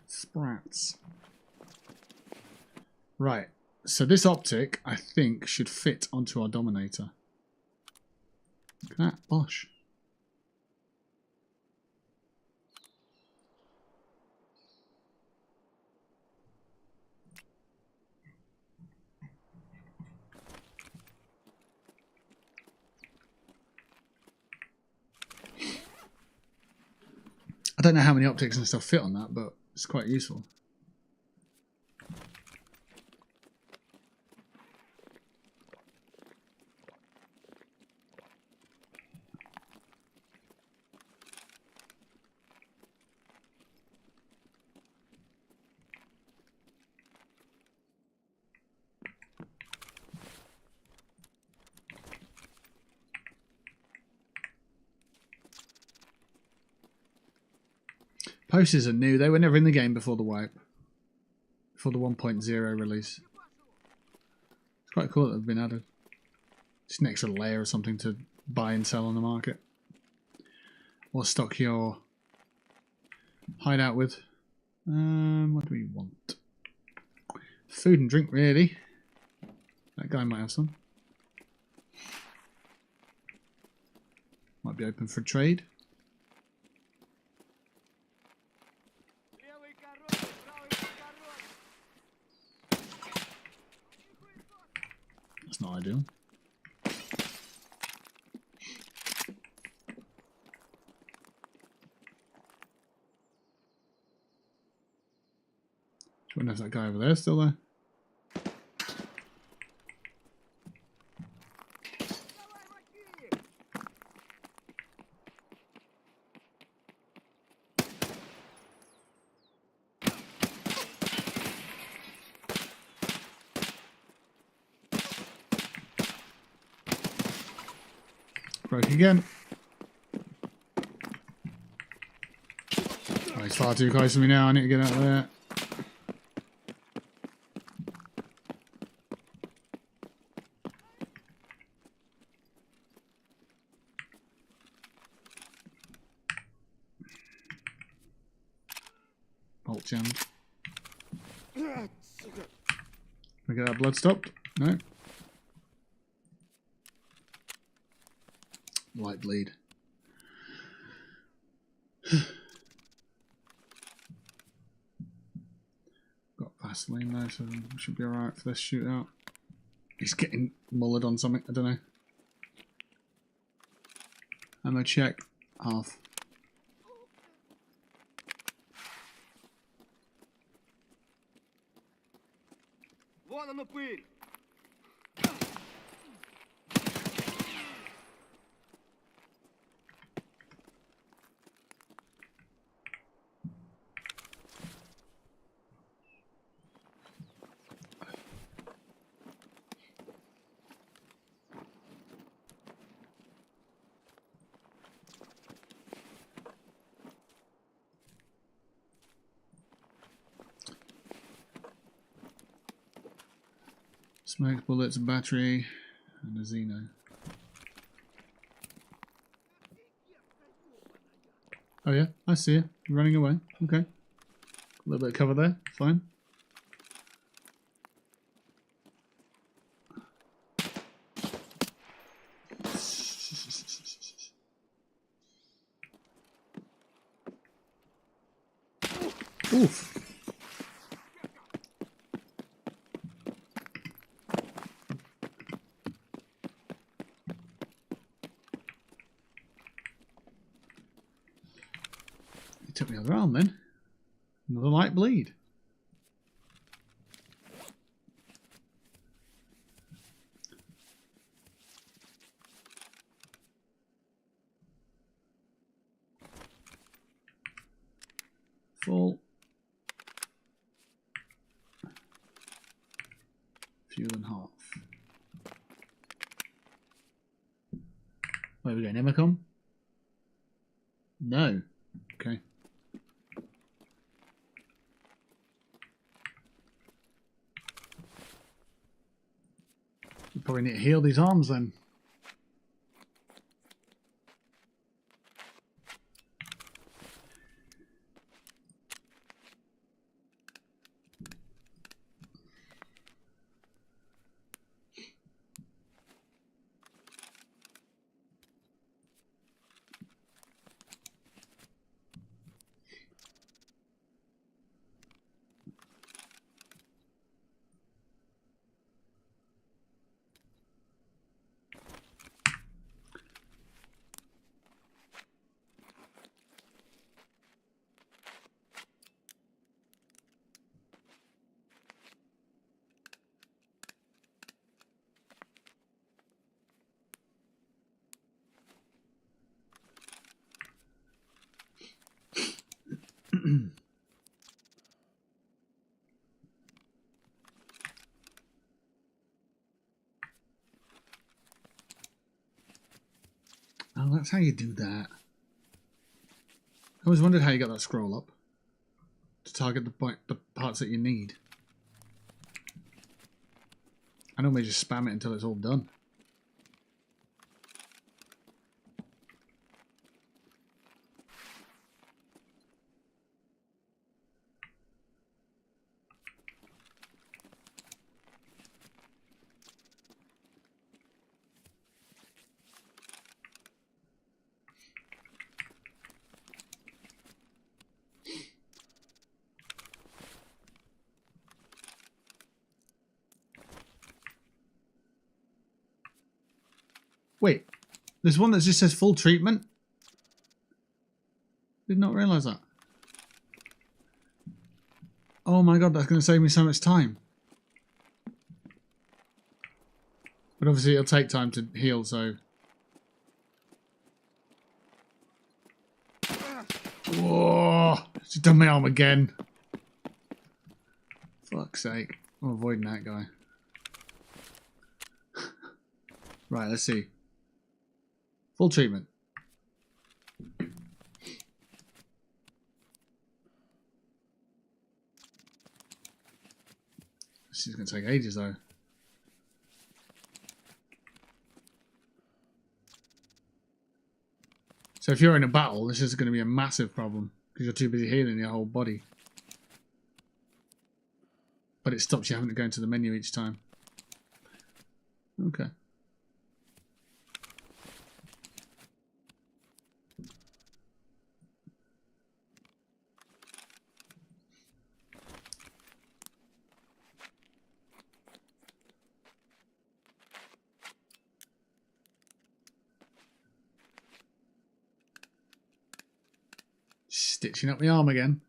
Sprats. Right, so this optic, I think, should fit onto our Dominator. Look at that, bosh. I don't know how many optics and stuff fit on that, but it's quite useful. Posters are new. They were never in the game before the wipe. Before the 1.0 release. It's quite cool that they've been added. Just an extra layer or something to buy and sell on the market. Or stock your hideout with. What do we want? Food and drink, really. That guy might have some. Might be open for trade. That's not ideal. Just wonder if that guy over there is still there. Broke again. far too close to me now. I need to get out of there. Bolt jammed. Can I get that blood stopped? No. Light bleed. Got Vaseline though, so we should be alright for this shootout. He's getting mullered on something, I don't know. Ammo check, half. Вон оно пыль! Smoke, bullets, a battery, and a Xeno. Oh yeah, I see you. You're running away. Okay. A little bit of cover there. Fine. Oof. He took the other arm then. Another light bleed. Full. Fuel and half. Where are we going? Emacom? No. Okay. We probably need to heal these arms then. Oh, that's how you do that. I always wondered how you got that scroll up to target the parts that you need. I normally just spam it until it's all done. Wait, there's one that just says full treatment? Did not realise that. Oh my god, that's going to save me so much time. But obviously it'll take time to heal, so... Whoa! She's done my arm again. Fuck's sake. I'm avoiding that guy. Right, let's see. Full treatment. This is going to take ages though. So if you're in a battle, this is going to be a massive problem because you're too busy healing your whole body. But it stops you having to go into the menu each time. Okay. Stitching up my arm again.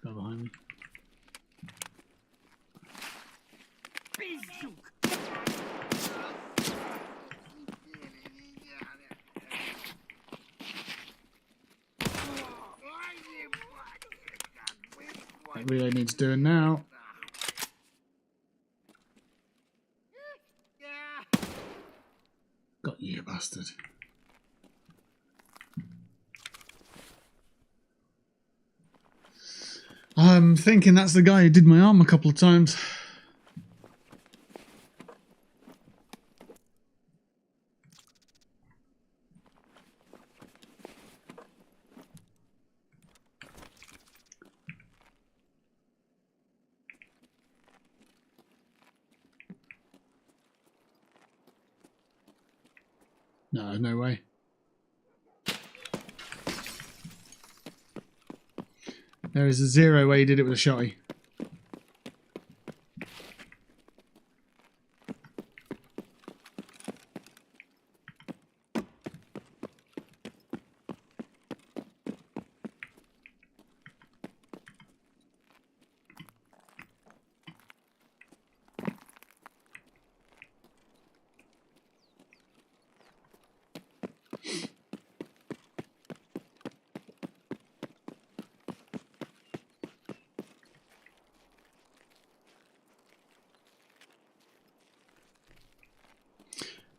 Let's go behind me. That relay needs doing now. Got you, bastard. I'm thinking that's the guy who did my arm a couple of times. No, no way. There is a zero way he did it with a shotty.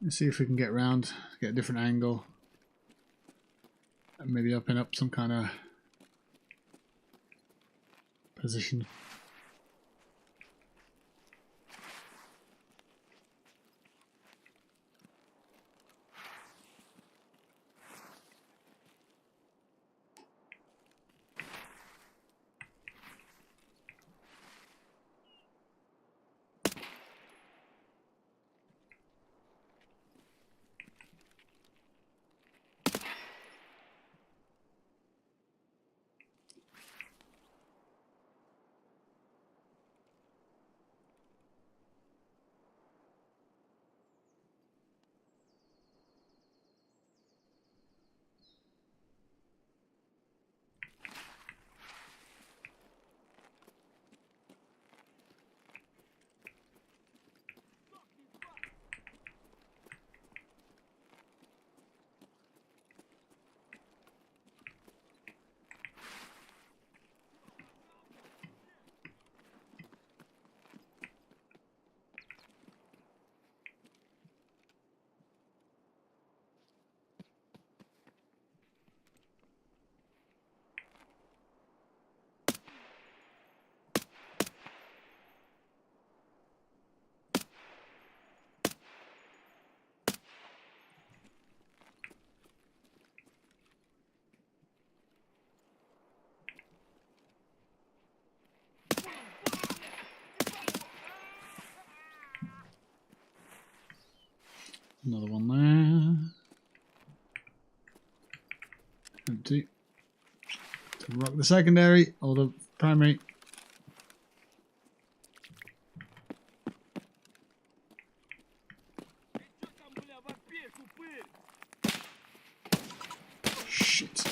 Let's see if we can get around, get a different angle, and maybe open up some kind of position. Another one there. Empty. To rock the secondary or the primary. Shit.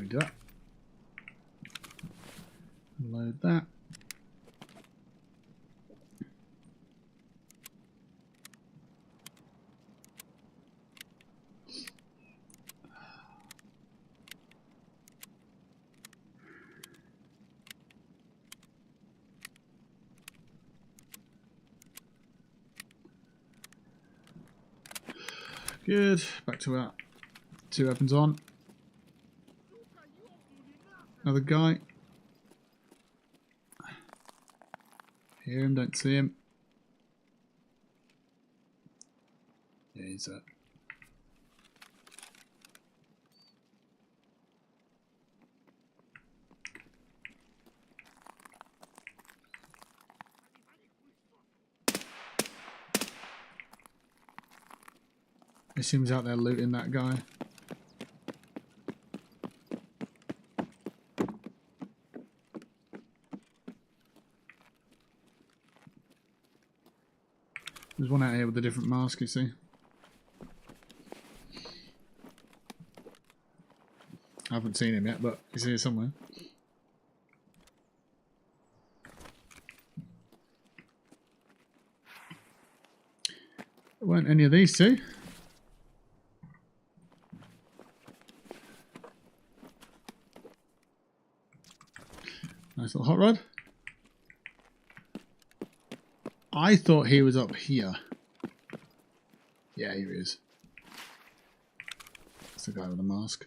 There we do it. Load that. Good. Back to that. 2 weapons on. Another guy. Hear him, don't see him. Yeah, he's up. He seems out there looting that guy. There's one out here with a different mask, you see. I haven't seen him yet, but he's here somewhere. There weren't any of these two. Nice little hot rod. I thought he was up here. Yeah, here he is. That's the guy with the mask.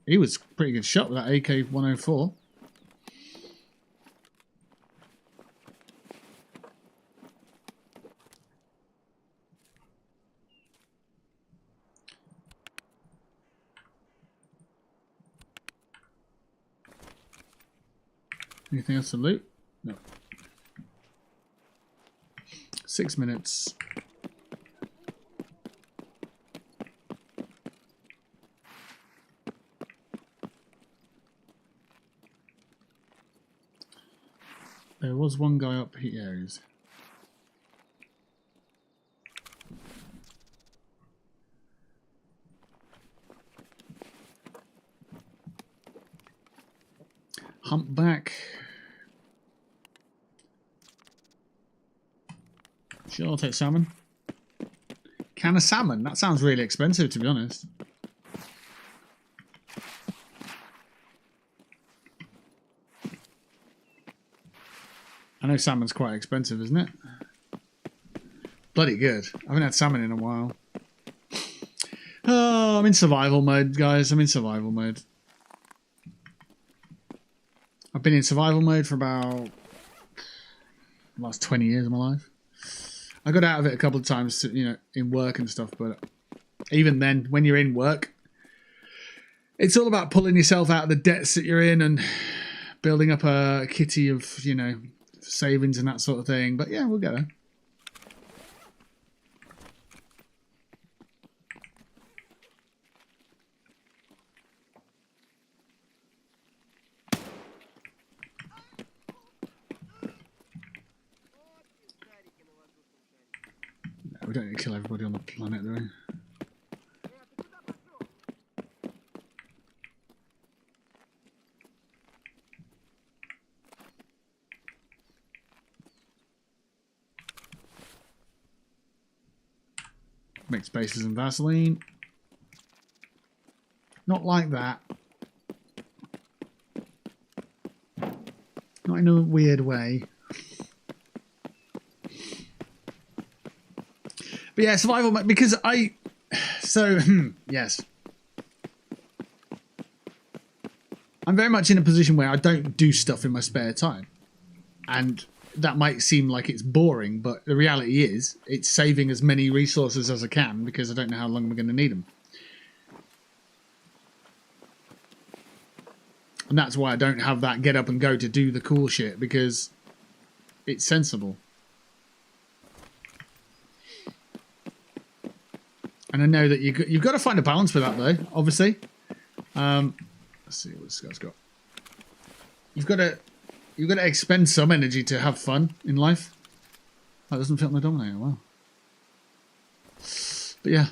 He was a pretty good shot with that AK-104. Anything else to loot? No. 6 minutes. There was one guy up here. Yeah, he is. Humpback. Sure, I'll take salmon. Can of salmon? That sounds really expensive, to be honest. I know salmon's quite expensive, isn't it? Bloody good. I haven't had salmon in a while. Oh, I'm in survival mode, guys. I'm in survival mode. I've been in survival mode for about the last 20 years of my life. I got out of it a couple of times, you know, in work and stuff, but even then, when you're in work, it's all about pulling yourself out of the debts that you're in and building up a kitty of, you know, savings and that sort of thing. But yeah, we'll get there. We don't need to kill everybody on the planet, do we? Mixed bases and Vaseline. Not like that. Not in a weird way. But yeah, survival mode, because yes. I'm very much in a position where I don't do stuff in my spare time. And that might seem like it's boring, but the reality is it's saving as many resources as I can because I don't know how long we're going to need them. And that's why I don't have that get up and go to do the cool shit, because it's sensible. And I know that you've got to find a balance with that, though, obviously. Let's see what this guy's got. You've got to expend some energy to have fun in life. That doesn't fit on the Dominator, wow. But yeah.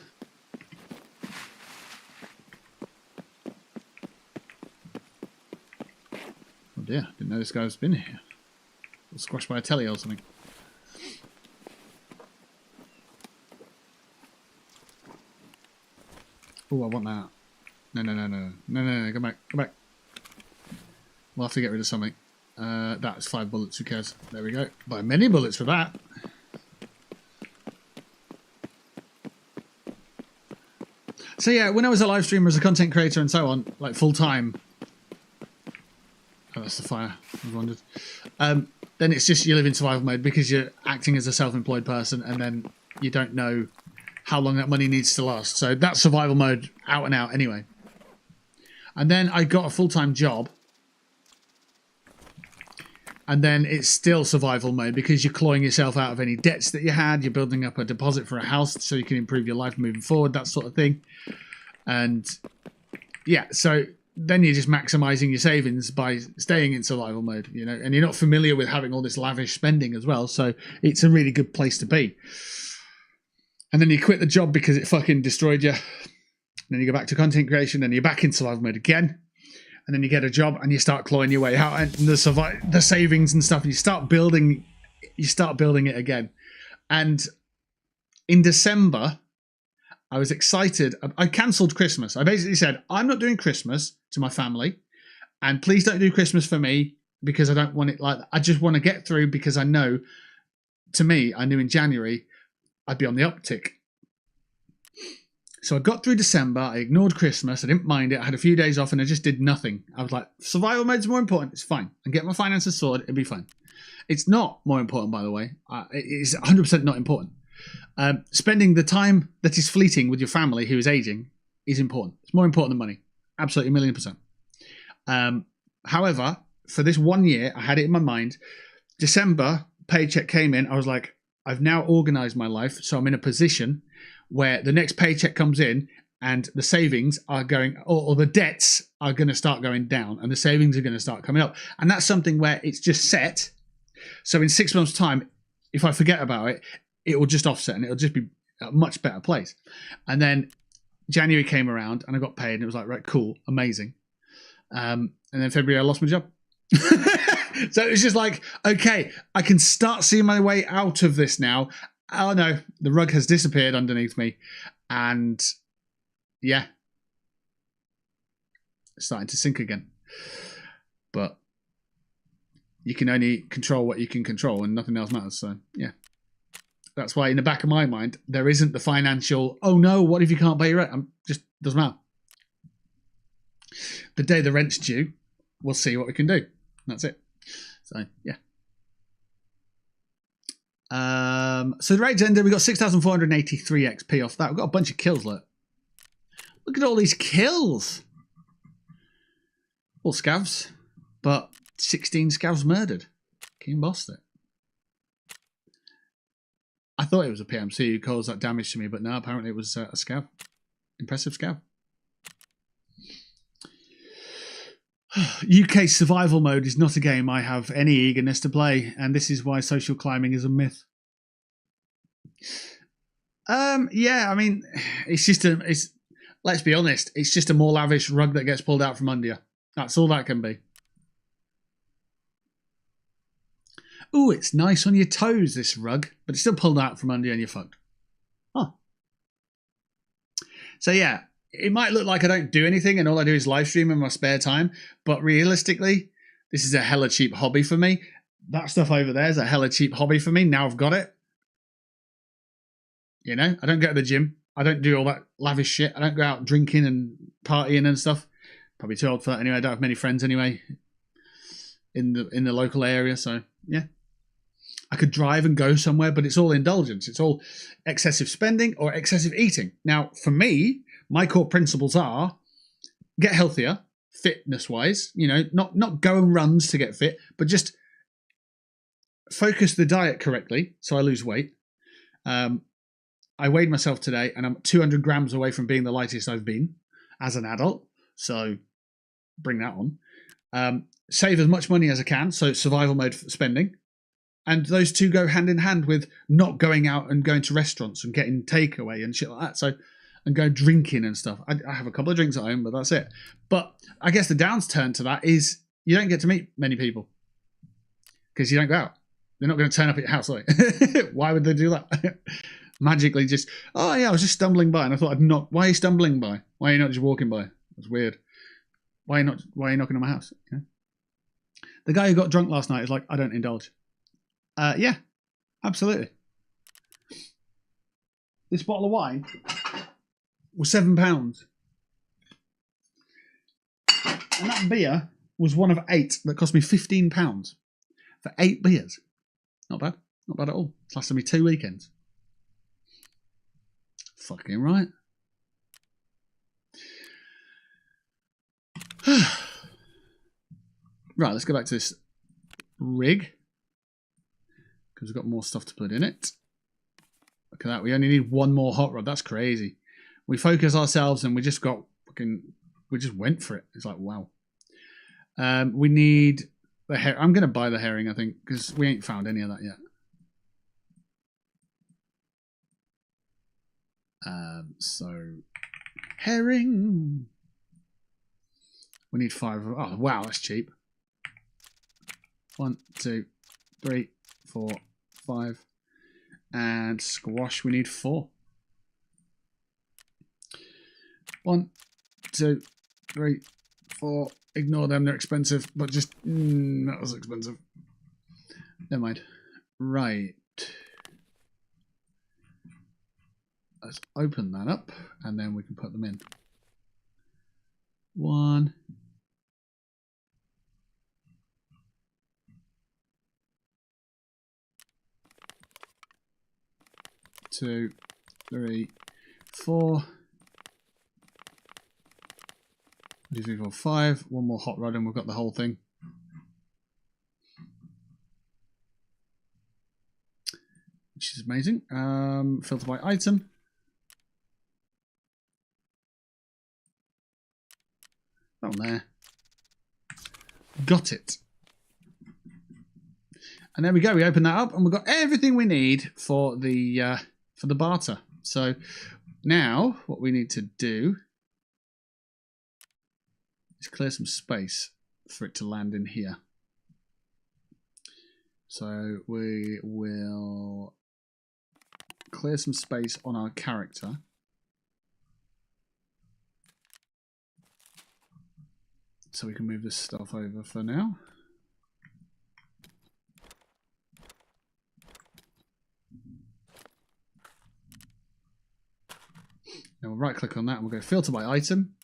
dear, didn't know this guy's been here. Squashed by a telly or something. Oh, I want that. No, come back. We'll have to get rid of something. That's 5 bullets, who cares? There we go. Buy many bullets for that. So yeah, when I was a live streamer as a content creator and so on, like full time. Oh, that's the fire. I wondered. Then it's just you live in survival mode because you're acting as a self-employed person, and then you don't know how long that money needs to last. So that's survival mode out and out anyway. And then I got a full-time job, and then it's still survival mode because you're clawing yourself out of any debts that you had. You're building up a deposit for a house so you can improve your life moving forward, that sort of thing. And yeah, so then you're just maximizing your savings by staying in survival mode, you know, and you're not familiar with having all this lavish spending as well. So it's a really good place to be. And then you quit the job because it fucking destroyed you. Then you go back to content creation and you're back in survival mode again. And then you get a job and you start clawing your way out and the savings and stuff. And you start building it again. And in December, I was excited. I cancelled Christmas. I basically said, I'm not doing Christmas to my family. And please don't do Christmas for me because I don't want it like that. I just want to get through because I know, I knew in January I'd be on the uptick. So I got through December. I ignored Christmas. I didn't mind it. I had a few days off and I just did nothing. I was like, survival mode's more important. It's fine. And get my finances sorted. It'll be fine. It's not more important, by the way. It's 100% not important. Spending the time that is fleeting with your family who is aging is important. It's more important than money. Absolutely, 1,000,000%. However, for this 1 year, I had it in my mind. December, paycheck came in. I was like, I've now organized my life. So I'm in a position where the next paycheck comes in and the savings are going, or the debts are going to start going down and the savings are going to start coming up. And that's something where it's just set. So in 6 months' time, if I forget about it, it will just offset and it'll just be a much better place. And then January came around and I got paid and it was like, right, cool, amazing. And then February, I lost my job. So it was just like, okay, I can start seeing my way out of this now. Oh no, the rug has disappeared underneath me. And yeah, it's starting to sink again. But you can only control what you can control and nothing else matters. So yeah. That's why in the back of my mind, there isn't the financial, oh no, what if you can't pay your rent? Just doesn't matter. The day the rent's due, we'll see what we can do. That's it. So, yeah. So the raid's ended. We got 6,483 XP off that. We've got a bunch of kills, look. Look at all these kills. All scavs, but 16 scavs murdered. King bossed it. I thought it was a PMC who caused that damage to me, but no, apparently it was a scav. Impressive scav. UK survival mode is not a game I have any eagerness to play, and this is why social climbing is a myth. Yeah, I mean, let's be honest, it's just a more lavish rug that gets pulled out from under you. That's all that can be. Ooh, it's nice on your toes, this rug, but it's still pulled out from under you and you're fucked. Huh. So yeah, it might look like I don't do anything and all I do is live stream in my spare time, but realistically, this is a hella cheap hobby for me. That stuff over there is a hella cheap hobby for me. Now I've got it. You know, I don't go to the gym. I don't do all that lavish shit. I don't go out drinking and partying and stuff. Probably too old for that anyway. I don't have many friends anyway in the local area. So yeah, I could drive and go somewhere, but it's all indulgence. It's all excessive spending or excessive eating. Now, for me, my core principles are get healthier, fitness-wise. You know, not go on runs to get fit, but just focus the diet correctly so I lose weight. I weighed myself today and I'm 200 grams away from being the lightest I've been as an adult. So bring that on. Save as much money as I can. So survival mode spending. And those two go hand in hand with not going out and going to restaurants and getting takeaway and shit like that. So, and go drinking and stuff. I have a couple of drinks at home, but that's it. But I guess the downturn to that is you don't get to meet many people because you don't go out. They're not going to turn up at your house, are they? Why would they do that? Magically just, oh yeah, I was just stumbling by and I thought I'd knock. Why are you stumbling by? Why are you not just walking by? That's weird. Why are you knocking on my house? Okay. The guy who got drunk last night is like, I don't indulge. Yeah, absolutely. This bottle of wine was £7. And that beer was one of 8 that cost me £15 for 8 beers. Not bad. Not bad at all. It's lasted me 2 weekends. Fucking right. Right, let's go back to this rig. Because we've got more stuff to put in it. Look at that. We only need 1 more hot rod. That's crazy. We focus ourselves and we just got fucking... We just went for it. It's like, wow. We need the herring. I'm going to buy the herring, I think, because we ain't found any of that yet. So, herring. We need 5. Oh, wow, that's cheap. 1, 2, 3, 4, 5. And squash, we need 4. 1, 2, 3, 4. Ignore them, they're expensive, but just not as expensive. Never mind. Right. Let's open that up and then we can put them in. 1. 2, 3, 4. 2, 3, 4, 5. 1 more hot rod and we've got the whole thing. Which is amazing. Filter by item. On there. Got it. And there we go. We open that up and we've got everything we need for the barter. So now what we need to do is clear some space for it to land in here. So we will clear some space on our character. So we can move this stuff over for now. Now we'll right click on that and we'll go filter by item.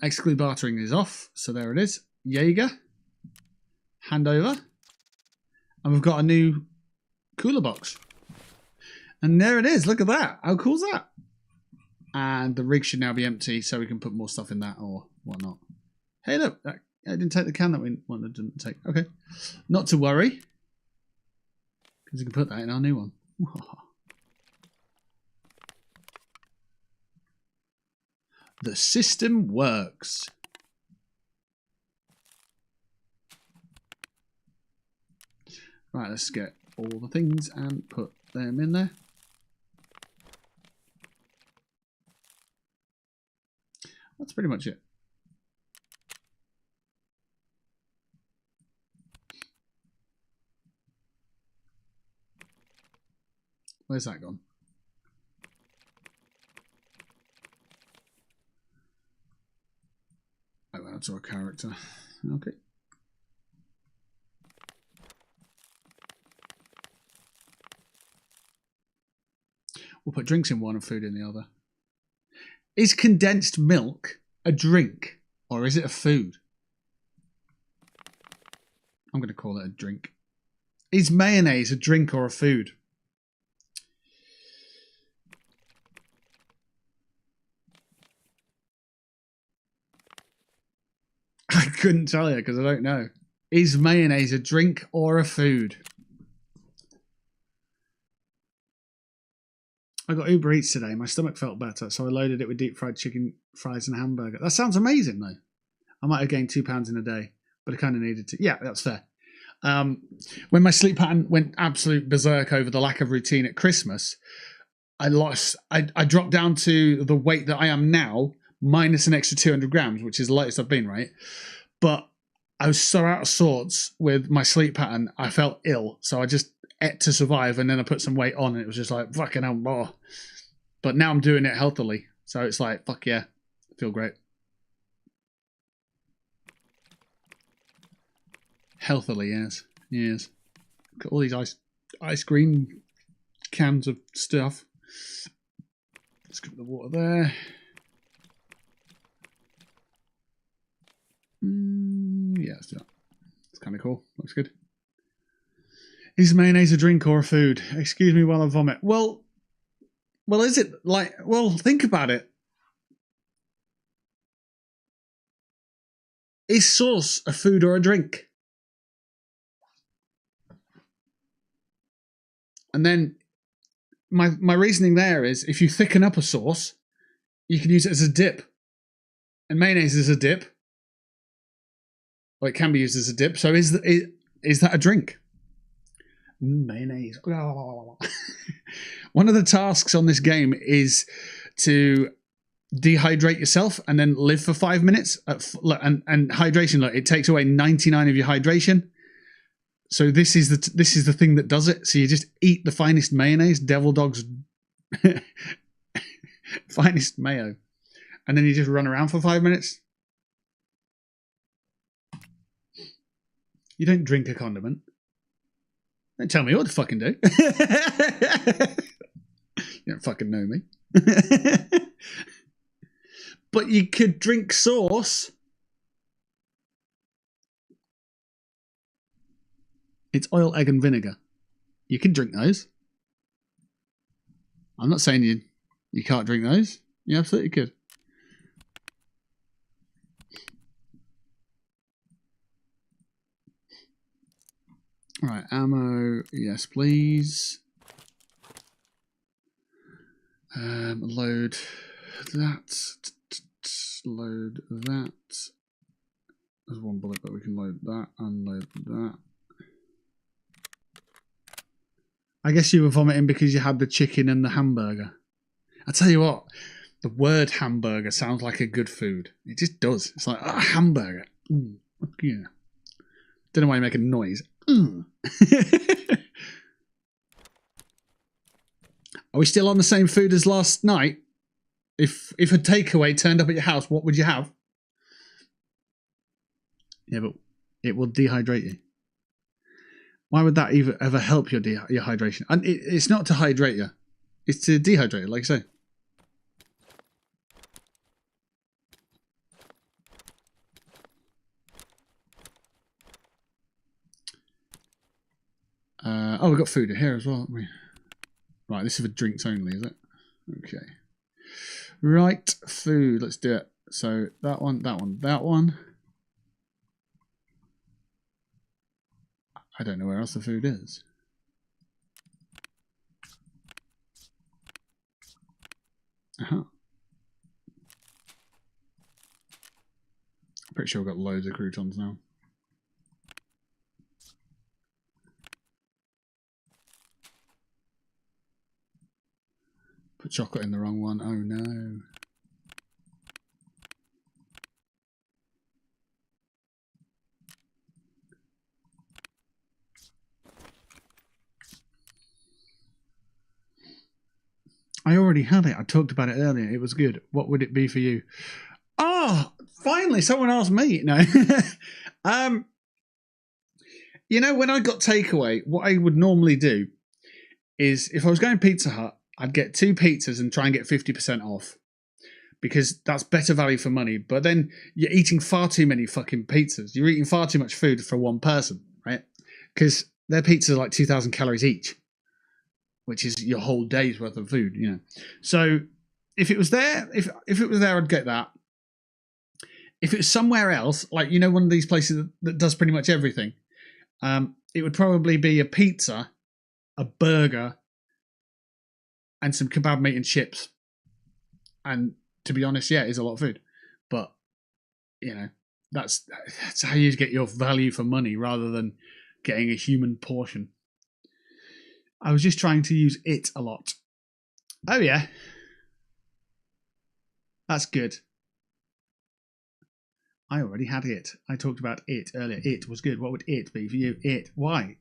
Exclude bartering is off. So there it is. Jaeger. Hand over. And we've got a new cooler box. And there it is. Look at that. How cool is that? And the rig should now be empty so we can put more stuff in that or whatnot. Hey, look. I didn't take the can that we wanted to take. Okay. Not to worry. Because we can put that in our new one. The system works. Right, let's get all the things and put them in there. That's pretty much it. Where's that gone? Oh, that's our character. Okay. We'll put drinks in one and food in the other. Is condensed milk a drink or is it a food? I'm going to call it a drink. Is mayonnaise a drink or a food? I couldn't tell you because I don't know. Is mayonnaise a drink or a food? I got Uber Eats today. My stomach felt better, so I loaded it with deep fried chicken, fries and hamburger. That sounds amazing, though. I might have gained 2 pounds in a day, but I kind of needed to. Yeah, that's fair. When my sleep pattern went absolute berserk over the lack of routine at Christmas, I dropped down to the weight that I am now minus an extra 200 grams, which is the lightest I've been, right? But I was so out of sorts with my sleep pattern, I felt ill. So I just ate to survive, and then I put some weight on, and it was just like, fucking hell, more. But now I'm doing it healthily. So it's like, fuck yeah, I feel great. Healthily, yes. Yes. Got all these ice cream cans of stuff. Let's get the water there. Yeah, let's do that. It's kind of cool. Looks good. Is mayonnaise a drink or a food? Excuse me while I vomit. Well, is it like... Well, think about it. Is sauce a food or a drink? And then my reasoning there is, if you thicken up a sauce, you can use it as a dip. And mayonnaise is a dip. Well, it can be used as a dip. So is that a drink? Mayonnaise. One of the tasks on this game is to dehydrate yourself and then live for 5 minutes. And hydration, look, it takes away 99 of your hydration. So this is the thing that does it. So you just eat the finest mayonnaise, Devil Dog's finest mayo, and then you just run around for 5 minutes. You don't drink a condiment. Don't tell me what to fucking do. You don't fucking know me. But you could drink sauce. It's oil, egg, and vinegar. You can drink those. I'm not saying you can't drink those. You absolutely could. All right, ammo. Yes, please. Load that. Load that. There's one bullet, but we can load that. Unload that. I guess you were vomiting because you had the chicken and the hamburger. I tell you what, the word hamburger sounds like a good food. It just does. It's like, hamburger. Yeah. Don't know why you make a noise. Are we still on the same food as last night? If a takeaway turned up at your house, what would you have? Yeah, but it will dehydrate you. Why would that ever help your hydration? And it's not to hydrate you. It's to dehydrate you, like I say. We've got food here as well, haven't we? Right, this is for drinks only, is it? Okay. Right, food. Let's do it. So that one, that one, that one. I don't know where else the food is. I'm pretty sure we've got loads of croutons now. Put chocolate in the wrong one. Oh no. I already had it. I talked about it earlier. It was good. What would it be for you? Oh, finally, someone asked me. No. You know, when I got takeaway, what I would normally do is, if I was going Pizza Hut, I'd get 2 pizzas and try and get 50% off, because that's better value for money. But then you're eating far too many fucking pizzas. You're eating far too much food for one person, right? Because their pizzas are like 2,000 calories each, which is your whole day's worth of food, you know. So if it was there, if it was there, I'd get that. If it was somewhere else, like, you know, one of these places that does pretty much everything, it would probably be a pizza, a burger, and some kebab meat and chips. And to be honest, yeah, it is a lot of food. But, you know, that's how you get your value for money, rather than getting a human portion. I was just trying to use it a lot. Oh, yeah. That's good. I already had it. I talked about it earlier. It was good. What would it be for you? It. Why?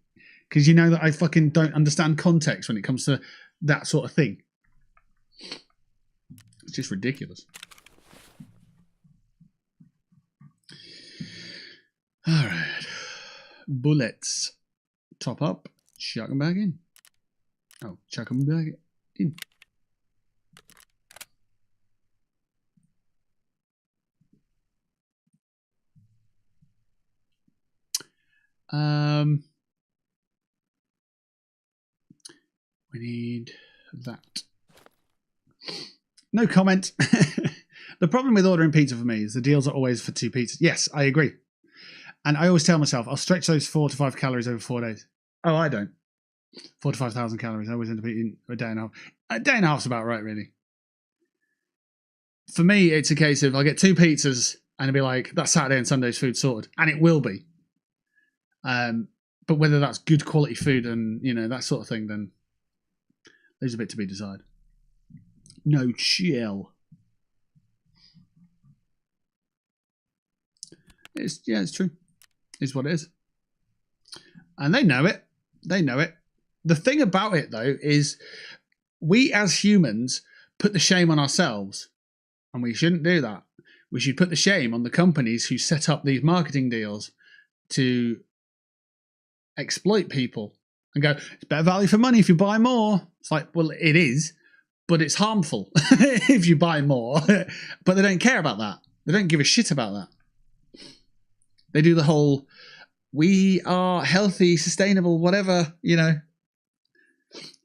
Because you know that I fucking don't understand context when it comes to that sort of thing. It's just ridiculous. All right. Bullets. Top up. Chuck them back in. Oh, chuck them back in. We need that. No comment. The problem with ordering pizza for me is the deals are always for 2 pizzas. Yes, I agree. And I always tell myself, I'll stretch those 4 to 5 calories over 4 days. Oh, I don't. 4 to 5,000 calories. I always end up eating a day and a half. A day and a half's about right, really. For me, it's a case of I get 2 pizzas and it'll be like, that's Saturday and Sunday's food sorted. And it will be. But whether that's good quality food and, you know, that sort of thing, then there's a bit to be decided. No chill. It's true. It's what it is. And they know it. They know it. The thing about it, though, is we as humans put the shame on ourselves. And we shouldn't do that. We should put the shame on the companies who set up these marketing deals to exploit people and go, it's better value for money if you buy more. It's like, well, it is, but it's harmful if you buy more. But they don't care about that. They don't give a shit about that. They do the whole, we are healthy, sustainable, whatever, you know.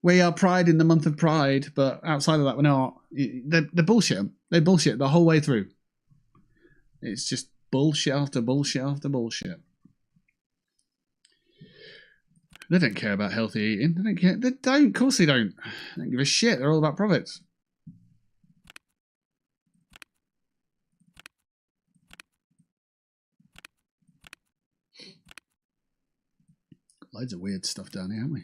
We are pride in the month of pride, but outside of that, we're not. They're bullshit. They bullshit the whole way through. It's just bullshit after bullshit after bullshit. They don't care about healthy eating. They don't care. They don't. Of course they don't. They don't give a shit. They're all about profits. Loads of weird stuff down here, haven't we?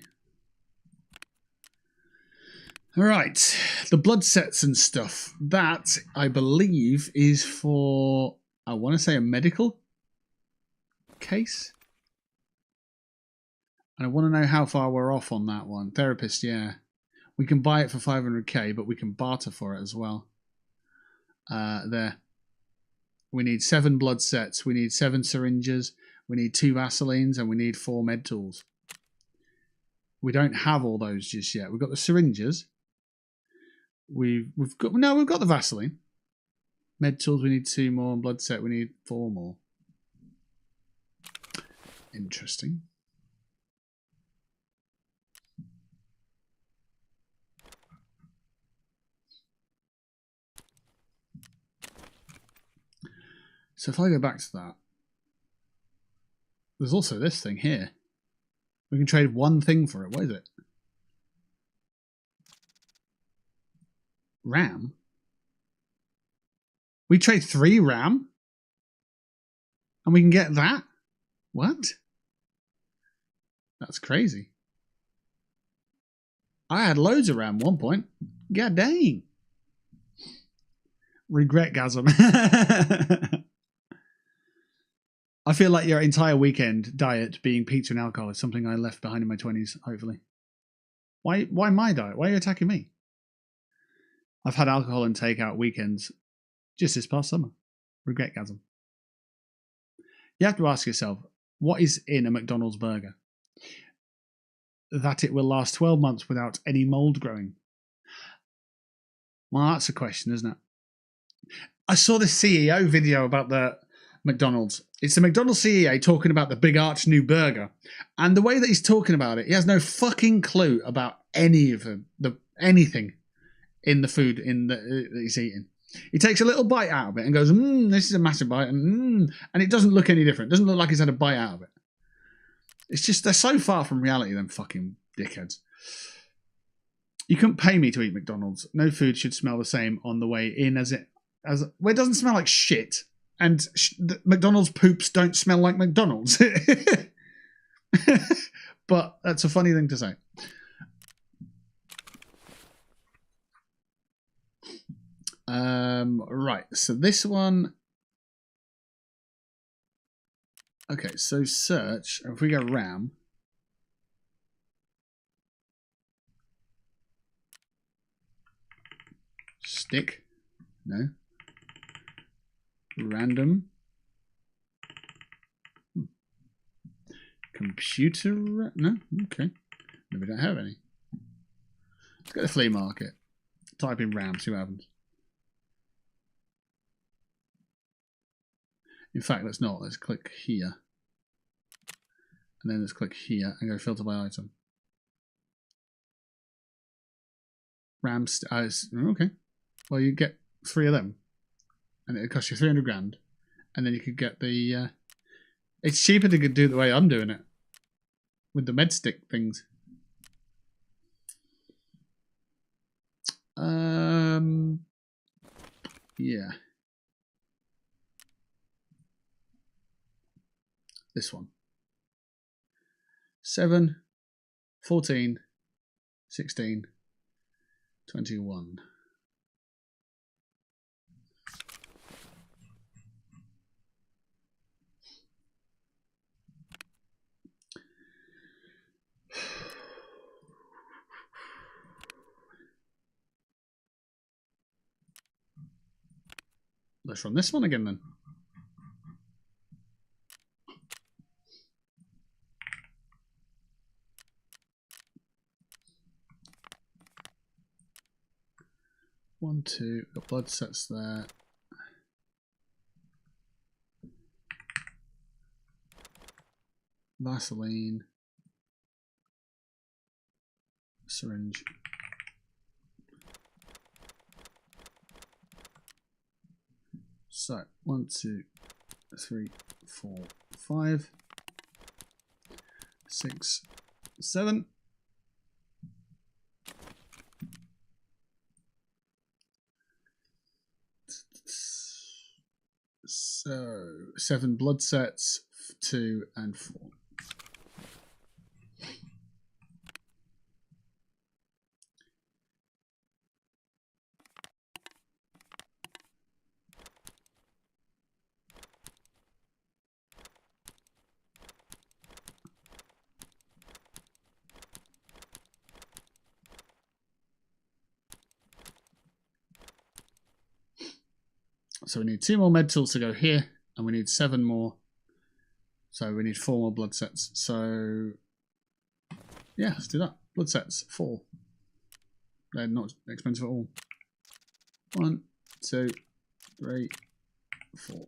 All right. The blood sets and stuff. That, I believe, is for, I want to say, a medical case. And I want to know how far we're off on that one. Therapist, yeah. We can buy it for 500k, but we can barter for it as well. There. We need 7 blood sets. We need 7 syringes. We need 2 Vaselines, and we need 4 med tools. We don't have all those just yet. We've got the syringes. We've got the Vaseline. Med tools, we need 2 more. And blood set, we need 4 more. Interesting. So if I go back to that, there's also this thing here. We can trade 1 thing for it. What is it? RAM? We trade 3 RAM? And we can get that? What? That's crazy. I had loads of RAM at one point. God dang. Regretgasm. I feel like your entire weekend diet being pizza and alcohol is something I left behind in my 20s, hopefully. Why my diet? Why are you attacking me? I've had alcohol and takeout weekends just this past summer. Regretgasm. You have to ask yourself, what is in a McDonald's burger? That it will last 12 months without any mold growing. Well, that's a question, isn't it? I saw this CEO video about the McDonald's. It's the McDonald's CEO talking about the big arch new burger. And the way that he's talking about it, he has no fucking clue about any of anything in the food that he's eating. He takes a little bite out of it and goes, this is a massive bite. And it doesn't look any different. It doesn't look like he's had a bite out of it. It's just, they're so far from reality, them fucking dickheads. You couldn't pay me to eat McDonald's. No food should smell the same on the way in well, it doesn't smell like shit. And McDonald's poops don't smell like McDonald's. But that's a funny thing to say. Right, so this one Okay, so search. If we go RAM, stick, no, random, computer, no, okay, no, we don't have any. Let's go to flea market. Type in RAM, see what happens. In fact, let's not. Let's click here. And then let's click here and go filter by item. RAM, okay. Well, you get 3 of them. And it costs you 300 grand. And then you could get the... it's cheaper to do it the way I'm doing it. With the med stick things. Yeah. This one. 7, 14, 16, 21. Let's run this one again then. One, two, got blood sets there. Vaseline. Syringe. So, 1, 2, 3, 4, 5, 6, 7. So 7 blood sets, 2 and 4. So we need 2 more med tools to go here, and we need 7 more. So we need 4 more blood sets. So yeah, let's do that. Blood sets, 4. They're not expensive at all. 1, 2, 3, 4.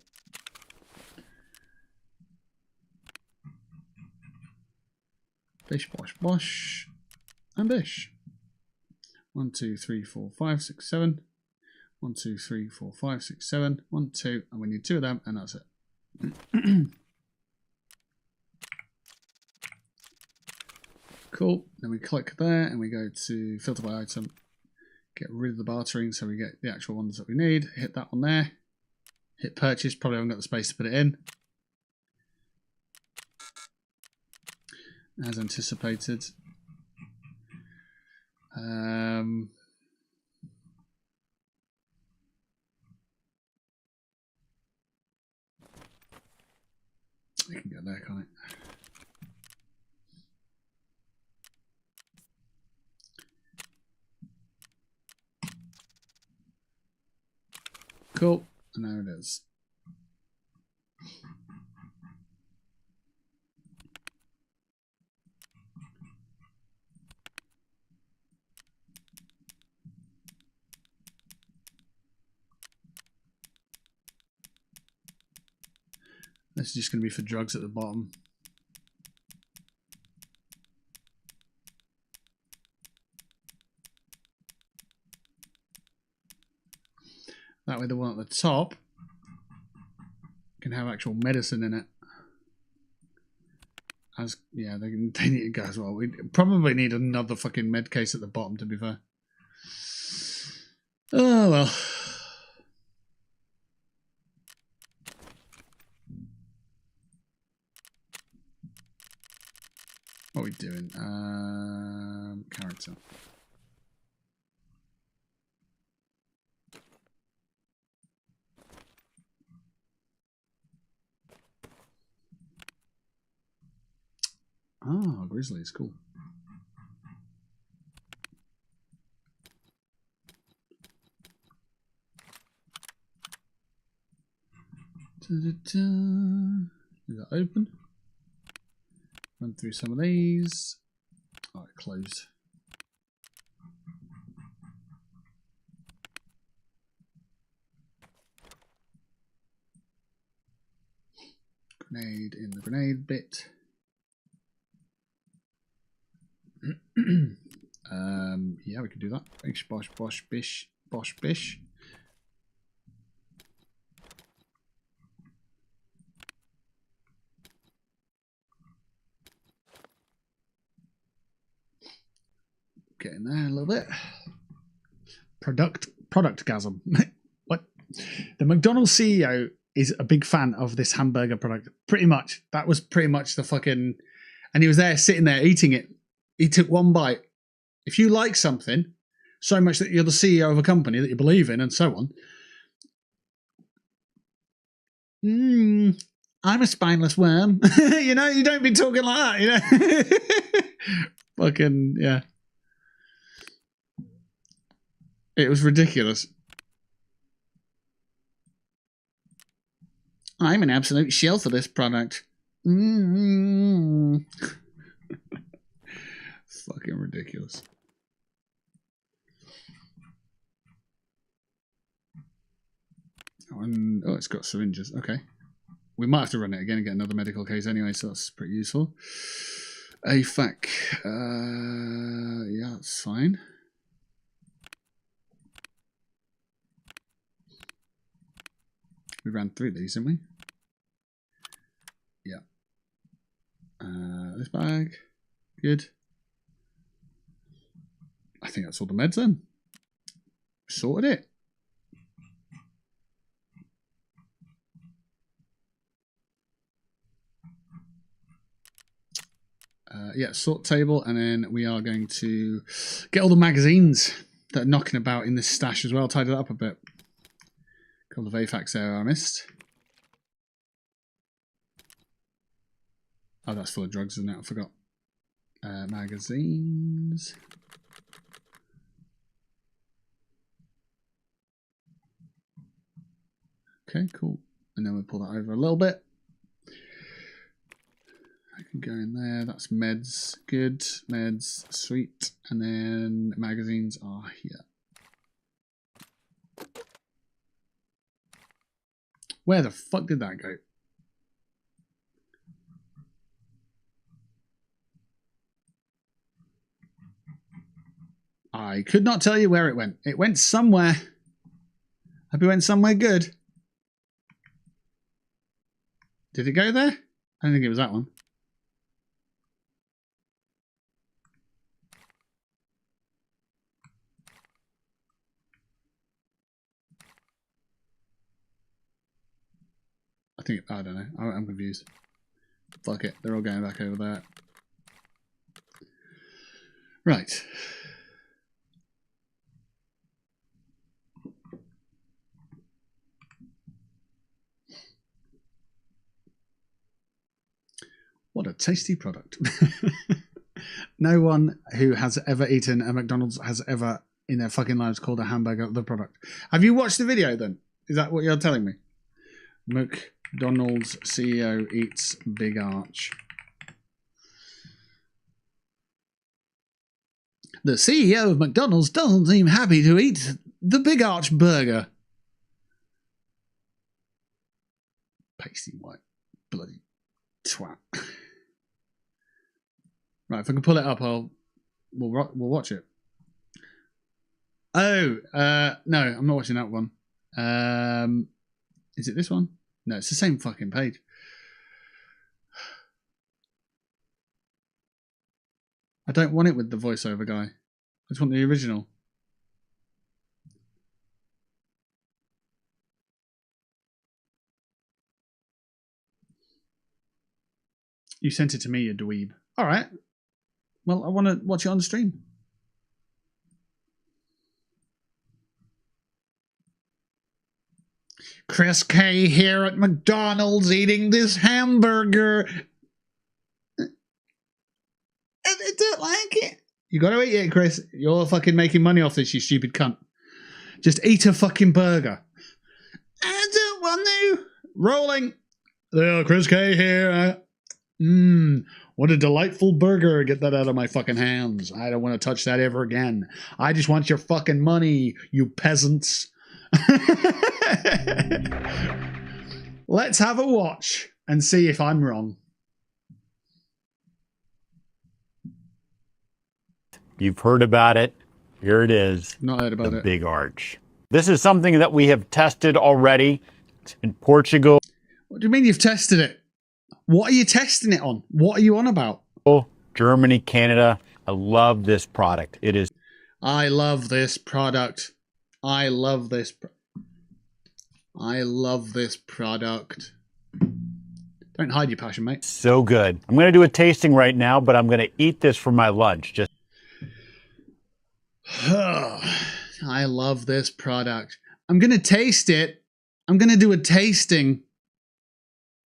Bish, bosh, bosh, and bish. 1, 2, 3, 4, 5, 6, 7. 1, 2, 3, 4, 5, 6, 7. 1, 2, and we need 2 of them, and that's it. Cool. Then we click there, and we go to filter by item. Get rid of the bartering, so we get the actual ones that we need. Hit that one there. Hit purchase. Probably haven't got the space to put it in. As anticipated. You can get there, can't it? Cool. And there it is. This is just going to be for drugs at the bottom. That way the one at the top can have actual medicine in it. As yeah, they need to go as well. We probably need another fucking med case at the bottom, to be fair. Oh well. What are we doing? Character. Ah, Grizzly is cool. Da-da-da. Is that open? Run through some of these. Oh, it closed. Grenade in the grenade bit. Yeah, we can do that. Bish, bosh, bosh, bish, bosh, bish. Get in there a little bit. Productgasm. What? The McDonald's CEO is a big fan of this hamburger product. Pretty much. That was pretty much the fucking... And he was there sitting there eating it. He took one bite. If you like something so much that you're the CEO of a company that you believe in and so on, I'm a spineless worm. You know, you don't be talking like that, you know. Fucking, yeah. It was ridiculous. I'm an absolute shill for this product. Fucking ridiculous. Oh, it's got syringes. Okay. We might have to run it again and get another medical case anyway, so that's pretty useful. AFAC. Yeah, that's fine. We ran through these, didn't we? Yeah. This bag. Good. I think that's all the meds then. Sorted it. Yeah, sort table, and then we are going to get all the magazines that are knocking about in this stash as well, tidy that up a bit. A couple of AFACs there I missed. Oh, that's full of drugs, isn't it? I forgot. Magazines. Okay, cool. And then we'll pull that over a little bit. I can go in there. That's meds. Good. Meds. Sweet. And then magazines are here. Where the fuck did that go? I could not tell you where it went. It went somewhere. Hope it went somewhere good. Did it go there? I don't think it was that one. I don't know. I'm confused. Fuck it. They're all going back over there. Right. What a tasty product. No one who has ever eaten a McDonald's has ever in their fucking lives called a hamburger the product. Have you watched the video then? Is that what you're telling me? McDonald's CEO eats Big Arch. The CEO of McDonald's doesn't seem happy to eat the Big Arch burger. Pasty white. Bloody twat. Right, if I can pull it up, we'll watch it. Oh, no, I'm not watching that one. Is it this one? No, it's the same fucking page. I don't want it with the voiceover guy. I just want the original. You sent it to me, you dweeb. All right. Well, I want to watch it on the stream. Chris K here at McDonald's eating this hamburger. I don't like it. You got to eat it, Chris. You're fucking making money off this, you stupid cunt. Just eat a fucking burger. I don't want to. Rolling. Chris K here. What a delightful burger. Get that out of my fucking hands. I don't want to touch that ever again. I just want your fucking money, you peasants. Let's have a watch and see if I'm wrong. You've heard about it. Here it is. Not heard about the it. Big Arch. This is something that we have tested already in Portugal. What do you mean you've tested it? What are you testing it on? What are you on about? Germany, Canada. I love this product. It is. I love this product. I love this. I love this product. Don't hide your passion, mate. So good. I'm going to do a tasting right now, but I'm going to eat this for my lunch. Just. I love this product. I'm going to taste it. I'm going to do a tasting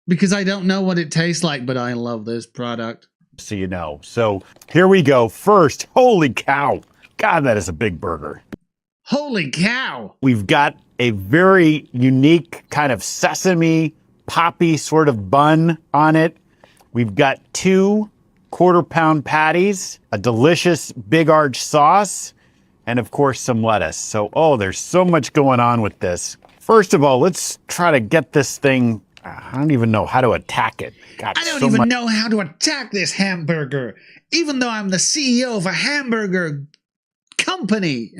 because I don't know what it tastes like, but I love this product. So you know. So here we go. First, holy cow. God, that is a big burger. Holy cow. We've got a very unique kind of sesame poppy sort of bun on it. We've got 2 quarter-pound patties, a delicious Big Arch sauce, and of course some lettuce. So, there's so much going on with this. First of all, let's try to get this thing. I don't even know how to attack it. I don't even know how to attack this hamburger, even though I'm the CEO of a hamburger company.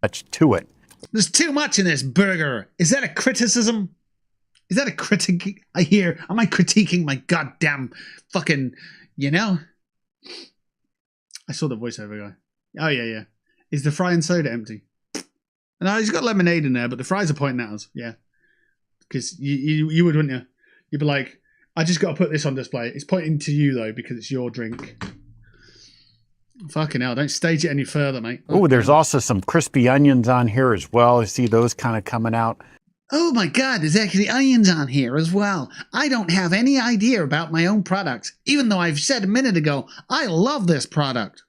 Much to it. There's too much in this burger. Is that a criticism? Is that a critique? Am I critiquing my goddamn fucking, I saw the voiceover guy. Oh, yeah. Is the fry and soda empty? No, he's got lemonade in there, but the fries are pointing at us. Yeah. Because you would, wouldn't you? You'd be like, I just got to put this on display. It's pointing to you, though, because it's your drink. Fucking hell, don't stage it any further, mate. Oh, there's also some crispy onions on here as well. I see those kind of coming out. Oh my God, there's actually onions on here as well. I don't have any idea about my own products, even though I've said a minute ago, I love this product.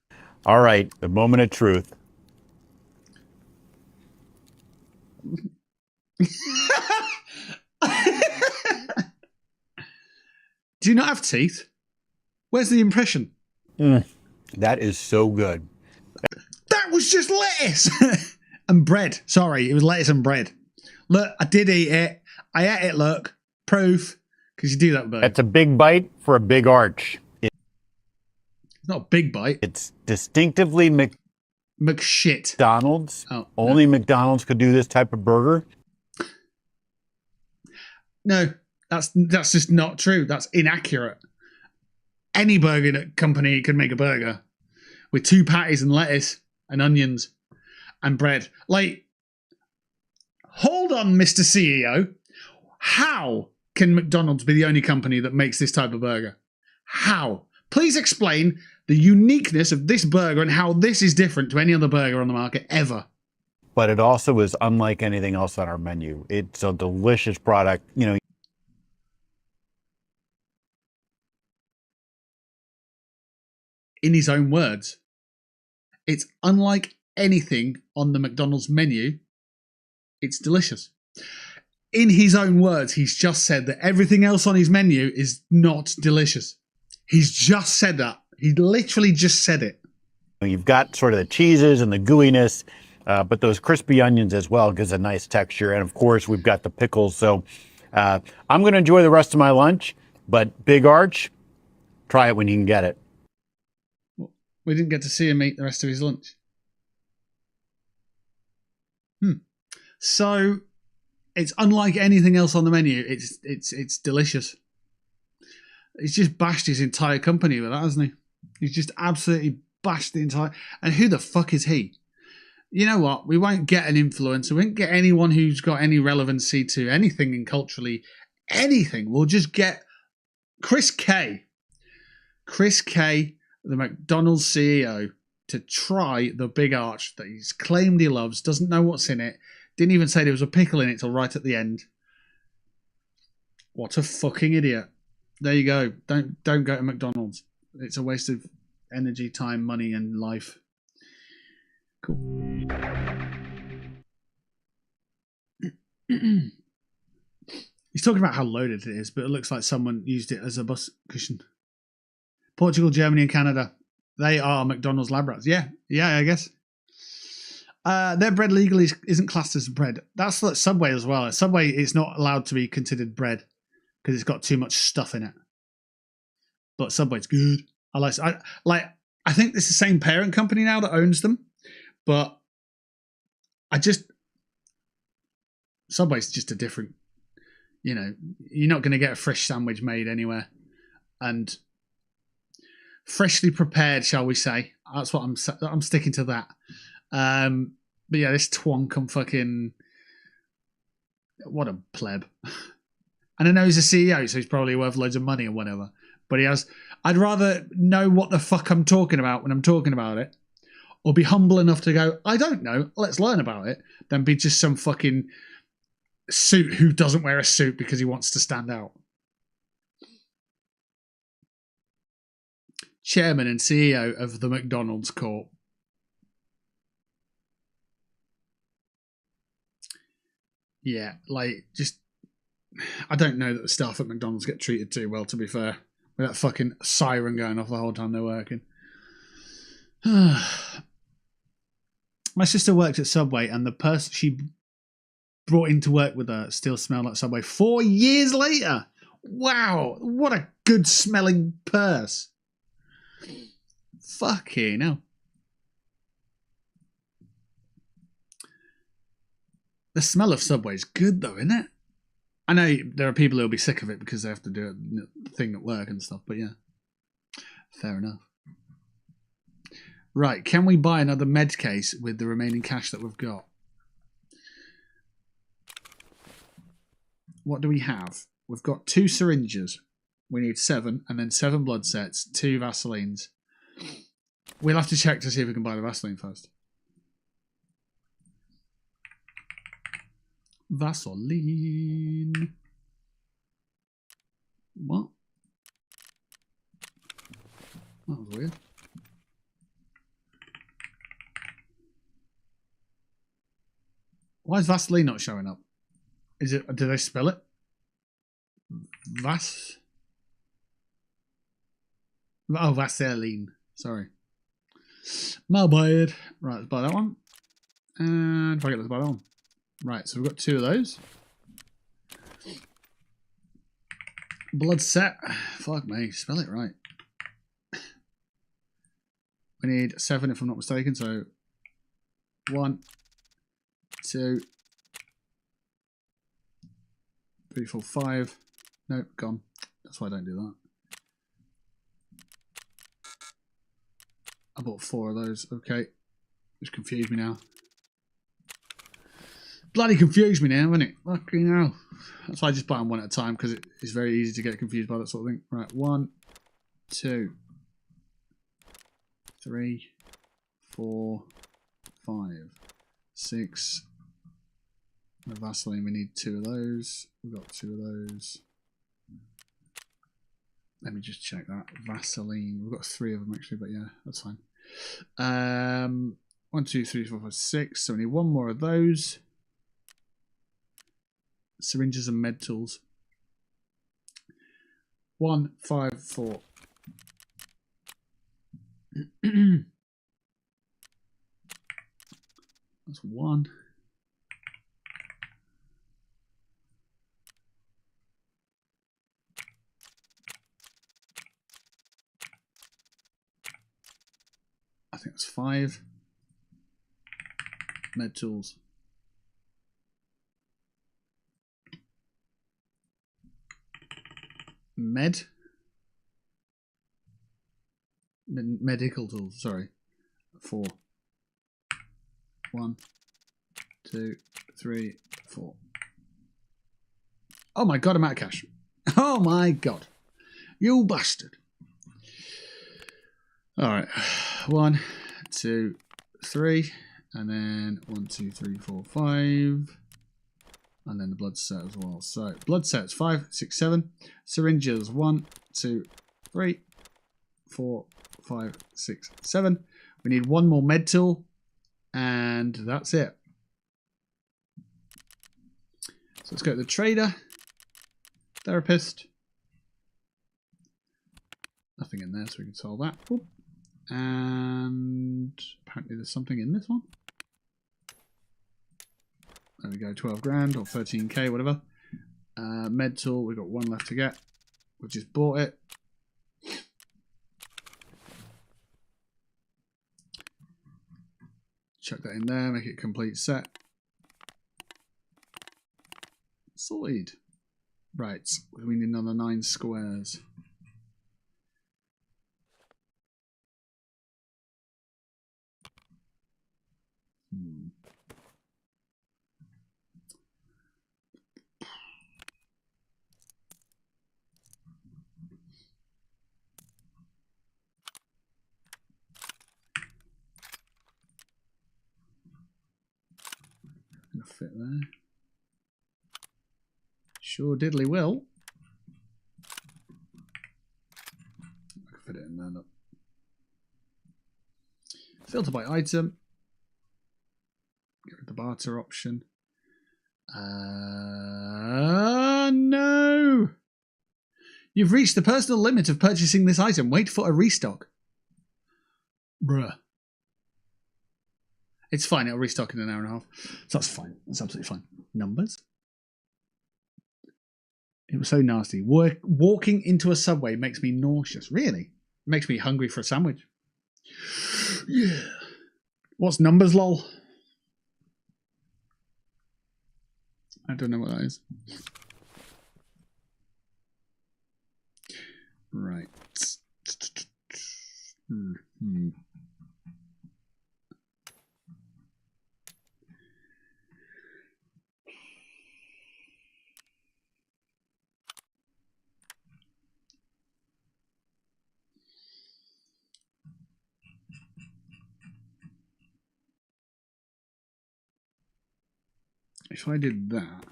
All right, the moment of truth. Do you not have teeth? Where's the impression? That is so good. That was just lettuce and bread. Sorry, it was lettuce and bread. Look, I did eat it. I ate it, look. Proof. Because you do that, bird. That's a big bite for a Big Arch. It's not a big bite. It's distinctively McShit. McDonald's. Oh, Only McDonald's could do this type of burger. No, that's just not true. That's inaccurate. Any burger company could make a burger with 2 patties and lettuce and onions and bread. Like, hold on, Mr. CEO. How can McDonald's be the only company that makes this type of burger? How? Please explain the uniqueness of this burger and how this is different to any other burger on the market ever. But it also is unlike anything else on our menu. It's a delicious product. In his own words, it's unlike anything on the McDonald's menu. It's delicious. In his own words, he's just said that everything else on his menu is not delicious. He's just said that. He literally just said it. You've got sort of the cheeses and the gooiness, but those crispy onions as well gives a nice texture. And of course, we've got the pickles. So I'm going to enjoy the rest of my lunch, but Big Arch, try it when you can get it. We didn't get to see him eat the rest of his lunch. So it's unlike anything else on the menu. It's delicious. He's just bashed his entire company with that, hasn't he? He's just absolutely bashed the entire... And who the fuck is he? You know what? We won't get an influencer. We won't get anyone who's got any relevancy to anything in culturally anything. We'll just get Chris K. Chris K, the McDonald's CEO, to try the Big Arch that he's claimed he loves, doesn't know what's in it, didn't even say there was a pickle in it till right at the end. What a fucking idiot. There you go. Don't go to McDonald's. It's a waste of energy, time, money, and life. Cool. He's talking about how loaded it is, but it looks like someone used it as a bus cushion. Portugal, Germany, and Canada. They are McDonald's lab rats. Yeah, I guess. Their bread legally isn't classed as bread. That's like Subway as well. Subway is not allowed to be considered bread because it's got too much stuff in it. But Subway's good. I think it's the same parent company now that owns them, but Subway's just a different. You're not going to get a fresh sandwich made anywhere, and freshly prepared, shall we say? That's what I'm sticking to that. But yeah, this twonkum fucking what a pleb. And I know he's a CEO, so he's probably worth loads of money or whatever. But I'd rather know what the fuck I'm talking about when I'm talking about it, or be humble enough to go, I don't know, let's learn about it, than be just some fucking suit who doesn't wear a suit because he wants to stand out. Chairman and CEO of the McDonald's Corp. Yeah, I don't know that the staff at McDonald's get treated too well, to be fair, with that fucking siren going off the whole time they're working. My sister worked at Subway, and the person she brought into work with her still smelled like Subway 4 years later. Wow, what a good smelling purse. Fucking hell. The smell of Subway is good though, isn't it? I know there are people who'll be sick of it because they have to do a thing at work and stuff, but yeah. Fair enough. Right, can we buy another med case with the remaining cash that we've got? What do we have? We've got 2 syringes. We need 7, and then 7 blood sets, 2 Vaselines. We'll have to check to see if we can buy the Vaseline first. Vaseline. What? That was weird. Why is Vaseline not showing up? Is it? Did they spell it? Oh, Vaseline. Sorry. My bad. Right, let's buy that one. And forget, let's buy that one. Right, so we've got 2 of those. Blood set. Fuck me, spell it right. We need 7 if I'm not mistaken, so 1, 2, 3, 4, 5. Nope, gone. That's why I don't do that. I bought 4 of those. Okay. Just confused me now. Bloody confused me now, hasn't it? Fucking hell. That's why I just buy them one at a time, because it's very easy to get confused by that sort of thing. Right, 1, 2, 3, 4, 5, 6. The Vaseline, we need 2 of those. We've got 2 of those. Let me just check that. Vaseline. We've got 3 of them actually, but yeah, that's fine. 1, 2, 3, 4, 5, 6. So we need 1 more of those. Syringes and med tools. 1, 5, 4. That's 1. I think that's 5. Med tools. Medical tools, sorry. 4. 1, 2, 3, 4. Oh my god, I'm out of cash. Oh my god. You bastard. Alright. 1, 2, 3. And then 1, 2, 3, 4, 5. And then the blood set as well. So blood sets 5, 6, 7. Syringes 1, 2, 3, 4, 5, 6, 7. We need one more med tool. And that's it. So let's go to the trader. Therapist. Nothing in there, so we can solve that. Ooh. And apparently there's something in this one. There we go, 12 grand or 13k, whatever. Med tool, we've got one left to get. We've just bought it. Chuck that in there, make it a complete set. Sorted. Right, we need another 9 squares. Gonna fit there. Sure diddly will. I can fit it in there. Look. Filter by item. Get rid of the barter option. No! You've reached the personal limit of purchasing this item. Wait for a restock. Bruh. It's fine. It'll restock in an hour and a half. So that's fine. That's absolutely fine. Numbers? It was so nasty. Walking into a subway makes me nauseous. Really? It makes me hungry for a sandwich. Yeah. What's numbers, lol? I don't know what that is. Right. If I did that,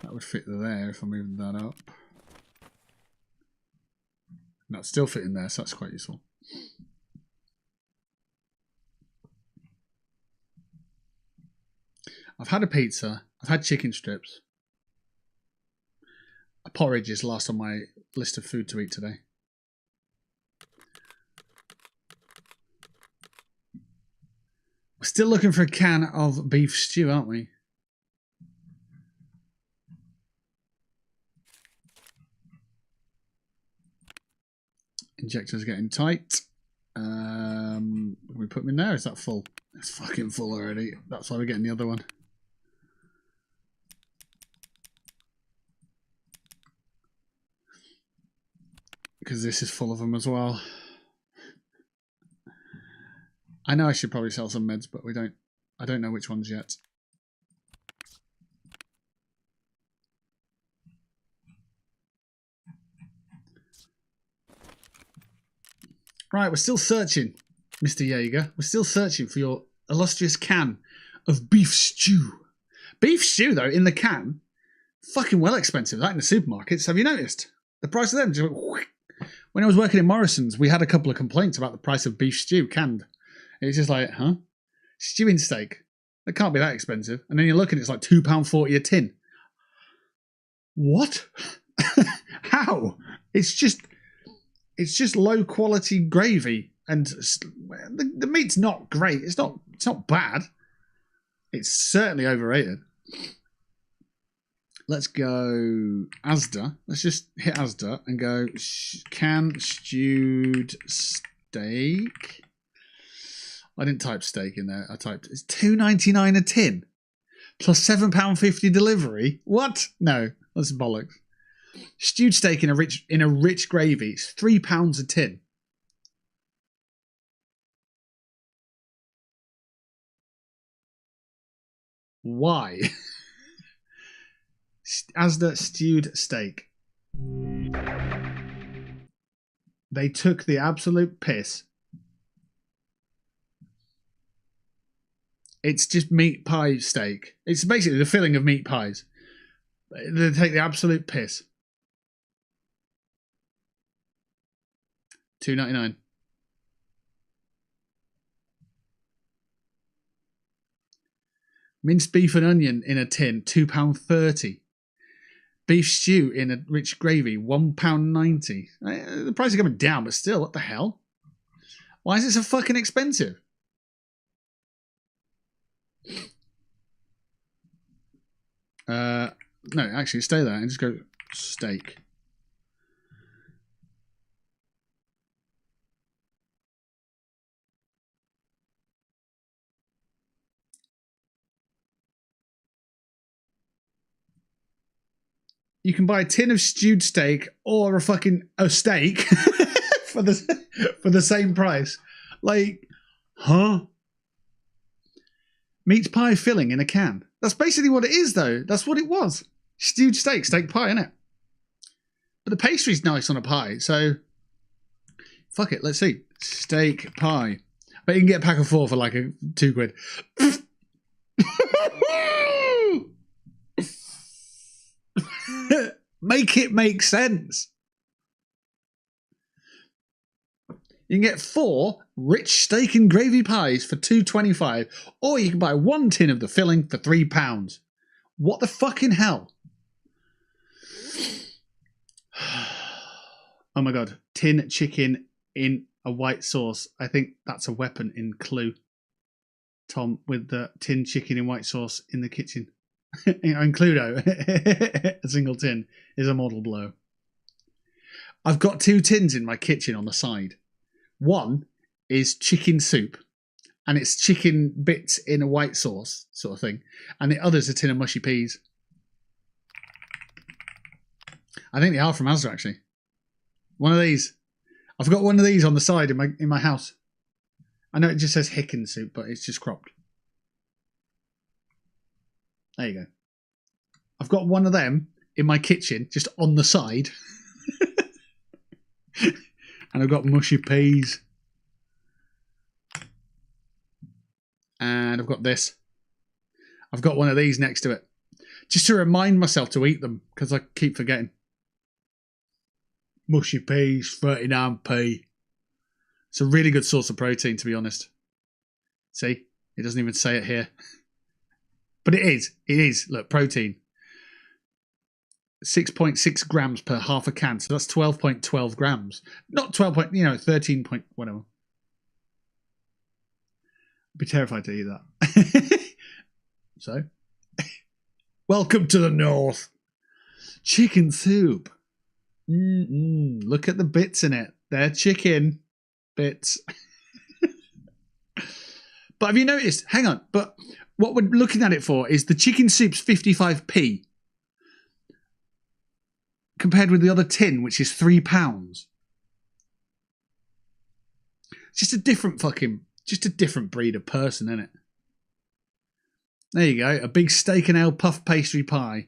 that would fit there if I moved that up. And that's still fitting there, so that's quite useful. I've had a pizza. I've had chicken strips. A porridge is last on my list of food to eat today. We're still looking for a can of beef stew, aren't we? Injector's getting tight. We put them in there. Is that full? It's fucking full already. That's why we're getting the other one. Because this is full of them as well. I know I should probably sell some meds, but we don't. I don't know which ones yet. Right, we're still searching, Mr. Jaeger. We're still searching for your illustrious can of beef stew. Beef stew, though, in the can, fucking well expensive. That in the supermarkets. Have you noticed? The price of them just went, when I was working in Morrison's, we had a couple of complaints about the price of beef stew canned. It's just like, huh? Stewing steak. It can't be that expensive. And then you look and it's like £2.40 a tin. What? How? It's just low quality gravy, and the meat's not great. It's not bad. It's certainly overrated. Let's go Asda. Let's just hit Asda and go can stewed steak. I didn't type steak in there. I typed it's £2.99 a tin plus £7.50 delivery. What? No, that's bollocks. Stewed steak in a rich gravy. It's £3 a tin. Why? Asda stewed steak. They took the absolute piss. It's just meat pie steak. It's basically the filling of meat pies. They take the absolute piss. $2.99. Minced beef and onion in a tin, £2.30. Beef stew in a rich gravy, £1.90. The price is coming down, but still, what the hell? Why is it so fucking expensive? No, actually, stay there and just go steak. You can buy a tin of stewed steak or a steak for the same price. Like, huh? Meat pie filling in a can. That's basically what it is, though. That's what it was. Stewed steak pie, innit? But the pastry's nice on a pie, so fuck it. Let's see. Steak pie. But you can get a pack of 4 for like £2. Make it make sense. You can get 4 rich steak and gravy pies for $2.25, or you can buy 1 tin of the filling for £3. What the fucking hell? Oh my god. Tin chicken in a white sauce. I think that's a weapon in Clue. Tom with the tin chicken in white sauce in the kitchen. In Cluedo, a single tin is a mortal blow. I've got 2 tins in my kitchen on the side. One is chicken soup, and it's chicken bits in a white sauce sort of thing. And the other's a tin of mushy peas. I think they are from Asda, actually. One of these. I've got one of these on the side in my house. I know it just says Hicken soup, but it's just cropped. There you go. I've got one of them in my kitchen, just on the side. And I've got mushy peas. And I've got this. I've got one of these next to it. Just to remind myself to eat them, because I keep forgetting. Mushy peas, 39p. It's a really good source of protein, to be honest. See? It doesn't even say it here. But it is. It is. Look, protein. 6.6 grams per half a can. So that's 12.12 grams. Not 13 point whatever. I'd be terrified to eat that. So, welcome to the north. Chicken soup. Look at the bits in it. They're chicken bits. But have you noticed? Hang on. But what we're looking at it for is the chicken soup's 55p. Compared with the other tin, which is £3. Just a different breed of person, isn't it? There you go. A big steak and ale puff pastry pie.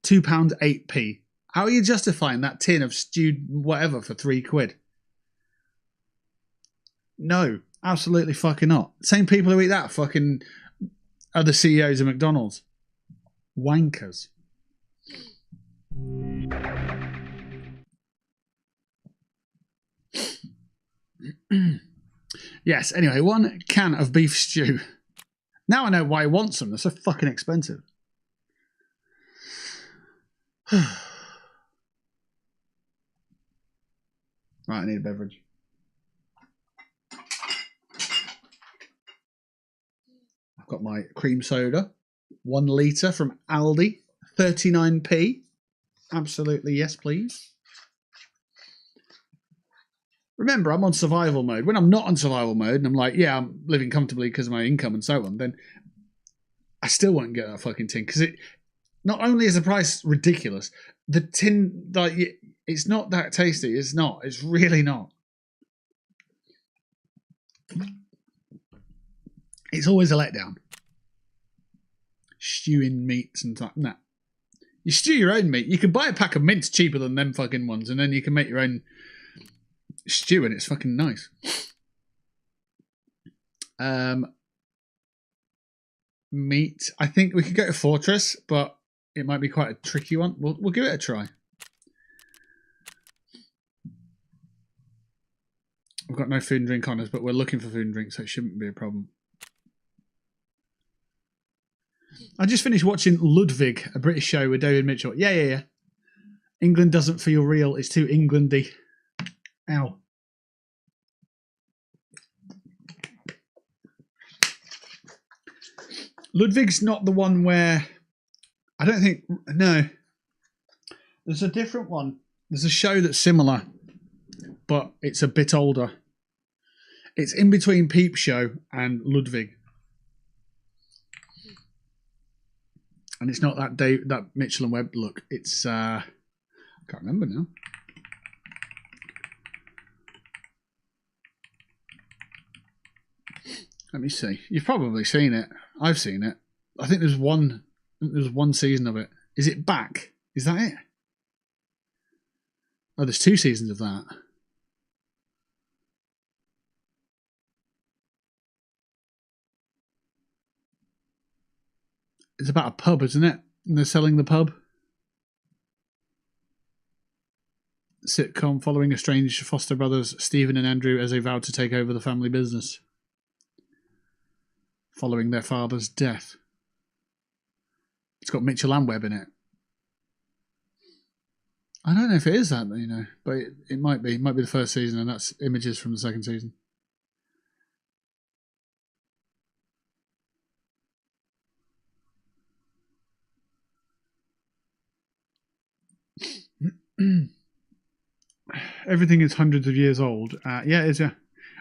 £2.08p. How are you justifying that tin of stewed whatever for £3? No, absolutely fucking not. Same people who eat that fucking are the CEOs of McDonald's. Wankers. Yes, anyway, 1 can of beef stew. Now I know why he wants them. They're so fucking expensive. Right, I need a beverage. I've got my cream soda. 1 litre from Aldi. 39p. Absolutely, yes, please. Remember, I'm on survival mode. When I'm not on survival mode and I'm like, yeah, I'm living comfortably because of my income and so on, then I still won't get that fucking tin. Because it not only is the price ridiculous, the tin, like, it's not that tasty. It's not. It's really not. It's always a letdown. Stewing meats and stuff. Nah. You stew your own meat. You can buy a pack of mince cheaper than them fucking ones, and then you can make your own stew, and it's fucking nice. meet. I think we could go to Fortress, but it might be quite a tricky one. We'll give it a try. We've got no food and drink on us, but we're looking for food and drink, so it shouldn't be a problem. I just finished watching Ludwig, a British show with David Mitchell. Yeah. England doesn't feel real. It's too Englandy. Ow. Ludwig's not the one where... I don't think... No. There's a different one. There's a show that's similar, but it's a bit older. It's in between Peep Show and Ludwig. And it's not that Mitchell and Webb look. It's... I can't remember now. Let me see. You've probably seen it. I've seen it. I think there's one season of it. Is it back? Is that it? Oh, there's 2 seasons of that. It's about a pub, isn't it? And they're selling the pub. Sitcom following estranged foster brothers Stephen and Andrew as they vowed to take over the family business following their father's death. It's got Mitchell and Webb in it. I don't know if it is that, you know, but it might be. It might be the first season, and that's images from the second season. Everything is hundreds of years old. Yeah, it is, yeah.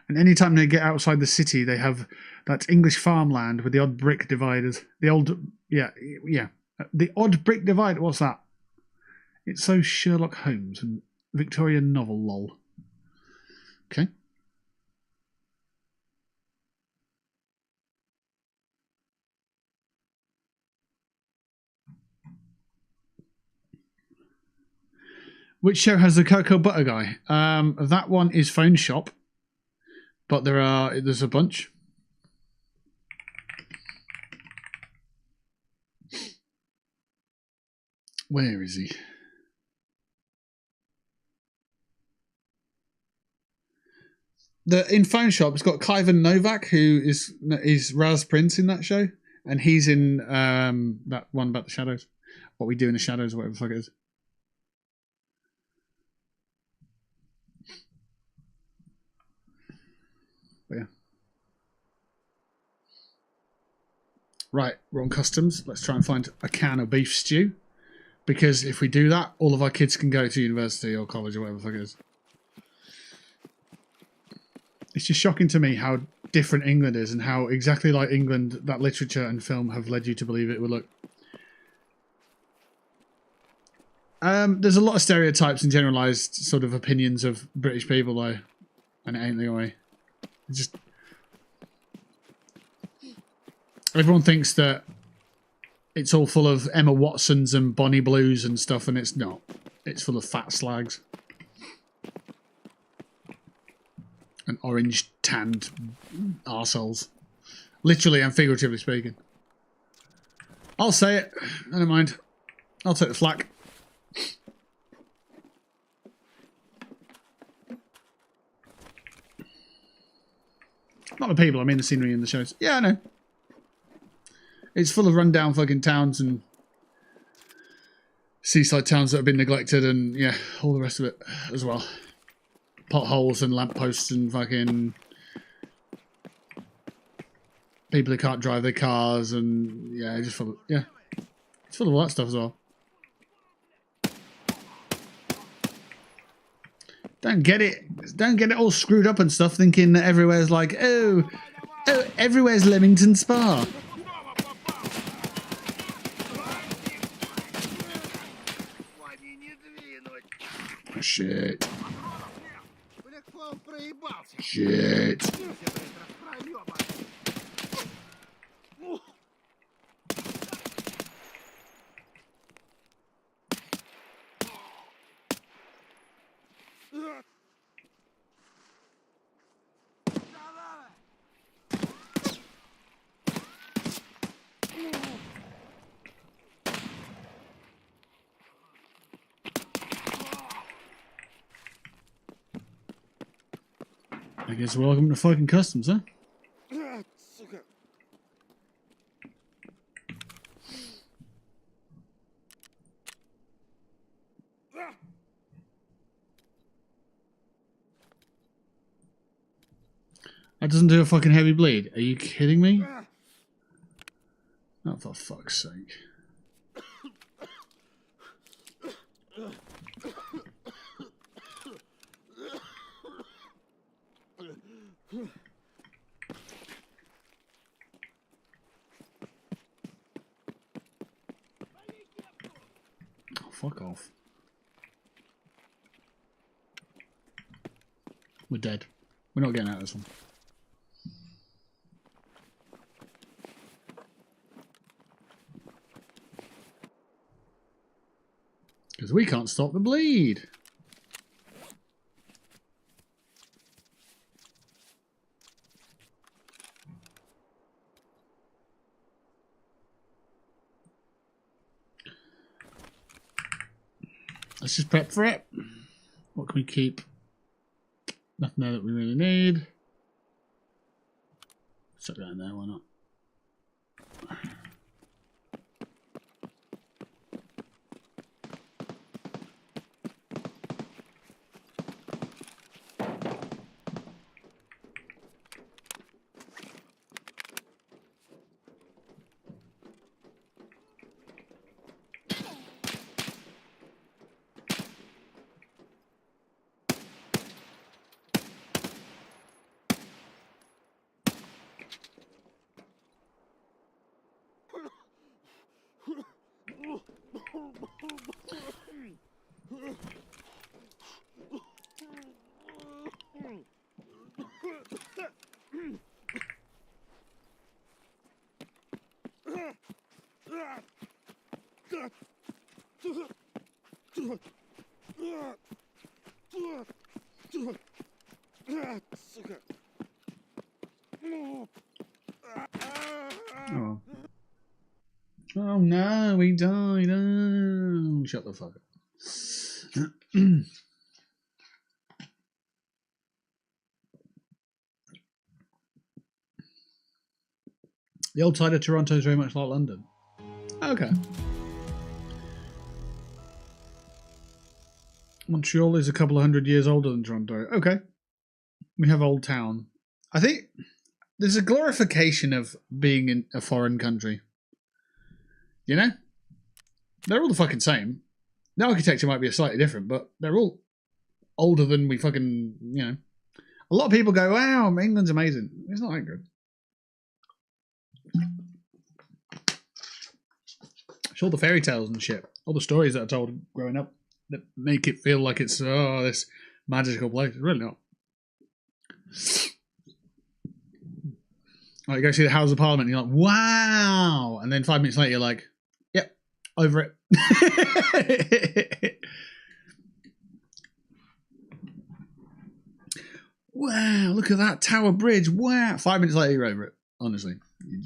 And anytime they get outside the city, they have that English farmland with the odd brick dividers. The old, yeah. The odd brick divider, what's that? It's so Sherlock Holmes and Victorian novel, lol. Okay. Which show has the cocoa butter guy? That one is Phone Shop, but there's a bunch. Where is he? In Phone Shop, it's got Kyvan Novak, who is Raz Prince in that show, and he's in that one about the shadows. What We Do in the Shadows, or whatever the fuck it is. But yeah. Right, we're on customs. Let's try and find a can of beef stew. Because if we do that, all of our kids can go to university or college or whatever the fuck it is. It's just shocking to me how different England is and how exactly like England that literature and film have led you to believe it would look. There's a lot of stereotypes and generalised sort of opinions of British people, though. And it ain't the way. It's just... Everyone thinks that it's all full of Emma Watsons and Bonnie Blues and stuff, and it's not. It's full of fat slags. And orange tanned arseholes. Literally and figuratively speaking. I'll say it. I don't mind. I'll take the flak. Not the people, I mean the scenery in the shows. Yeah, I know. It's full of rundown fucking towns and seaside towns that have been neglected and, yeah, all the rest of it as well. Potholes and lampposts and fucking people who can't drive their cars and, yeah, just full of, yeah. It's full of all that stuff as well. Don't get it all screwed up and stuff thinking that everywhere's like, oh, everywhere's Leamington Spa. Shit. Shit. I guess welcome to fucking customs, huh? Сука. That doesn't do a fucking heavy bleed. Are you kidding me? Oh, for fuck's sake. Oh, fuck off. We're dead. We're not getting out of this one. Because we can't stop the bleed. Let's just prep for it. What can we keep? Nothing there that we really need. Chuck that in there, why not? Сука. Oh. Oh no, we died. Oh, shut the fuck up. The old side of Toronto is very much like London. Okay. Montreal is a couple of 100 years older than Toronto. Okay. We have Old Town. I think there's a glorification of being in a foreign country. You know? They're all the fucking same. The architecture might be slightly different, but they're all older than we fucking, you know. A lot of people go, wow, England's amazing. It's not that good. It's all the fairy tales and shit. All the stories that are told growing up that make it feel like it's, oh, this magical place. It's really not. Like, you go see the House of Parliament and you're like, wow. And then 5 minutes later, you're like, yep, over it. Wow, look at that Tower Bridge. Wow. 5 minutes later, you're over it. Honestly,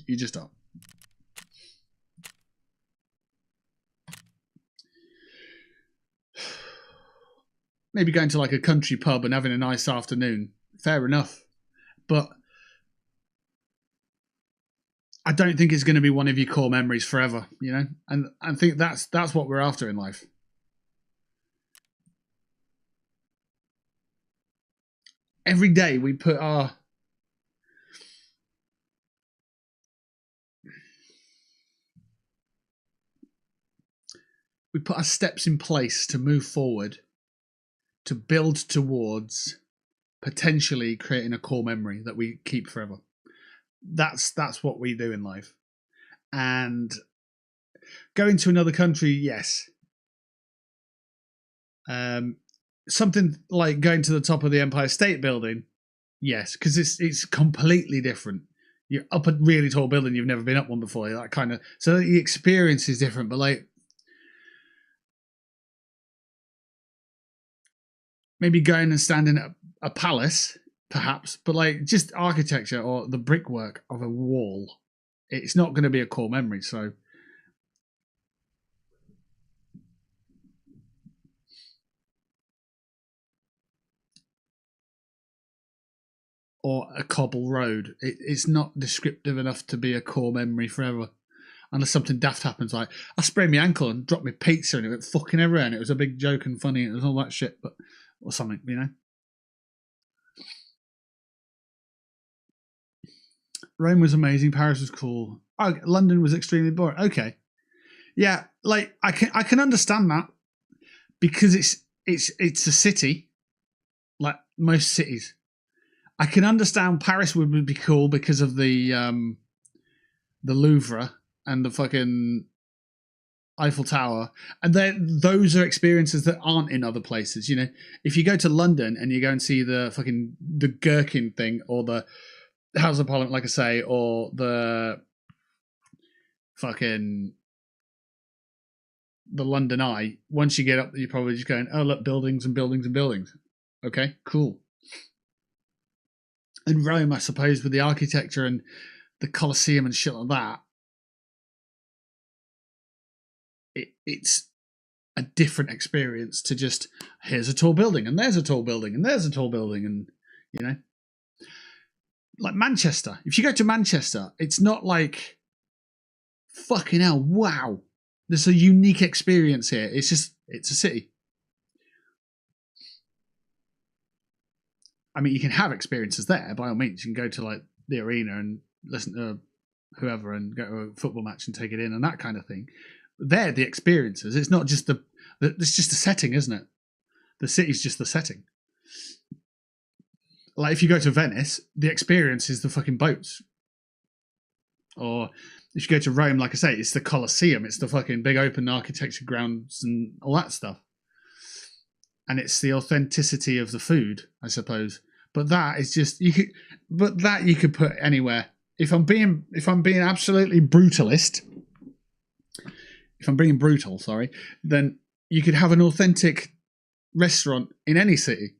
you just are. Maybe going to like a country pub and having a nice afternoon. Fair enough. But I don't think it's going to be one of your core memories forever, you know? And I think that's what we're after in life. Every day we put our steps in place to move forward, to build towards potentially creating a core memory that we keep forever. That's what we do in life. And going to another country, yes. Something like going to the top of the Empire State Building, yes, because it's completely different. You're up a really tall building, you've never been up one before, that kind of, so the experience is different. But like maybe going and standing at a palace, perhaps, but like just architecture or the brickwork of a wall, it's not going to be a core memory. So or a cobble road. It's not descriptive enough to be a core memory forever. Unless something daft happens, like I sprained my ankle and dropped my pizza and it went fucking everywhere and it was a big joke and funny and it was all that shit, but or something, you know. Rome was amazing. Paris was cool. Oh, London was extremely boring. Okay, yeah, like I can understand that because it's a city, like most cities. I can understand Paris would be cool because of the Louvre and the fucking Eiffel Tower, and those are experiences that aren't in other places. You know, if you go to London and you go and see the Gherkin thing or the House of Parliament, like I say, or the London Eye, once you get up, you're probably just going, oh look, buildings and buildings and buildings. Okay, cool. And Rome, I suppose, with the architecture and the Colosseum and shit like that, it's a different experience to just, here's a tall building and there's a tall building and there's a tall building, and you know, like Manchester. If you go to Manchester, it's not like fucking hell, wow, there's a unique experience here. It's just, it's a city. I mean, you can have experiences there by all means. You can go to like the arena and listen to whoever and go to a football match and take it in and that kind of thing. They're the experiences. It's not just it's just the setting, isn't it? The city's just the setting. Like if you go to Venice, the experience is the fucking boats. Or if you go to Rome, like I say, it's the Colosseum. It's the fucking big open architecture grounds and all that stuff. And it's the authenticity of the food, I suppose. But that is just you could put anywhere. If I'm being absolutely brutalist, if I'm being brutal, sorry, then you could have an authentic restaurant in any city,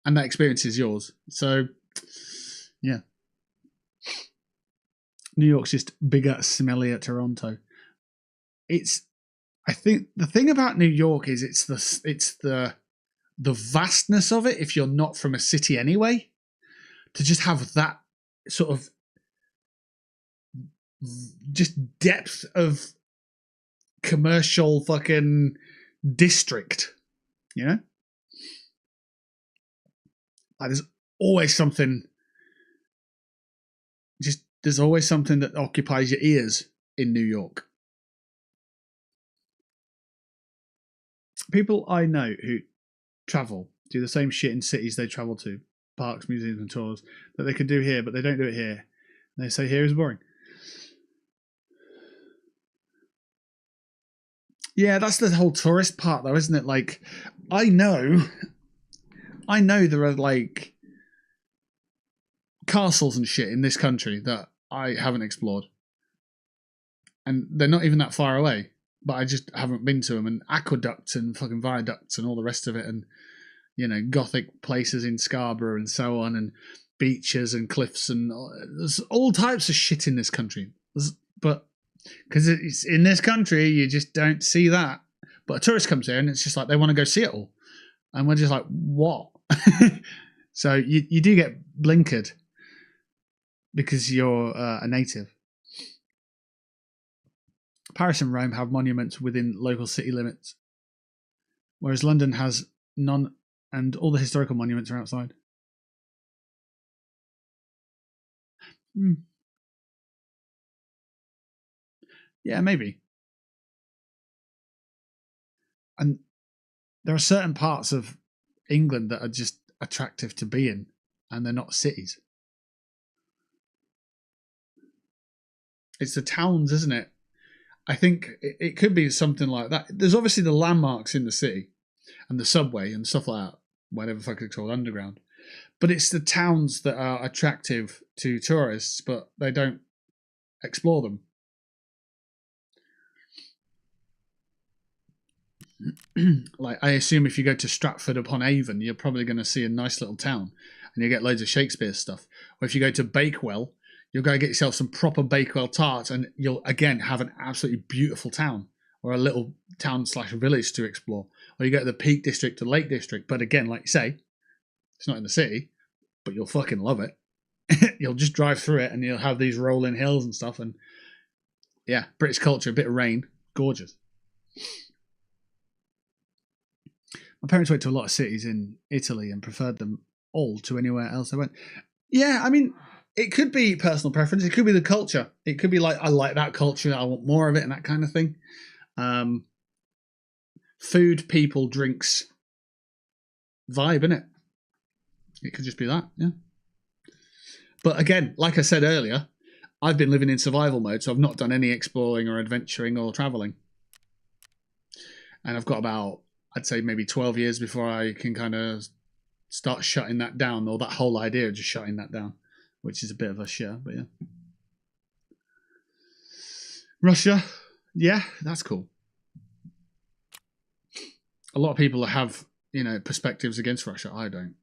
and that experience is yours. So, yeah. New York's just bigger, smellier Toronto. I think the thing about New York is it's the vastness of it, if you're not from a city anyway, to just have that sort of just depth of commercial fucking district, you know? Like there's always something that occupies your ears in New York. People I know who travel do the same shit in cities they travel to, parks, museums and tours, that they could do here, but they don't do it here. They say here is boring. Yeah, that's the whole tourist part though, isn't it? Like, I know there are like castles and shit in this country that I haven't explored. And they're not even that far away, but I just haven't been to them, and aqueducts and fucking viaducts and all the rest of it, and you know, Gothic places in Scarborough and so on, and beaches and cliffs, and there's all types of shit in this country. But because it's in this country, you just don't see that. But a tourist comes here and it's just like they want to go see it all, and we're just like, what? So you do get blinkered because you're a native. Paris and Rome have monuments within local city limits, whereas London has none, and all the historical monuments are outside. Yeah, maybe. And there are certain parts of England that are just attractive to be in, and they're not cities. It's the towns, isn't it? I think it could be something like that. There's obviously the landmarks in the city and the subway and stuff like that, whatever the fuck it's called, underground. But it's the towns that are attractive to tourists, but they don't explore them. Like, I assume if you go to Stratford upon Avon, you're probably going to see a nice little town and you get loads of Shakespeare stuff. Or if you go to Bakewell, you'll go get yourself some proper Bakewell tarts, and you'll again have an absolutely beautiful town or a little town / village to explore. Or you go to the Peak District or Lake District, but again, like you say, it's not in the city, but you'll fucking love it. you'll just drive through it and you'll have these rolling hills and stuff. And yeah, British culture, a bit of rain, gorgeous. My parents went to a lot of cities in Italy and preferred them all to anywhere else they went. Yeah, I mean, it could be personal preference. It could be the culture. It could be like, I like that culture. I want more of it and that kind of thing. Food, people, drinks, vibe, innit? It could just be that, yeah. But again, like I said earlier, I've been living in survival mode, so I've not done any exploring or adventuring or traveling. And I've got about, I'd say maybe 12 years before I can kind of start shutting that down, or that whole idea of just shutting that down, which is a bit of a share, but yeah. Russia, yeah, that's cool. A lot of people have, perspectives against Russia. I don't.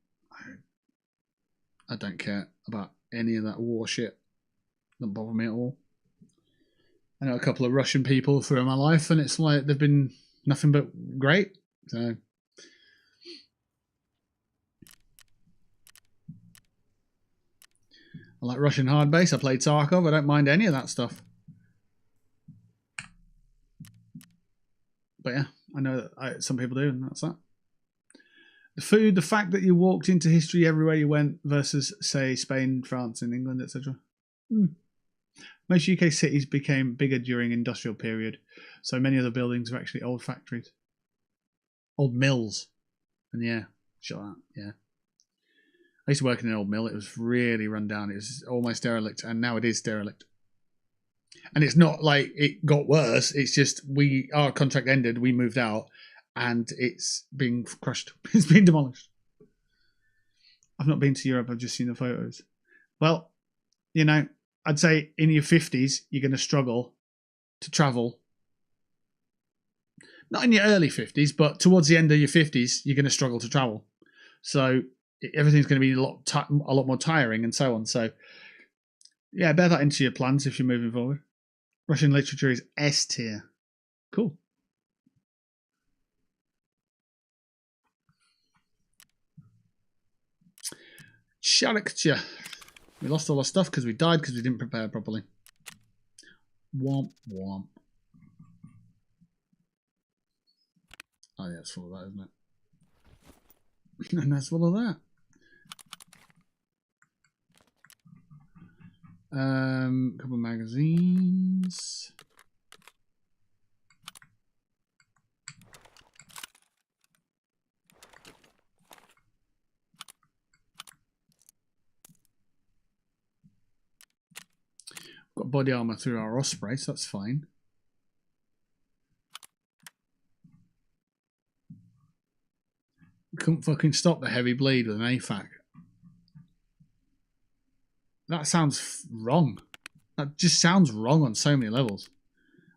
I don't care about any of that war shit. Doesn't bother me at all. I know a couple of Russian people through my life, and it's like they've been nothing but great. So I like Russian hard bass. I played Tarkov. I don't mind any of that stuff. But yeah, I know that some people do, and that's that. The food, the fact that you walked into history everywhere you went versus, say, Spain, France, and England, etc. Most UK cities became bigger during industrial period, so many of the buildings were actually old factories. Old mills. And yeah, shut that, yeah. I used to work in an old mill. It was really run down. It was almost derelict, and now it is derelict. And it's not like it got worse. It's just our contract ended, we moved out, and it's being crushed. It's been demolished. I've not been to Europe. I've just seen the photos. Well, I'd say in your 50s, you're going to struggle to travel. Not in your early 50s, but towards the end of your 50s, you're going to struggle to travel. So everything's going to be a lot more tiring and so on. So yeah, bear that into your plans if you're moving forward. Russian literature is S tier. Cool. Character. We lost all our stuff because we died because we didn't prepare properly. Womp womp. Oh yeah, it's full of that, isn't it? And that's full of that. Couple of magazines. Got body armor through our Osprey, so that's fine. Couldn't fucking stop the heavy bleed with an AFAC. That sounds wrong. That just sounds wrong on so many levels.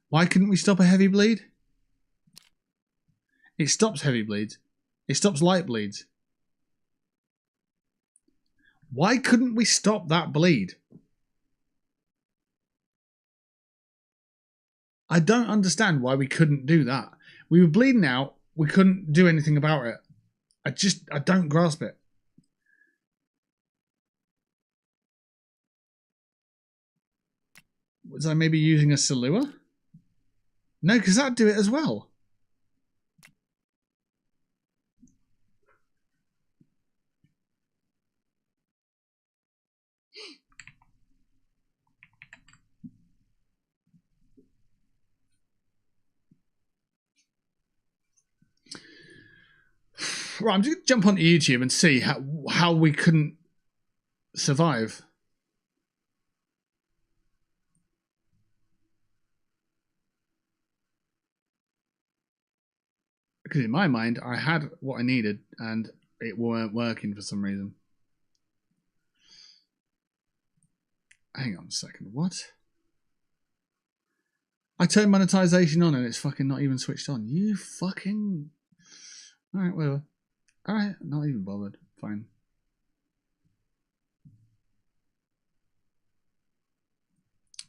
Why couldn't we stop a heavy bleed? It stops heavy bleeds. It stops light bleeds. Why couldn't we stop that bleed? I don't understand why we couldn't do that. We were bleeding out. We couldn't do anything about it. I don't grasp it. Was I maybe using a Salua? No, because that'd do it as well. Right, I'm just going to jump onto YouTube and see how we couldn't survive. Because in my mind, I had what I needed and it weren't working for some reason. Hang on a second, what? I turned monetization on and it's fucking not even switched on. You fucking... Alright, whatever. Alright, not even bothered. Fine.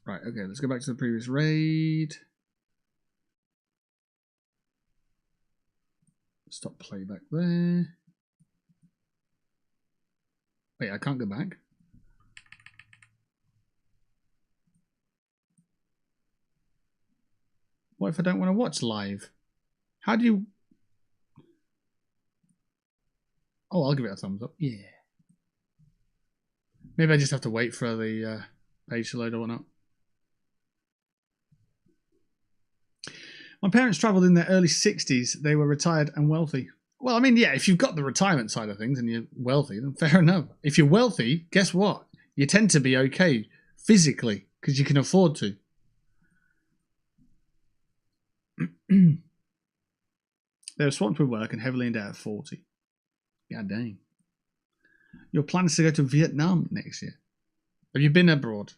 Right, okay, let's go back to the previous raid. Stop playback there. Wait, I can't go back. What if I don't want to watch live? How do you... Oh, I'll give it a thumbs up. Yeah. Maybe I just have to wait for the page to load or whatnot. My parents travelled in their early 60s. They were retired and wealthy. Well, I mean, yeah, if you've got the retirement side of things and you're wealthy, then fair enough. If you're wealthy, guess what? You tend to be okay physically because you can afford to. They were swamped with work and heavily in debt at 40. God dang. Your plan is to go to Vietnam next year. Have you been abroad?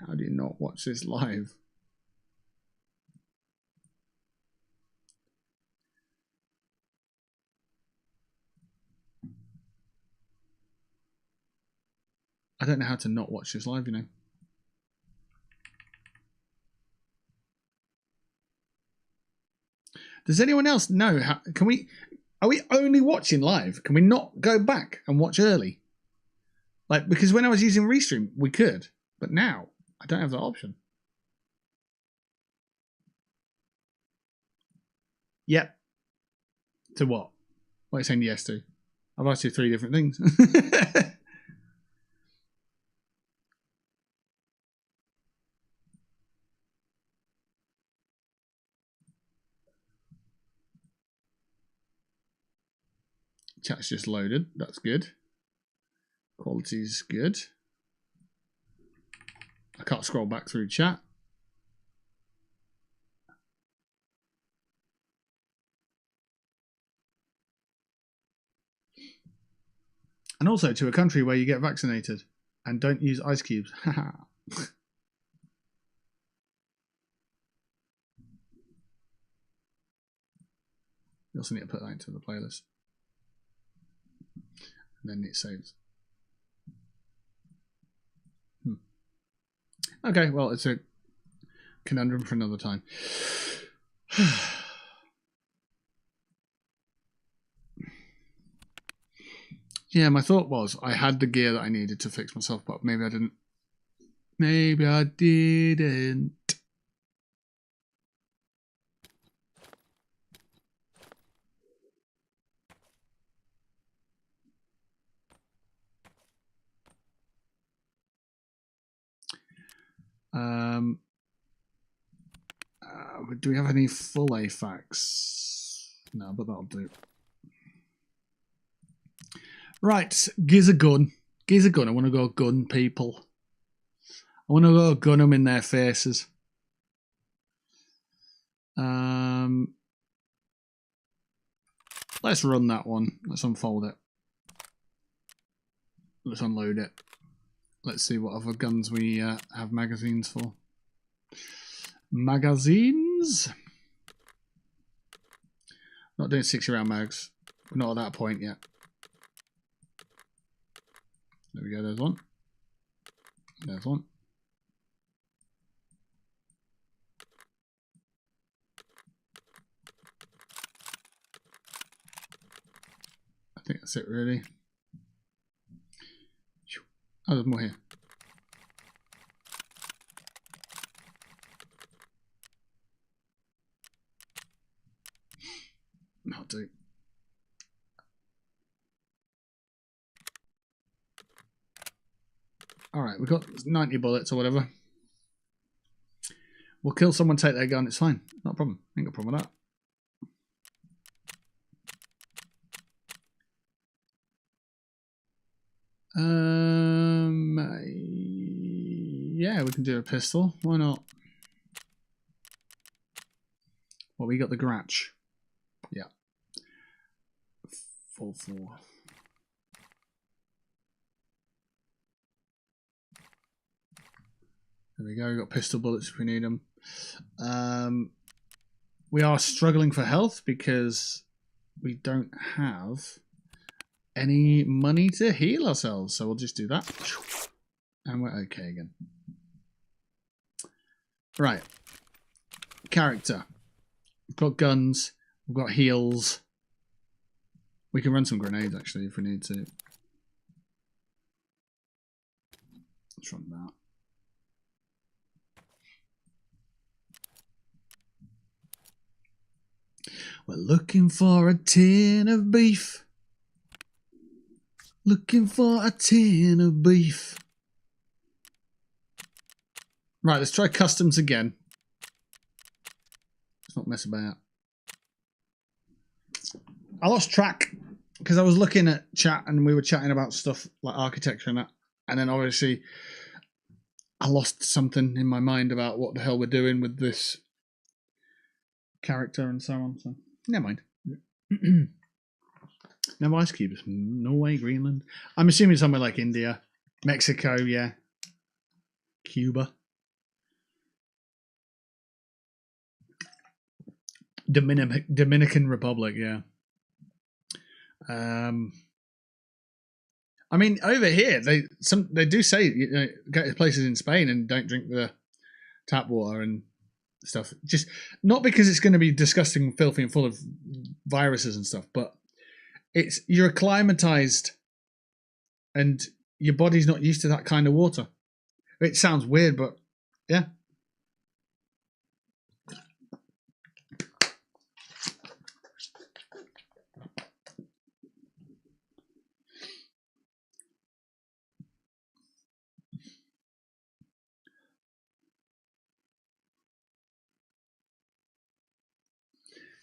How do you not watch this live? I don't know how to not watch this live, you know. Does anyone else know how? Are we only watching live? Can we not go back and watch early? Like, because when I was using Restream, we could, but now I don't have that option. Yep. To what? What are you saying yes to? I've asked you 3 different things. Chat's just loaded. That's good. Quality's good. I can't scroll back through chat. And also to a country where you get vaccinated and don't use ice cubes. You also need to put that into the playlist. And then it saves. Okay, well, it's a conundrum for another time. Yeah, my thought was I had the gear that I needed to fix myself, but maybe I didn't. Maybe I didn't. Do we have any full AFAX? No, but that'll do. Right, gears a gun. Gears a gun. I want to go gun people. I want to go gun them in their faces. Let's run that one. Let's unfold it. Let's unload it. Let's see what other guns we have magazines for. Magazines? Not doing 60-round mags. We're not at that point yet. There we go, there's one. There's one. I think that's it really. Oh, there's more here. I'll do. Alright, we've got 90 bullets or whatever. We'll kill someone, take their gun, it's fine. Not a problem. Ain't got a problem with that. Yeah, we can do a pistol. Why not? Well, we got the Gratch. Yeah. 4-4. There we go. We got pistol bullets if we need them. We are struggling for health because we don't have any money to heal ourselves. So we'll just do that. And we're okay again. Right. Character. We've got guns. We've got heals. We can run some grenades actually if we need to. Let's run that. We're looking for a tin of beef. Looking for a tin of beef. Right, let's try customs again. Let's not mess about. I lost track because I was looking at chat and we were chatting about stuff like architecture and that. And then obviously I lost something in my mind about what the hell we're doing with this character and so on. So never mind. No ice cubes. Norway, Greenland. I'm assuming somewhere like India, Mexico, yeah. Cuba. Dominican Republic, yeah. I mean, over here they do say, you know, go to places in Spain and don't drink the tap water and stuff. Just not because it's going to be disgusting and filthy and full of viruses and stuff, but you're acclimatized and your body's not used to that kind of water. It sounds weird, but yeah.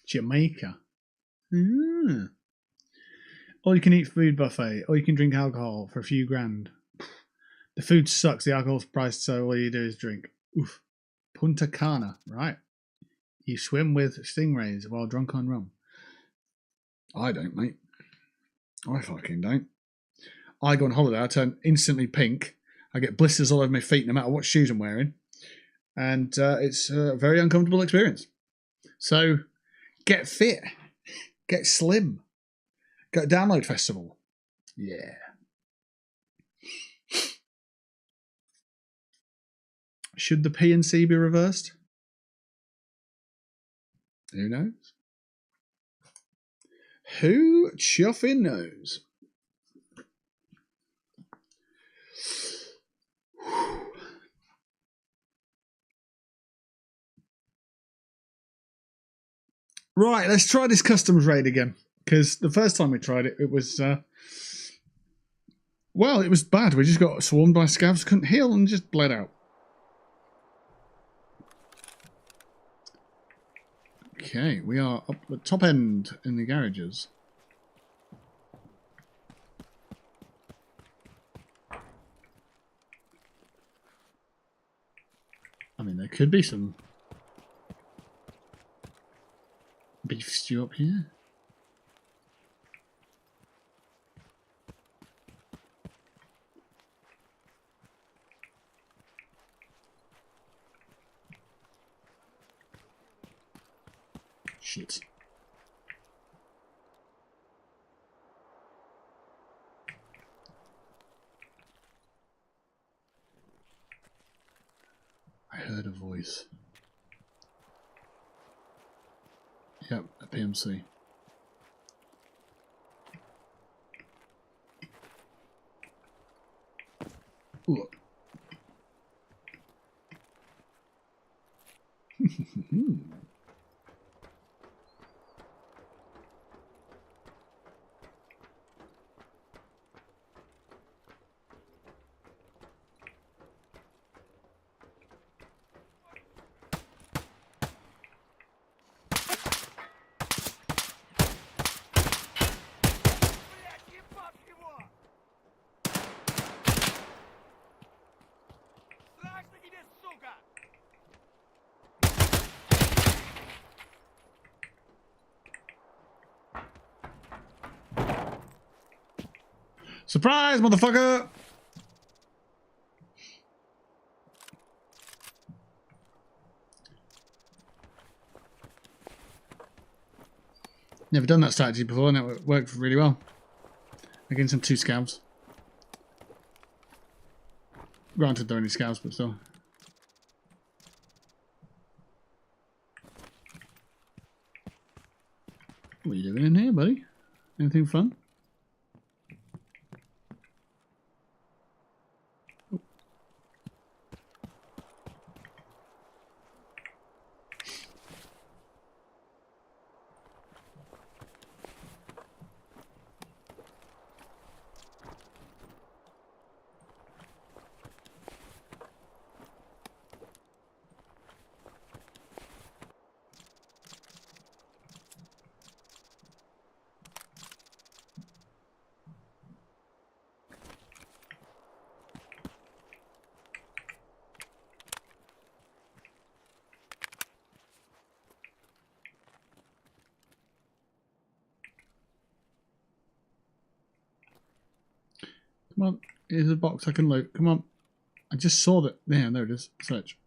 Jamaica. All you can eat food buffet. Or you can drink alcohol for a few grand. The food sucks. The alcohol's priced, so all you do is drink. Oof. Punta Cana, right? You swim with stingrays while drunk on rum. I don't, mate. I fucking don't. I go on holiday. I turn instantly pink. I get blisters all over my feet, no matter what shoes I'm wearing, and it's a very uncomfortable experience. So, get fit, get slim, go to Download Festival. Yeah. Should the P and C be reversed? Who knows? Who chuffing knows? Right, let's try this customs raid again. Because the first time we tried it, it was... well, it was bad. We just got swarmed by scavs, couldn't heal, and just bled out. Okay, we are up the top end in the garages. I mean, there could be some beef stew up here. Shit. I heard a voice. Yep, a PMC. Ooh. Surprise, motherfucker! Never done that strategy before, and it worked really well. Against some 2 scavs. Granted, they're only scavs, but still. What are you doing in here, buddy? Anything fun? Come on. Here's a box I can loot. Come on. I just saw that. Yeah, there it is. Search.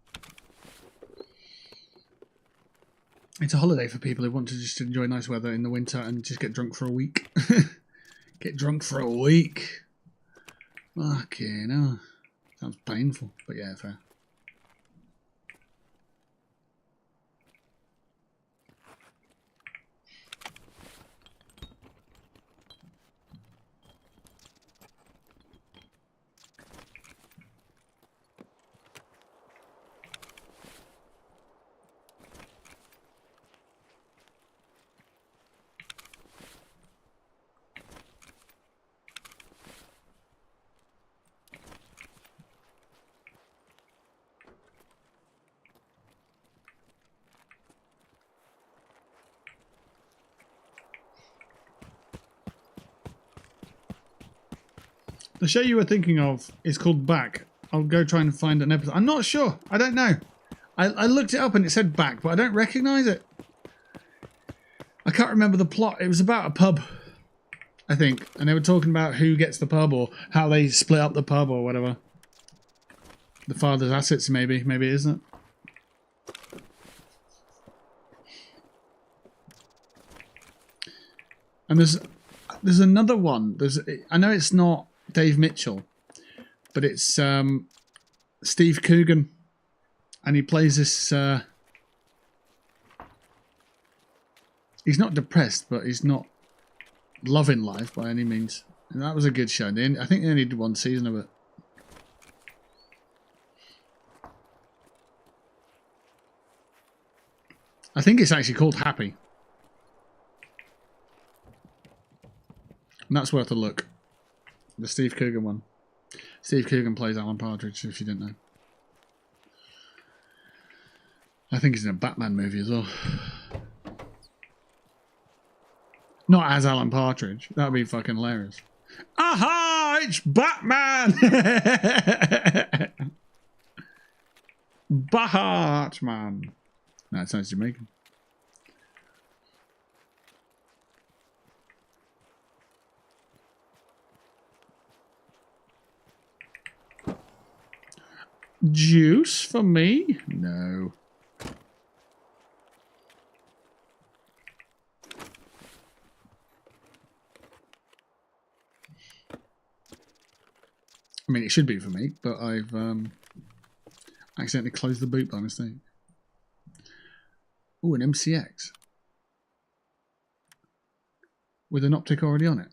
It's a holiday for people who want to just enjoy nice weather in the winter and just get drunk for a week. Get drunk for a week. Fucking hell. Sounds painful, but yeah, fair. The show you were thinking of is called Back. I'll go try and find an episode. I'm not sure. I don't know. I looked it up and it said Back, but I don't recognise it. I can't remember the plot. It was about a pub, I think. And they were talking about who gets the pub or how they split up the pub or whatever. The father's assets, maybe. Maybe it isn't. And there's another one. I know it's not Dave Mitchell, but it's Steve Coogan, and he plays this. He's not depressed, but he's not loving life by any means. And that was a good show. I think they only did one season of it. I think it's actually called Happy. And that's worth a look. The Steve Coogan one. Steve Coogan plays Alan Partridge, if you didn't know. I think he's in a Batman movie as well. Not as Alan Partridge. That would be fucking hilarious. Aha! It's Batman! Batman. No, it sounds Jamaican. Juice for me? No. I mean, it should be for me, but I've accidentally closed the boot by mistake. Oh, an MCX. With an optic already on it.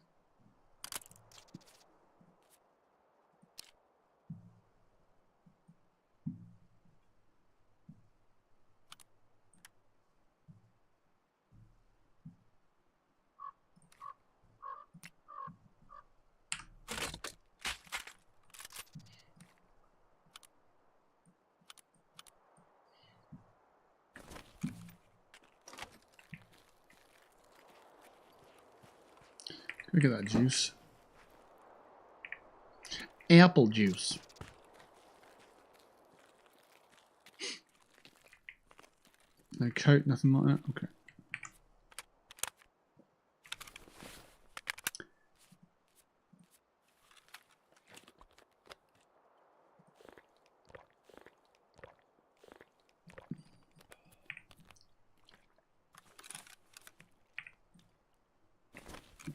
Look at that juice. Apple juice. No coat, nothing like that. Okay.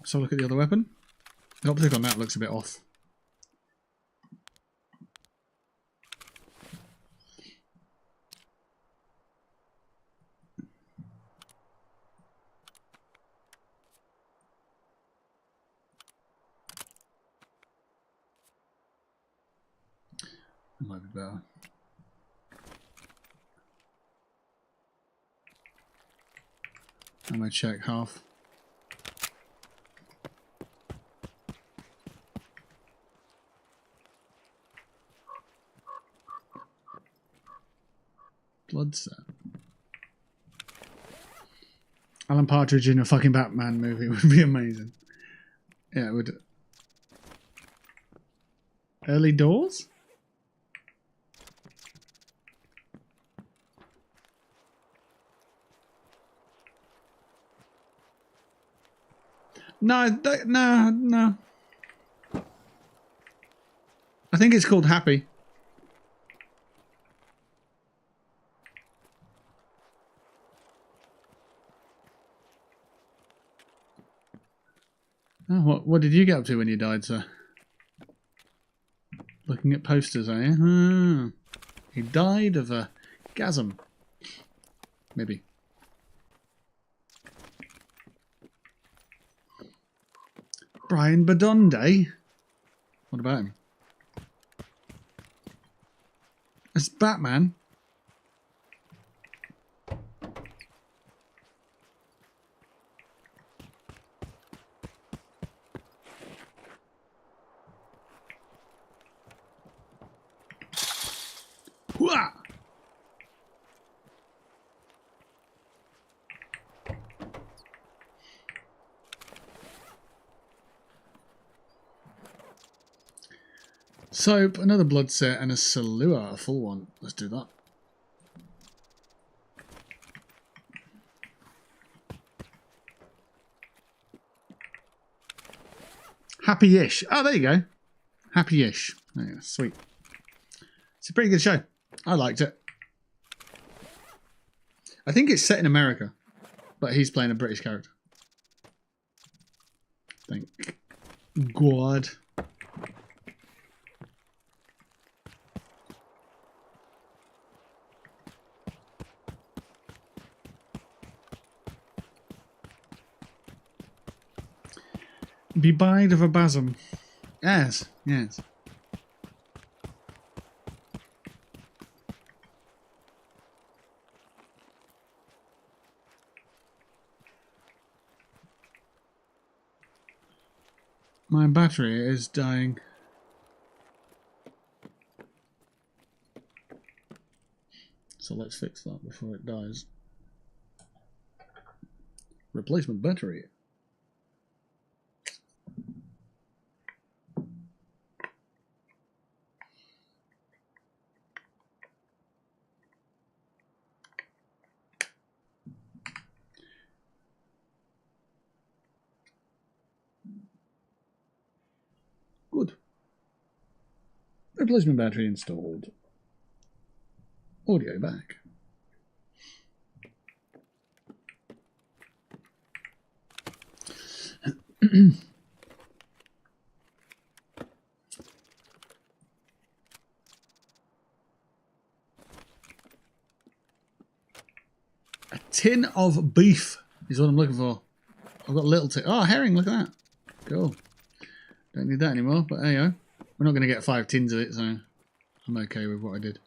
So look at the other weapon. The optic on that looks a bit off. It might be better. Ammo check half. Blood set. Alan Partridge in a fucking Batman movie would be amazing. Yeah, it would. Early doors? No, no. think it's called Happy. Oh, what did you get up to when you died, sir? Looking at posters, are you? Ah, he died of a gasm. Maybe. Brian Badonde? What about him? It's Batman. Hooah! Soap, another blood set, and a Salua, a full one. Let's do that. Happy-ish. Oh, there you go. Happy-ish. There you go. Sweet. It's a pretty good show. I liked it. I think it's set in America, but he's playing a British character. Thank God. Be bide of a basm. Yes, yes. My battery is dying. So let's fix that before it dies. Replacement battery. Good. Replacement battery installed. Audio back. A tin of beef is what I'm looking for. I've got a little tin. Oh, herring, look at that. Cool. Don't need that anymore, but there you go. We're not going to get 5 tins of it, so I'm okay with what I did.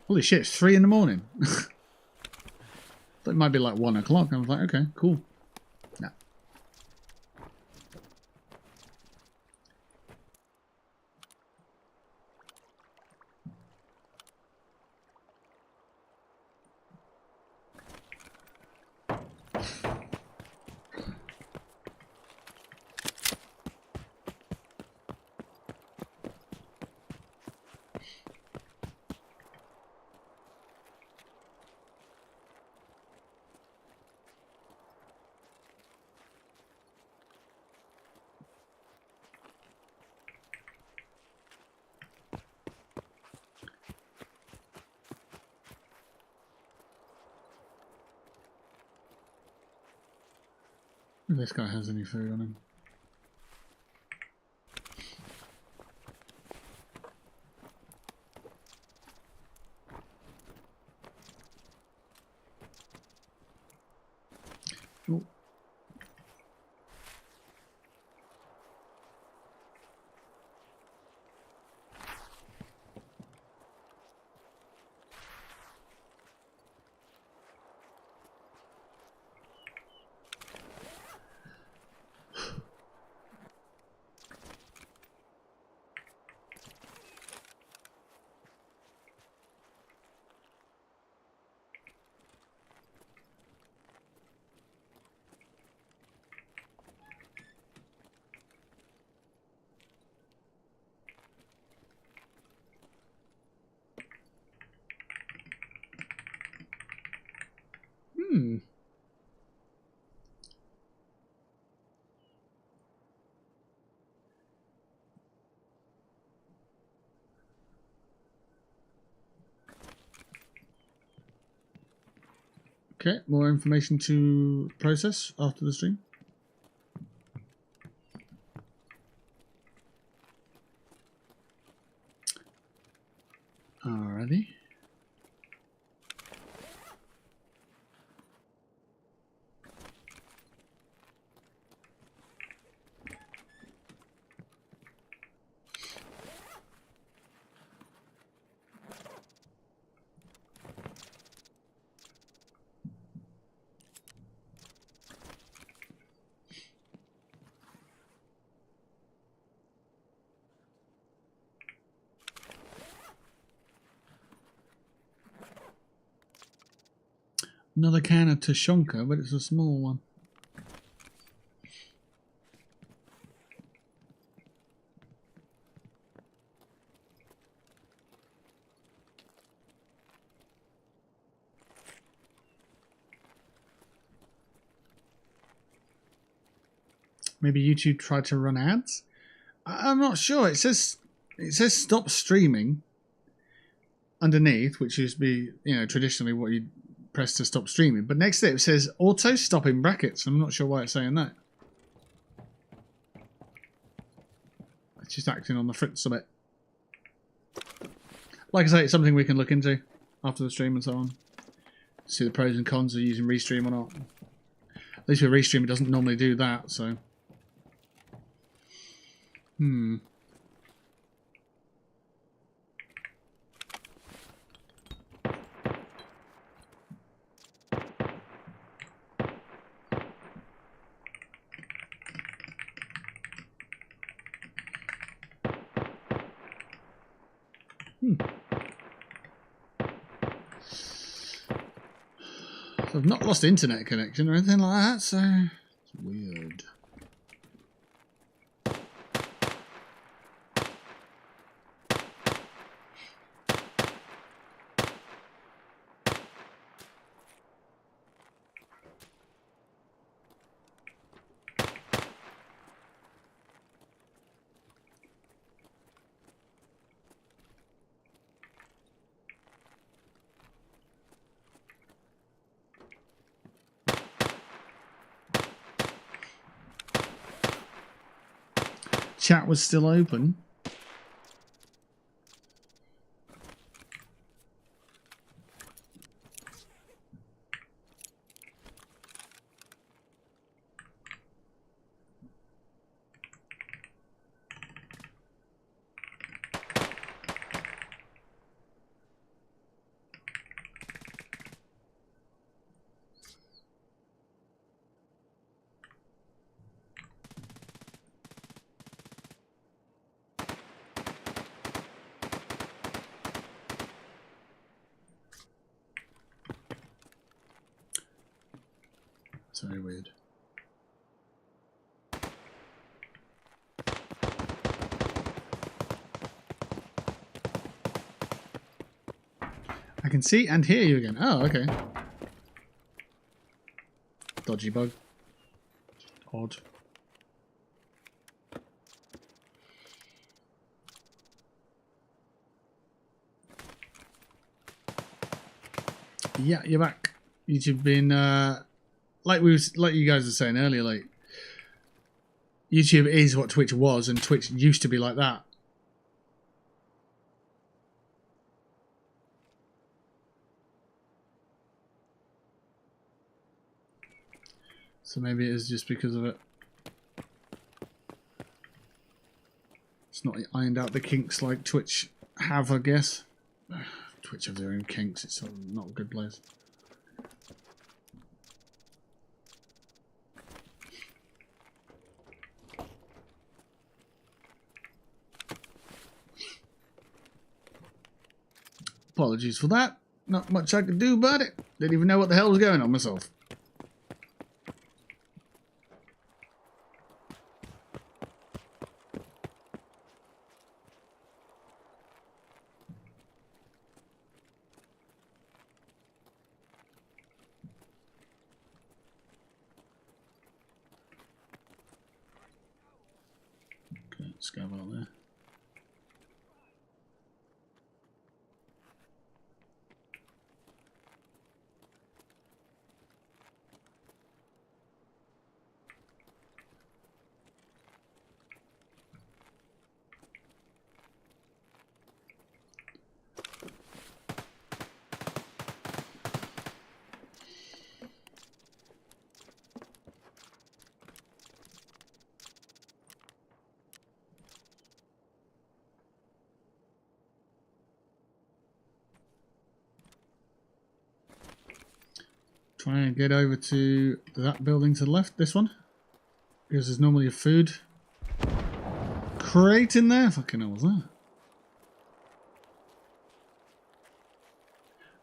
Holy shit, it's 3 in the morning. Thought it might be like 1 o'clock. I was like, okay, cool. No. If this guy has any food on him. Oh. Okay, more information to process after the stream. Alrighty. Another can of Tushonka, but it's a small one. Maybe YouTube tried to run ads? I'm not sure. It says stop streaming underneath, which is traditionally what you press to stop streaming. But next to it says auto stop in brackets. I'm not sure why it's saying that. It's just acting on the fritz a bit. Like I say, it's something we can look into after the stream and so on. See the pros and cons of using Restream or not. At least with Restream it doesn't normally do that, so. So I've not lost internet connection or anything like that, so it's weird. Chat was still open. It's very weird. I can see and hear you again. Oh, okay. Dodgy bug. Odd. Yeah, you're back. YouTube been like you guys were saying earlier, like YouTube is what Twitch was, and Twitch used to be like that. So maybe it is just because of it. It's not ironed out the kinks like Twitch have, I guess. Twitch have their own kinks. It's not a good place. Apologies for that. Not much I could do about it. Didn't even know what the hell was going on myself. Okay, let's go out there. try and get over to that building to the left, this one. Because there's normally a food crate in there. Fucking hell, was that?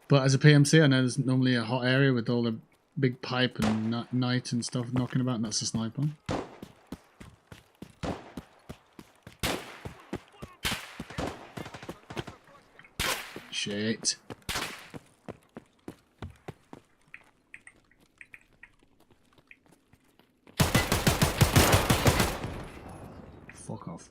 But as a PMC, I know there's normally a hot area with all the big pipe and night and stuff knocking about, and that's a sniper. Shit. Fuck off.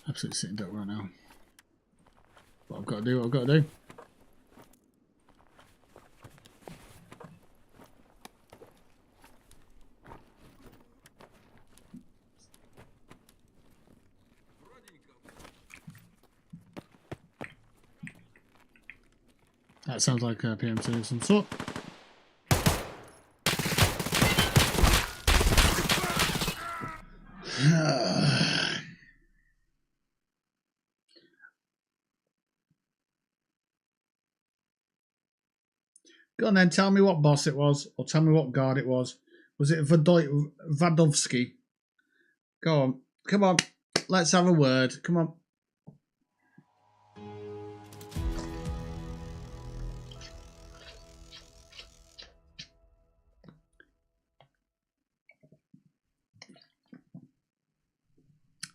Absolutely sitting duck right now. What I've got to do, what I've got to do. That sounds like a PMC of some sort. Go on then, tell me what boss it was, or tell me what guard it was. Was it Vadovsky? Go on, come on, let's have a word, come on.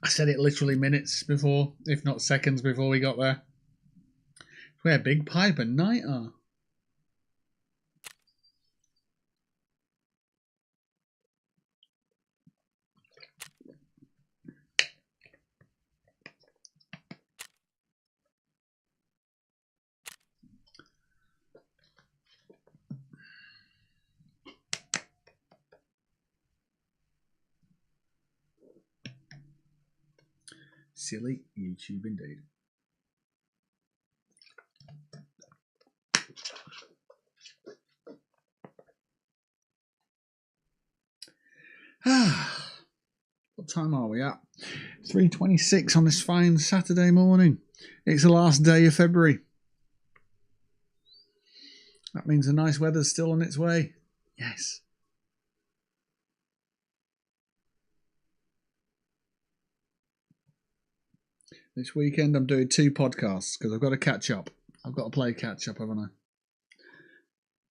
I said it literally minutes before, if not seconds before we got there. Where Big Pipe and Night are. Silly YouTube indeed. What time are we at? 3:26 on this fine Saturday morning. It's the last day of February. That means the nice weather's still on its way. Yes. This weekend I'm doing 2 podcasts because I've got to catch up. I've got to play catch up, haven't I?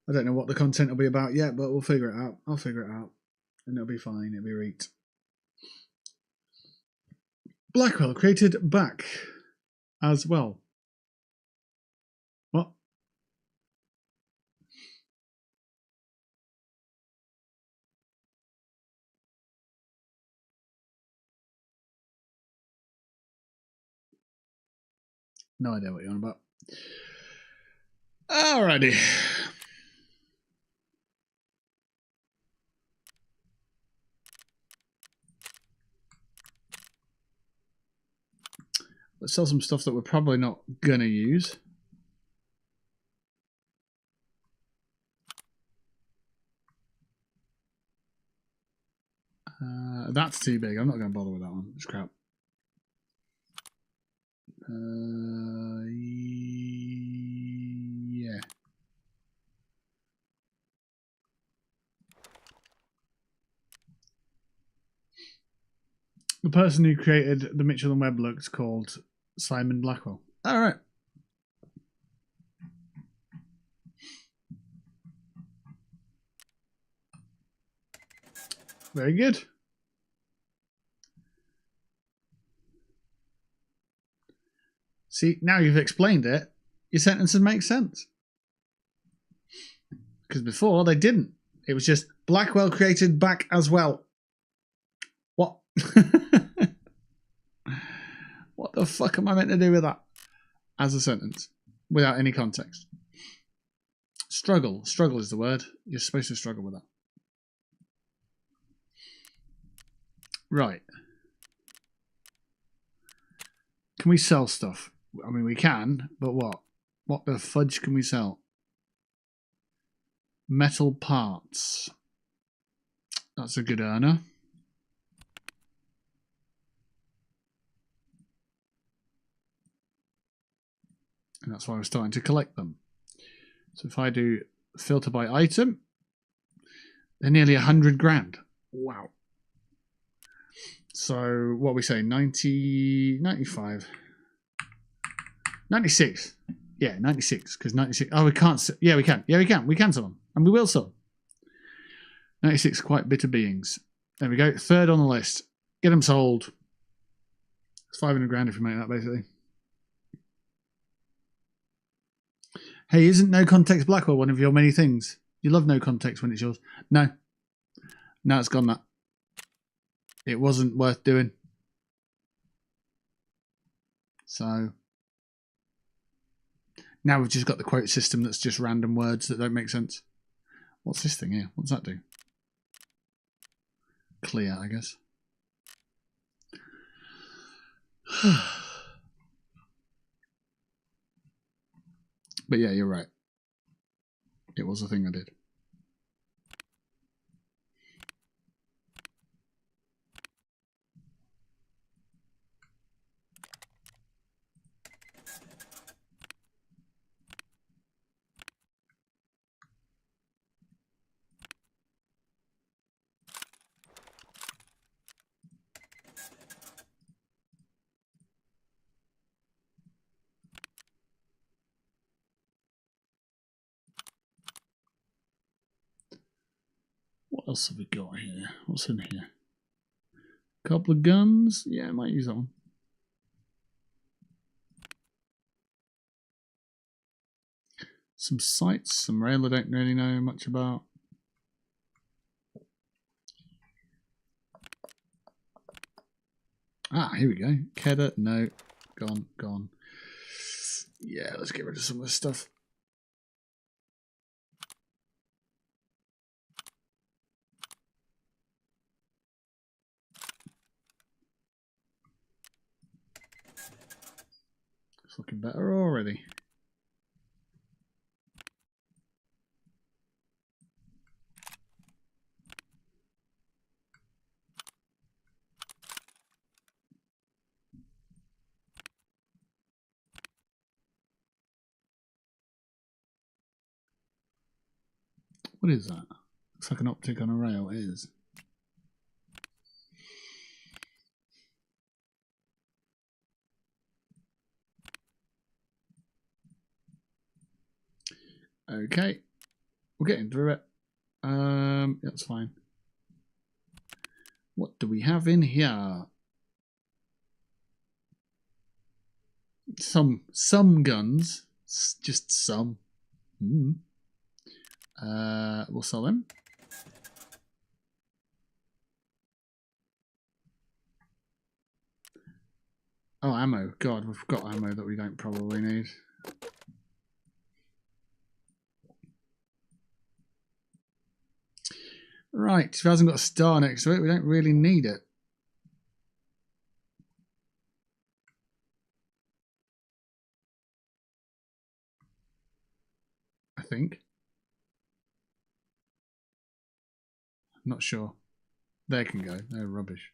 I don't know what the content will be about yet, but we'll figure it out. I'll figure it out. And it'll be fine. It'll be right. Blackwell created back as well. What? No idea what you're on about. Alrighty. Let's sell some stuff that we're probably not going to use. That's too big. I'm not going to bother with that one. It's crap. Yeah. The person who created the Mitchell and Webb looks called Simon Blackwell. All right. Very good. See, now you've explained it, your sentences make sense. Because before they didn't. It was just Blackwell created back as well. What? What the fuck am I meant to do with that? As a sentence, without any context. Struggle. Struggle is the word. You're supposed to struggle with that. Right. Can we sell stuff? I mean, we can, but what? What the fudge can we sell? Metal parts. That's a good earner. And that's why we're starting to collect them. So if I do filter by item, they're nearly 100 grand. Wow. So what we say, 90, 95, 96. Yeah, 96, because 96. Oh, we can't. Yeah, we can. Yeah, we can. We can sell them. And we will sell them. 96 quite bitter beings. There we go. Third on the list. Get them sold. It's 500 grand if we make that, basically. Hey, isn't no context Blackwell one of your many things? You love no context when it's yours. No. No, it's gone that. It wasn't worth doing. So now we've just got the quote system that's just random words that don't make sense. What's this thing here? What does that do? Clear, I guess. But yeah, you're right. It was a thing I did. What else have we got here? What's in here? Couple of guns. Yeah, I might use that one. Some sights, some rail I don't really know much about. Ah, here we go. Kedda, no. Gone, gone. Yeah, let's get rid of some of this stuff. It's looking better already. What is that? Looks like an optic on a rail. It is. Okay. We're getting through it. That's fine. What do we have in here? Some guns. Just some. We'll sell them. Oh, ammo. God, we've got ammo that we don't probably need. Right, if it hasn't got a star next to it, we don't really need it. I think. I'm not sure. They can go. They're rubbish.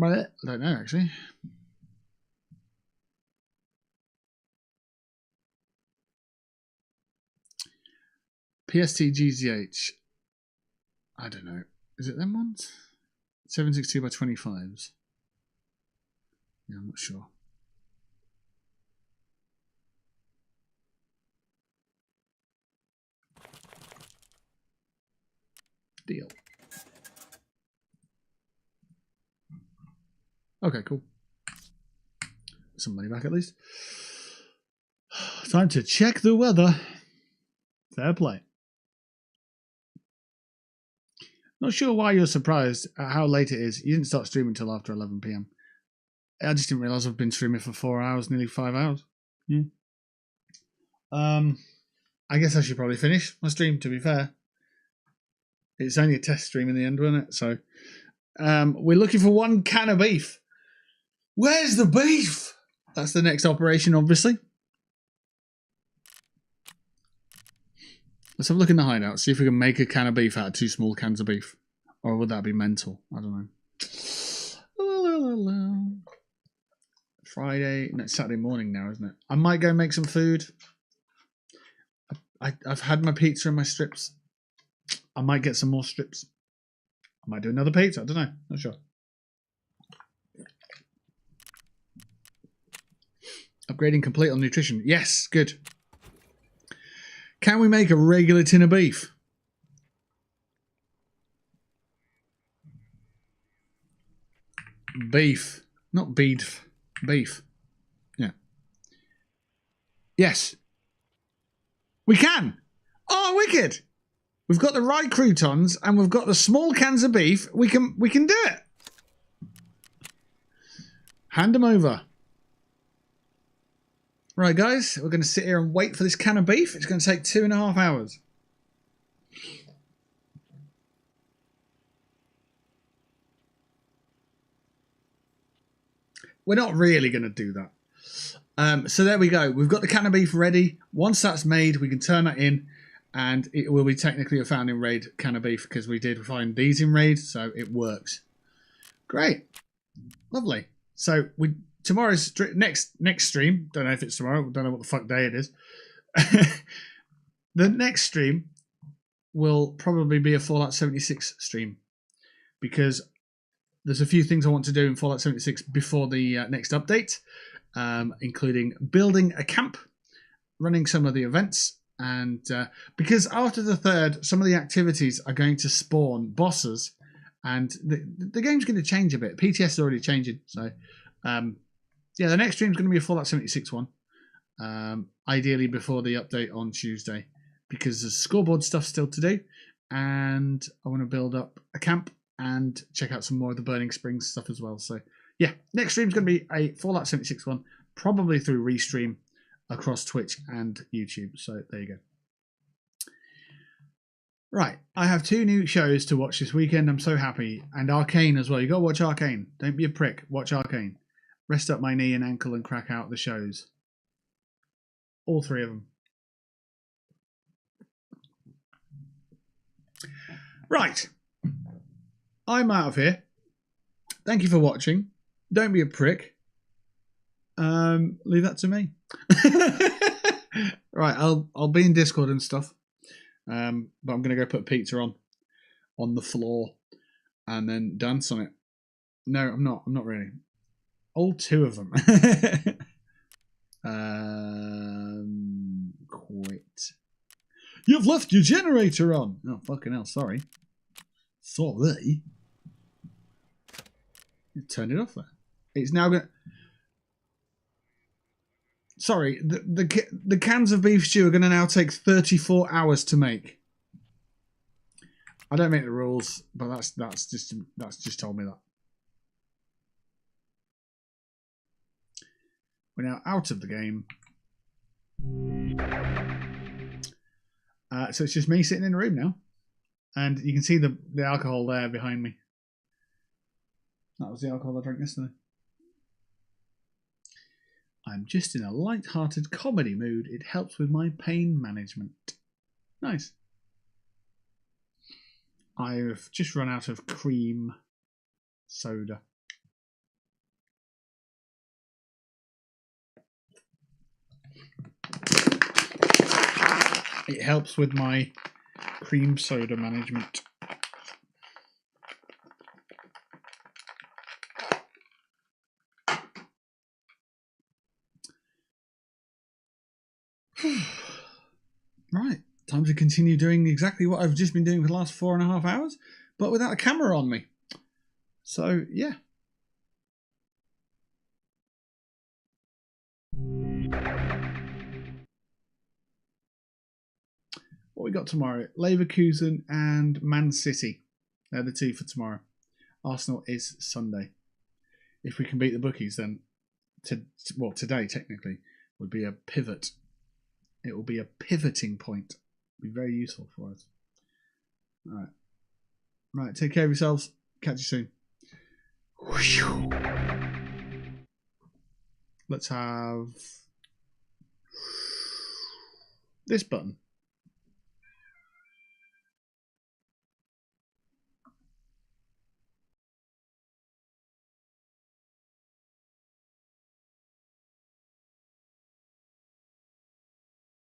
I don't know, actually. PST GZH. I don't know. Is it them ones? 762 by 25s. Yeah, I'm not sure. Deal. Okay, cool. Some money back at least. Time to check the weather. Fair play. Not sure why you're surprised at how late it is. You didn't start streaming until after 11 p.m. I just didn't realise I've been streaming for 4 hours, nearly 5 hours. Yeah. I guess I should probably finish my stream, to be fair. It's only a test stream in the end, wasn't it? So, we're looking for 1 can of beef. Where's the beef? That's the next operation, obviously. Let's have a look in the hideout, see if we can make a can of beef out of 2 small cans of beef. Or would that be mental? I don't know. Friday, no, it's Saturday morning now, isn't it? I might go make some food. I've had my pizza and my strips. I might get some more strips. I might do another pizza, I don't know, not sure. Upgrading complete on nutrition. Yes, good. Can we make a regular tin of beef? Beef. Not beef. Beef. Yeah. Yes. We can. Oh, wicked. We've got the right croutons and we've got the small cans of beef. We can do it. Hand them over. Right, guys, we're going to sit here and wait for this can of beef. It's going to take 2.5 hours. We're not really going to do that. So there we go. We've got the can of beef ready. Once that's made, we can turn that in, and it will be technically a found in raid can of beef because we did find these in raid, so it works. Great. Lovely. So tomorrow's next stream, don't know if it's tomorrow, don't know what the fuck day it is. The next stream will probably be a Fallout 76 stream because there's a few things I want to do in Fallout 76 before the next update, including building a camp, running some of the events, and because after the 3rd, some of the activities are going to spawn bosses, and the game's going to change a bit. PTS is already changing, so yeah, the next stream is going to be a Fallout 76 one, ideally before the update on Tuesday, because there's scoreboard stuff still to do, and I want to build up a camp and check out some more of the Burning Springs stuff as well. So yeah, next stream is going to be a Fallout 76 one, probably through Restream across Twitch and YouTube. So there you go. Right, I have 2 new shows to watch this weekend. I'm so happy. And Arcane as well. You got to watch Arcane. Don't be a prick. Watch Arcane. Rest up my knee and ankle and crack out the shows. All 3 of them. Right. I'm out of here. Thank you for watching. Don't be a prick. Leave that to me. Right, I'll be in Discord and stuff. But I'm gonna go put pizza on the floor and then dance on it. No, I'm not really. All 2 of them. Quit. You've left your generator on. Oh, fucking hell, sorry. Sorry. You turned it off there. It's now going. Sorry, the cans of beef stew are going to now take 34 hours to make. I don't make the rules, but that's just told me that. We're now out of the game. So it's just me sitting in the room now. And you can see the alcohol there behind me. That was the alcohol I drank yesterday. I'm just in a light-hearted comedy mood. It helps with my pain management. Nice. I've just run out of cream soda. It helps with my cream soda management. Right, time to continue doing exactly what I've just been doing for the last 4.5 hours, but without a camera on me. So, yeah. What we got tomorrow? Leverkusen and Man City. They're the two for tomorrow. Arsenal is Sunday. If we can beat the bookies, then today technically would be a pivot. It will be a pivoting point. Be very useful for us. All right. Right. Take care of yourselves. Catch you soon. Let's have this button.